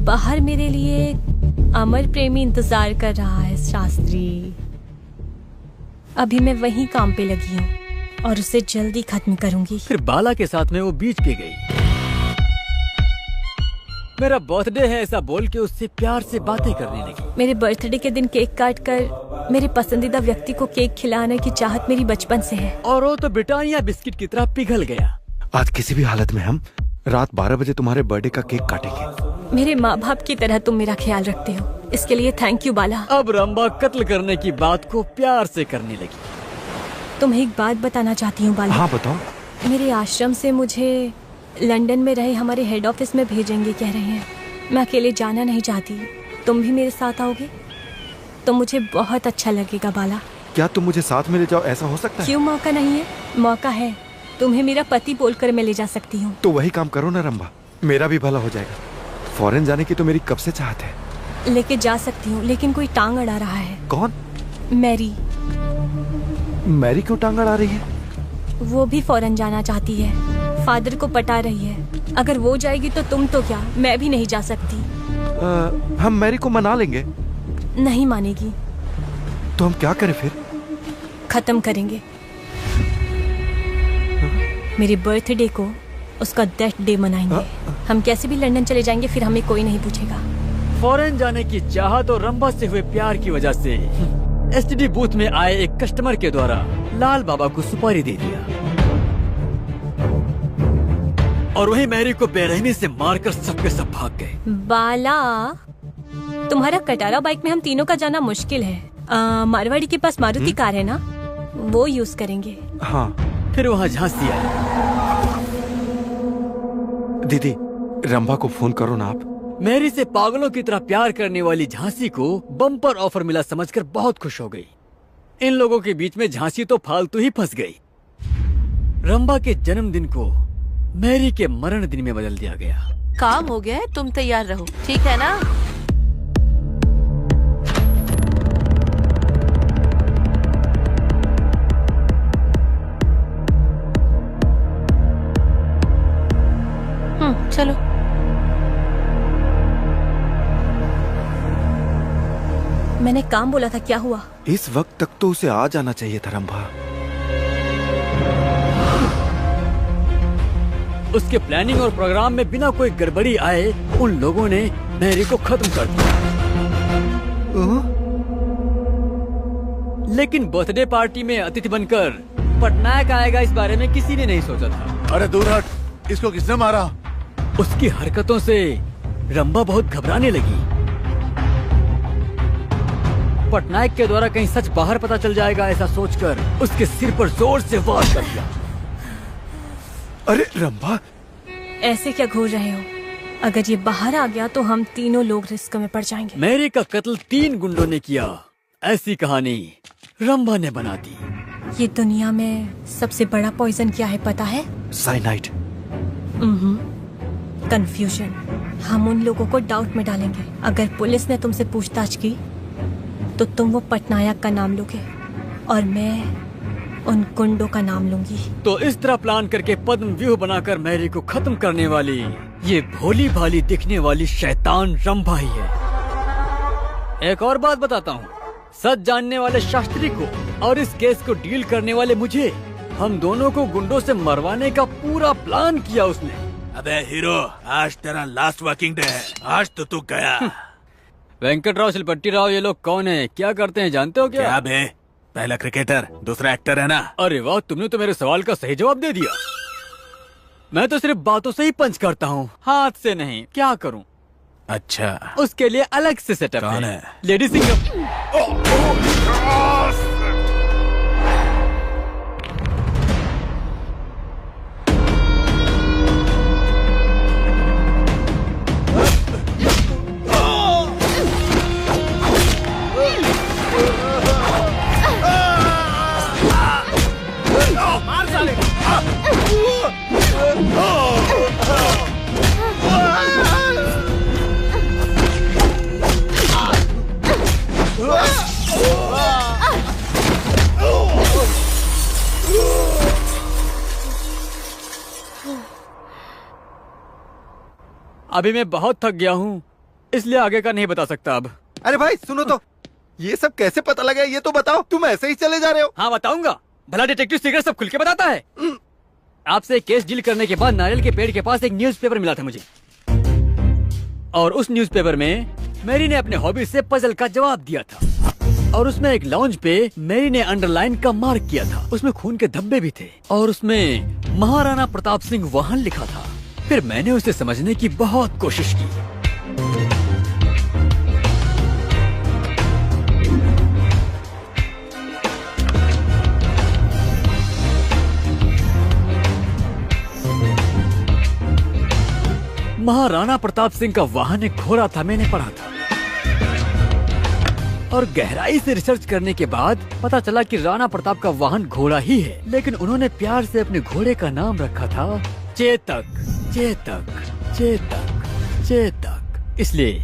बाहर मेरे लिए अमर प्रेमी इंतजार कर रहा है शास्त्री। अभी मैं वहीं काम पे लगी हूँ और उसे जल्दी खत्म करूंगी। फिर बाला के साथ में वो बीच पे गई। मेरा बर्थडे है ऐसा बोल के उससे प्यार से बातें करने लगी। मेरे बर्थडे के दिन केक काट कर मेरे पसंदीदा व्यक्ति को केक खिलाने की चाहत मेरी बचपन से है। और वो तो ब्रिटानिया बिस्किट की तरह पिघल गया। आज किसी भी हालत में हम रात 12 बजे तुम्हारे बर्थडे का केक काटेंगे। मेरे माँ बाप की तरह तुम मेरा ख्याल रखते हो, इसके लिए थैंक यू बाला। अब रंभा कत्ल करने की बात को प्यार से करने लगी। तुम्हें एक बात बताना चाहती हूँ बाला। हाँ बताओ। मेरे आश्रम से मुझे लंदन में रहे हमारे हेड ऑफिस में भेजेंगे कह रहे हैं। मैं अकेले जाना नहीं चाहती, तुम भी मेरे साथ आओगे तो मुझे बहुत अच्छा लगेगा बाला। क्या तुम मुझे साथ में ले जाओ, ऐसा हो सकता है? क्यों मौका नहीं है? मौका है। तुम्हें मेरा पति बोलकर मैं ले जा सकती हूँ। तो वही काम करो ना रंभा, मेरा भी भला हो जाएगा। फॉरेन जाने की तो मेरी कब से चाहत है। लेके जा सकती हूँ, लेकिन कोई टांग अड़ा रहा है। कौन? मैरी। मैरी क्यों टांग अड़ा रही है? वो भी फॉरेन जाना चाहती है, फादर को पटा रही है। अगर वो जाएगी तो तुम तो क्या, मैं भी नहीं जा सकती। हम मैरी को मना लेंगे। नहीं मानेगी। तो हम क्या करें फिर? खत्म करेंगे। मेरे बर्थडे को उसका डेथ डे मनाएंगे। हम कैसे भी लंदन चले जाएंगे, फिर हमें कोई नहीं पूछेगा। फॉरेन जाने की चाहत और रंभा से हुए प्यार की वजह से एसटीडी बूथ में आए एक कस्टमर के द्वारा लाल बाबा को सुपारी दे दिया और वही मैरी को बेरहमी से मारकर सबके सब भाग गए। बाला, तुम्हारा कटारा बाइक में हम तीनों का जाना मुश्किल है। मारवाड़ी के पास मारुति कार है ना, वो यूज करेंगे। हाँ। फिर वहाँ झांसी आई। दीदी, रंभा को फोन करो ना आप। मैरी से पागलों की तरह प्यार करने वाली झांसी को बम्पर ऑफर मिला समझकर बहुत खुश हो गई। इन लोगों के बीच में झांसी तो फालतू ही फंस गई। रंभा के जन्मदिन को मैरी के मरण दिन में बदल दिया गया। काम हो गया है, तुम तैयार रहो, ठीक है ना? चलो। मैंने काम बोला था, क्या हुआ? इस वक्त तक तो उसे आ जाना चाहिए था रंभा। उसके प्लानिंग और प्रोग्राम में बिना कोई गड़बड़ी आए उन लोगों ने मैरी को खत्म कर दिया। लेकिन बर्थडे पार्टी में अतिथि बनकर पटनायक आएगा, इस बारे में किसी ने नहीं सोचा था। अरे दूर हट, इसको किसने मारा? उसकी हरकतों से रंभा बहुत घबराने लगी। पटनायक के द्वारा कहीं सच बाहर पता चल जाएगा, ऐसा सोचकर उसके सिर पर जोर से वार कर दिया। अरे रंभा, ऐसे क्या घूर रहे हो? अगर ये बाहर आ गया तो हम तीनों लोग रिस्क में पड़ जाएंगे। मैरी का कत्ल 3 गुंडों ने किया, ऐसी कहानी रंभा ने बना दी। ये दुनिया में सबसे बड़ा पॉइजन क्या है पता है? साइनाइड। कंफ्यूजन। हम उन लोगों को डाउट में डालेंगे। अगर पुलिस ने तुमसे पूछताछ की तो तुम वो पटनायक का नाम लोगे और मैं उन गुंडों का नाम लूंगी। तो इस तरह प्लान करके पद्म व्यूह बनाकर मैरी को खत्म करने वाली ये भोली भाली दिखने वाली शैतान रंभा ही है। एक और बात बताता हूँ, सच जानने वाले शास्त्री को और इस केस को डील करने वाले मुझे, हम दोनों को गुंडों से मरवाने का पूरा प्लान किया उसने। अबे हीरो, आज तेरा लास्ट वर्किंग डे है, आज तो तू गया। वेंकट राव, सिलपट्टी राव, ये लोग कौन है, क्या करते हैं जानते हो क्या? क्या बे? पहला क्रिकेटर, दूसरा एक्टर है ना? अरे वाह, तुमने तो मेरे सवाल का सही जवाब दे दिया। मैं तो सिर्फ बातों से ही पंच करता हूँ, हाथ से नहीं। क्या करूँ? अच्छा, उसके लिए अलग से सेटअप कौन है? Lady singer. मार साले। अभी मैं बहुत थक गया हूँ, इसलिए आगे का नहीं बता सकता अब। अरे भाई सुनो तो, ये सब कैसे पता लगा ये तो बताओ। तुम ऐसे ही चले जा रहे हो? हाँ बताऊंगा, भला डिटेक्टिव सीक्रेट सब खुल के बताता है। आपसे एक केस डील करने के बाद नारियल के पेड़ के पास एक न्यूज़पेपर मिला था मुझे, और उस न्यूज़पेपर में मैरी ने अपने हॉबी से पजल का जवाब दिया था, और उसमें एक लाउंज पे मैरी ने अंडरलाइन का मार्क किया था। उसमें खून के धब्बे भी थे और उसमें महाराणा प्रताप सिंह वाहन लिखा था। फिर मैंने उसे समझने की बहुत कोशिश की। महाराणा प्रताप सिंह का वाहन एक घोड़ा था, मैंने पढ़ा था। और गहराई से रिसर्च करने के बाद पता चला कि राणा प्रताप का वाहन घोड़ा ही है, लेकिन उन्होंने प्यार से अपने घोड़े का नाम रखा था चेतक। चेतक चेतक चेतक, इसलिए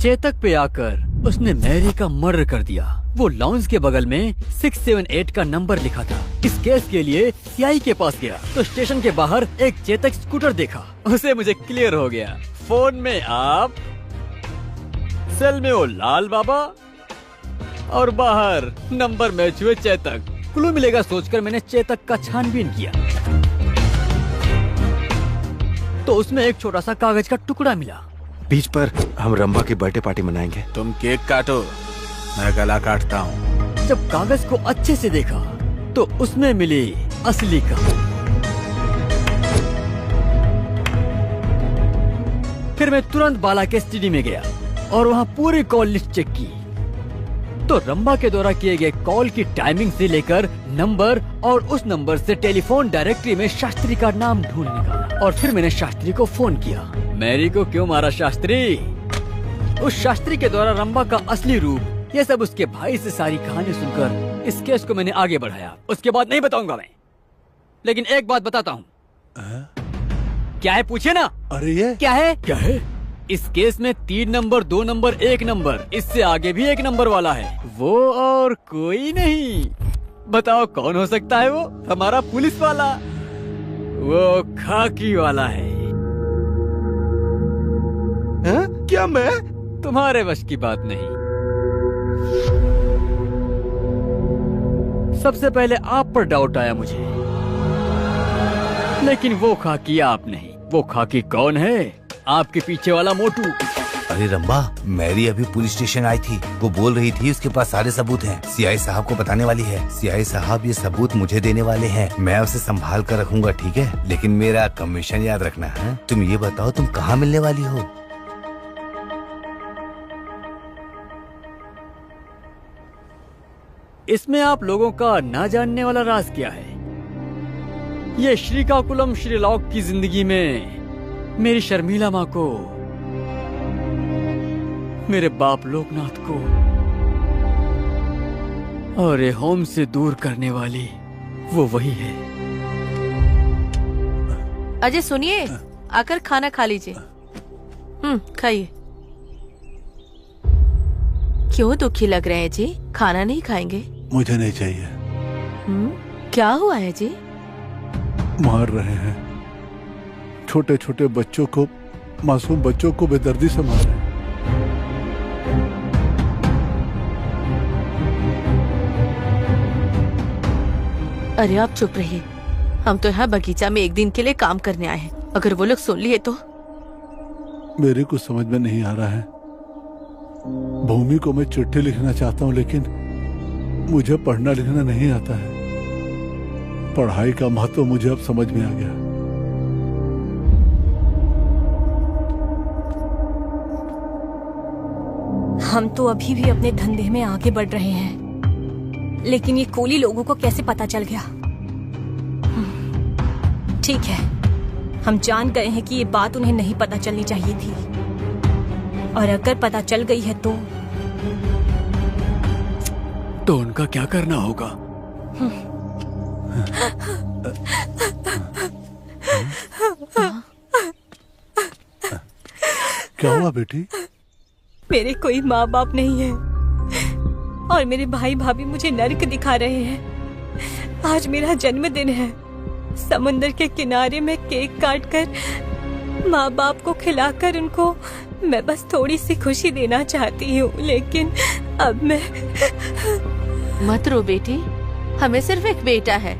चेतक पे आकर उसने मैरी का मर्डर कर दिया। वो लाउंज के बगल में 678 का नंबर लिखा था। इस केस के लिए सीआई के पास गया तो स्टेशन के बाहर एक चेतक स्कूटर देखा। उसे मुझे क्लियर हो गया, फोन में आप, सेल में वो लाल बाबा, और बाहर नंबर मैच हुए चेतक। क्लू मिलेगा सोचकर मैंने चेतक का छानबीन किया तो उसमें एक छोटा सा कागज का टुकड़ा मिला। बीच पर हम रंभा की बर्थडे पार्टी मनाएंगे। तुम केक काटो, मैं गला काटता हूँ। जब कागज को अच्छे से देखा तो उसमें मिली असली कहानी। फिर मैं तुरंत बाला के स्टडी में गया और वहाँ पूरी कॉल लिस्ट चेक की तो रंभा के द्वारा किए गए कॉल की टाइमिंग से लेकर नंबर और उस नंबर से टेलीफोन डायरेक्टरी में शास्त्री का नाम ढूंढ निकाला। और फिर मैंने शास्त्री को फोन किया। मैरी को क्यों मारा शास्त्री? उस शास्त्री के द्वारा रंभा का असली रूप, ये सब उसके भाई से सारी कहानी सुनकर इस केस को मैंने आगे बढ़ाया। उसके बाद नहीं बताऊंगा मैं, लेकिन एक बात बताता हूँ। क्या है पूछे ना? अरे ये क्या है? क्या है? इस केस में 3 नंबर, 2 नंबर, 1 नंबर, इससे आगे भी 1 नंबर वाला है। वो और कोई नहीं। बताओ कौन हो सकता है वो? हमारा पुलिस वाला, वो खाकी वाला है। क्या मैं? तुम्हारे वश की बात नहीं। सबसे पहले आप पर डाउट आया मुझे, लेकिन वो खाकी आप नहीं। वो खाकी कौन है? आपके पीछे वाला मोटू। अरे रंभा, मैरी अभी पुलिस स्टेशन आई थी। वो बोल रही थी उसके पास सारे सबूत हैं। सीआई साहब को बताने वाली है। सीआई साहब ये सबूत मुझे देने वाले हैं। मैं उसे संभाल कर रखूंगा, ठीक है? लेकिन मेरा कमीशन याद रखना है। तुम ये बताओ, तुम कहाँ मिलने वाली हो? इसमें आप लोगों का ना जानने वाला राज क्या है? ये श्रीकाकुलम श्रीलॉक की जिंदगी में मेरी शर्मिला माँ को, मेरे बाप लोकनाथ को और ये होम से दूर करने वाली वो वही है। अजय सुनिए, आकर खाना खा लीजिए। खाइए। क्यों दुखी लग रहे हैं जी? खाना नहीं खाएंगे? मुझे नहीं चाहिए। क्या हुआ है जी? मार रहे हैं छोटे छोटे बच्चों को, मासूम बच्चों को बेदर्दी से मार रहे हैं। अरे आप चुप रहिए। हम तो यहाँ बगीचा में एक दिन के लिए काम करने आए हैं। अगर वो लोग सुन लिए तो? मेरे को समझ में नहीं आ रहा है। भूमि को मैं चिट्ठी लिखना चाहता हूँ, लेकिन मुझे पढ़ना लिखना नहीं आता है। पढ़ाई का महत्व मुझे अब समझ में आ गया। हम तो अभी भी अपने धंधे में आगे बढ़ रहे हैं, लेकिन ये कोली लोगों को कैसे पता चल गया? ठीक है, हम जान गए हैं कि ये बात उन्हें नहीं पता चलनी चाहिए थी, और अगर पता चल गई है तो उनका क्या करना होगा? क्या हुआ बेटी? मेरे कोई माँ बाप नहीं है और मेरे भाई भाभी मुझे नर्क दिखा रहे हैं। आज मेरा जन्मदिन है। समुद्र के किनारे में केक काटकर माँ बाप को खिलाकर उनको मैं बस थोड़ी सी खुशी देना चाहती हूँ, लेकिन अब मैं। मत रो बेटी, हमें सिर्फ एक बेटा है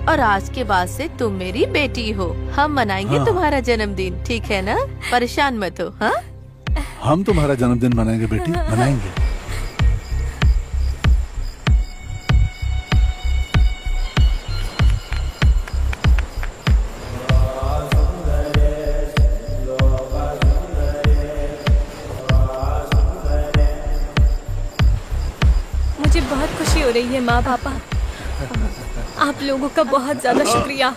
और आज के बाद से तुम मेरी बेटी हो। हम मनाएंगे तुम्हारा जन्मदिन, ठीक है ना? परेशान मत हो। हाँ, हम तुम्हारा जन्मदिन मनाएंगे बेटी, मनाएंगे। मुझे बहुत खुशी हो रही है माँ पापा, आप लोगों का बहुत ज्यादा शुक्रिया।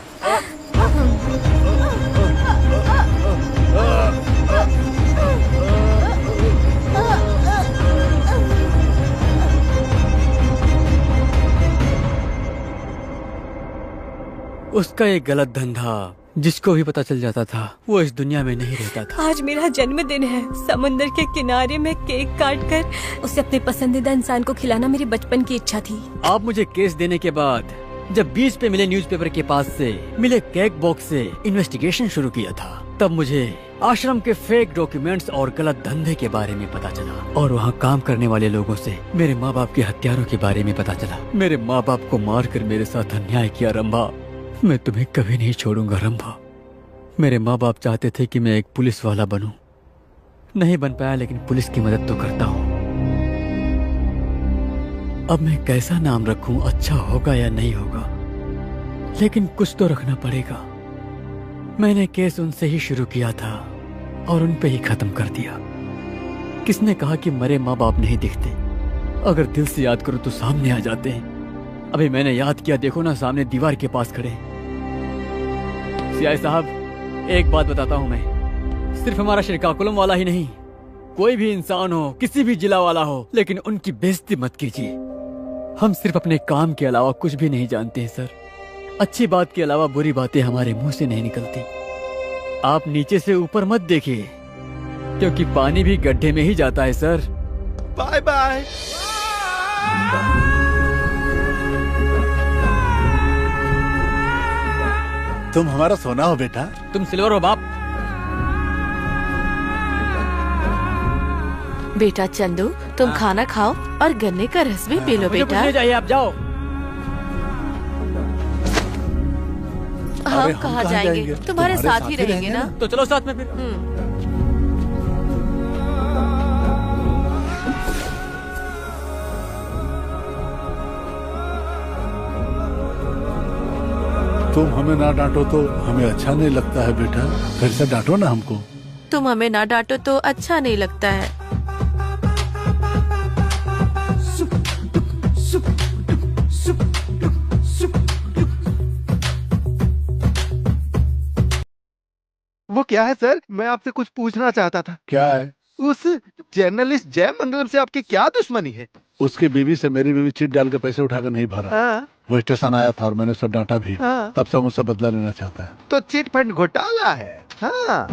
उसका एक गलत धंधा जिसको भी पता चल जाता था वो इस दुनिया में नहीं रहता था। आज मेरा जन्मदिन है। समुद्र के किनारे में केक काटकर उसे अपने पसंदीदा इंसान को खिलाना मेरी बचपन की इच्छा थी। आप मुझे केस देने के बाद जब बीच पे मिले न्यूज़पेपर के पास से मिले केक बॉक्स से इन्वेस्टिगेशन शुरू किया था, तब मुझे आश्रम के फेक डॉक्यूमेंट्स और गलत धंधे के बारे में पता चला और वहाँ काम करने वाले लोगों से मेरे माँ बाप के हत्यारों के बारे में पता चला। मेरे माँ बाप को मारकर मेरे साथ अन्याय किया। रंभा, मैं तुम्हें कभी नहीं छोड़ूंगा रंभा। मेरे माँ बाप चाहते थे कि मैं एक पुलिस वाला बनूं, नहीं बन पाया, लेकिन पुलिस की मदद तो करता हूँ। अब मैं कैसा नाम रखूं, अच्छा होगा या नहीं होगा, लेकिन कुछ तो रखना पड़ेगा। मैंने केस उनसे ही शुरू किया था और उन पे ही खत्म कर दिया। किसने कहा कि मरे माँ बाप नहीं दिखते? अगर दिल से याद करो तो सामने आ जाते हैं। अभी मैंने याद किया, देखो ना, सामने दीवार के पास खड़े। सीआई साहब, एक बात बताता हूँ मैं, सिर्फ हमारा श्रीकाकुलम वाला ही नहीं, कोई भी इंसान हो, किसी भी जिला वाला हो, लेकिन उनकी बेइज्जती मत कीजिए। हम सिर्फ अपने काम के अलावा कुछ भी नहीं जानते हैं सर। अच्छी बात के अलावा बुरी बातें हमारे मुंह से नहीं निकलती। आप नीचे से ऊपर मत देखिए, क्योंकि पानी भी गड्ढे में ही जाता है सर। Bye bye. तुम हमारा सोना हो बेटा। तुम सिल्वर हो बाप। बेटा चंदू, तुम खाना खाओ और गन्ने का रस भी पी लो बेटा। मुझे चाहिए, आप जाओ। हम कहाँ जाएंगे? तुम्हारे साथ ही रहेंगे ना। तो चलो साथ में फिर। तुम हमें ना डांटो तो हमें अच्छा नहीं लगता है बेटा, फिर से डांटो ना हमको। तुम हमें ना डांटो तो अच्छा नहीं लगता है। वो क्या है सर? मैं आपसे कुछ पूछना चाहता था। क्या है? उस जर्नलिस्ट जय मंगलम से आपकी क्या दुश्मनी है? उसकी बीवी से मेरी बीवी चिट डाल के पैसे उठाकर नहीं भरा। हाँ। वो स्टेशन आया था और मैंने उसे डांटा भी। हाँ। तब से मुझसे बदला लेना चाहता है। तो चिट फंड घोटाला है। हाँ।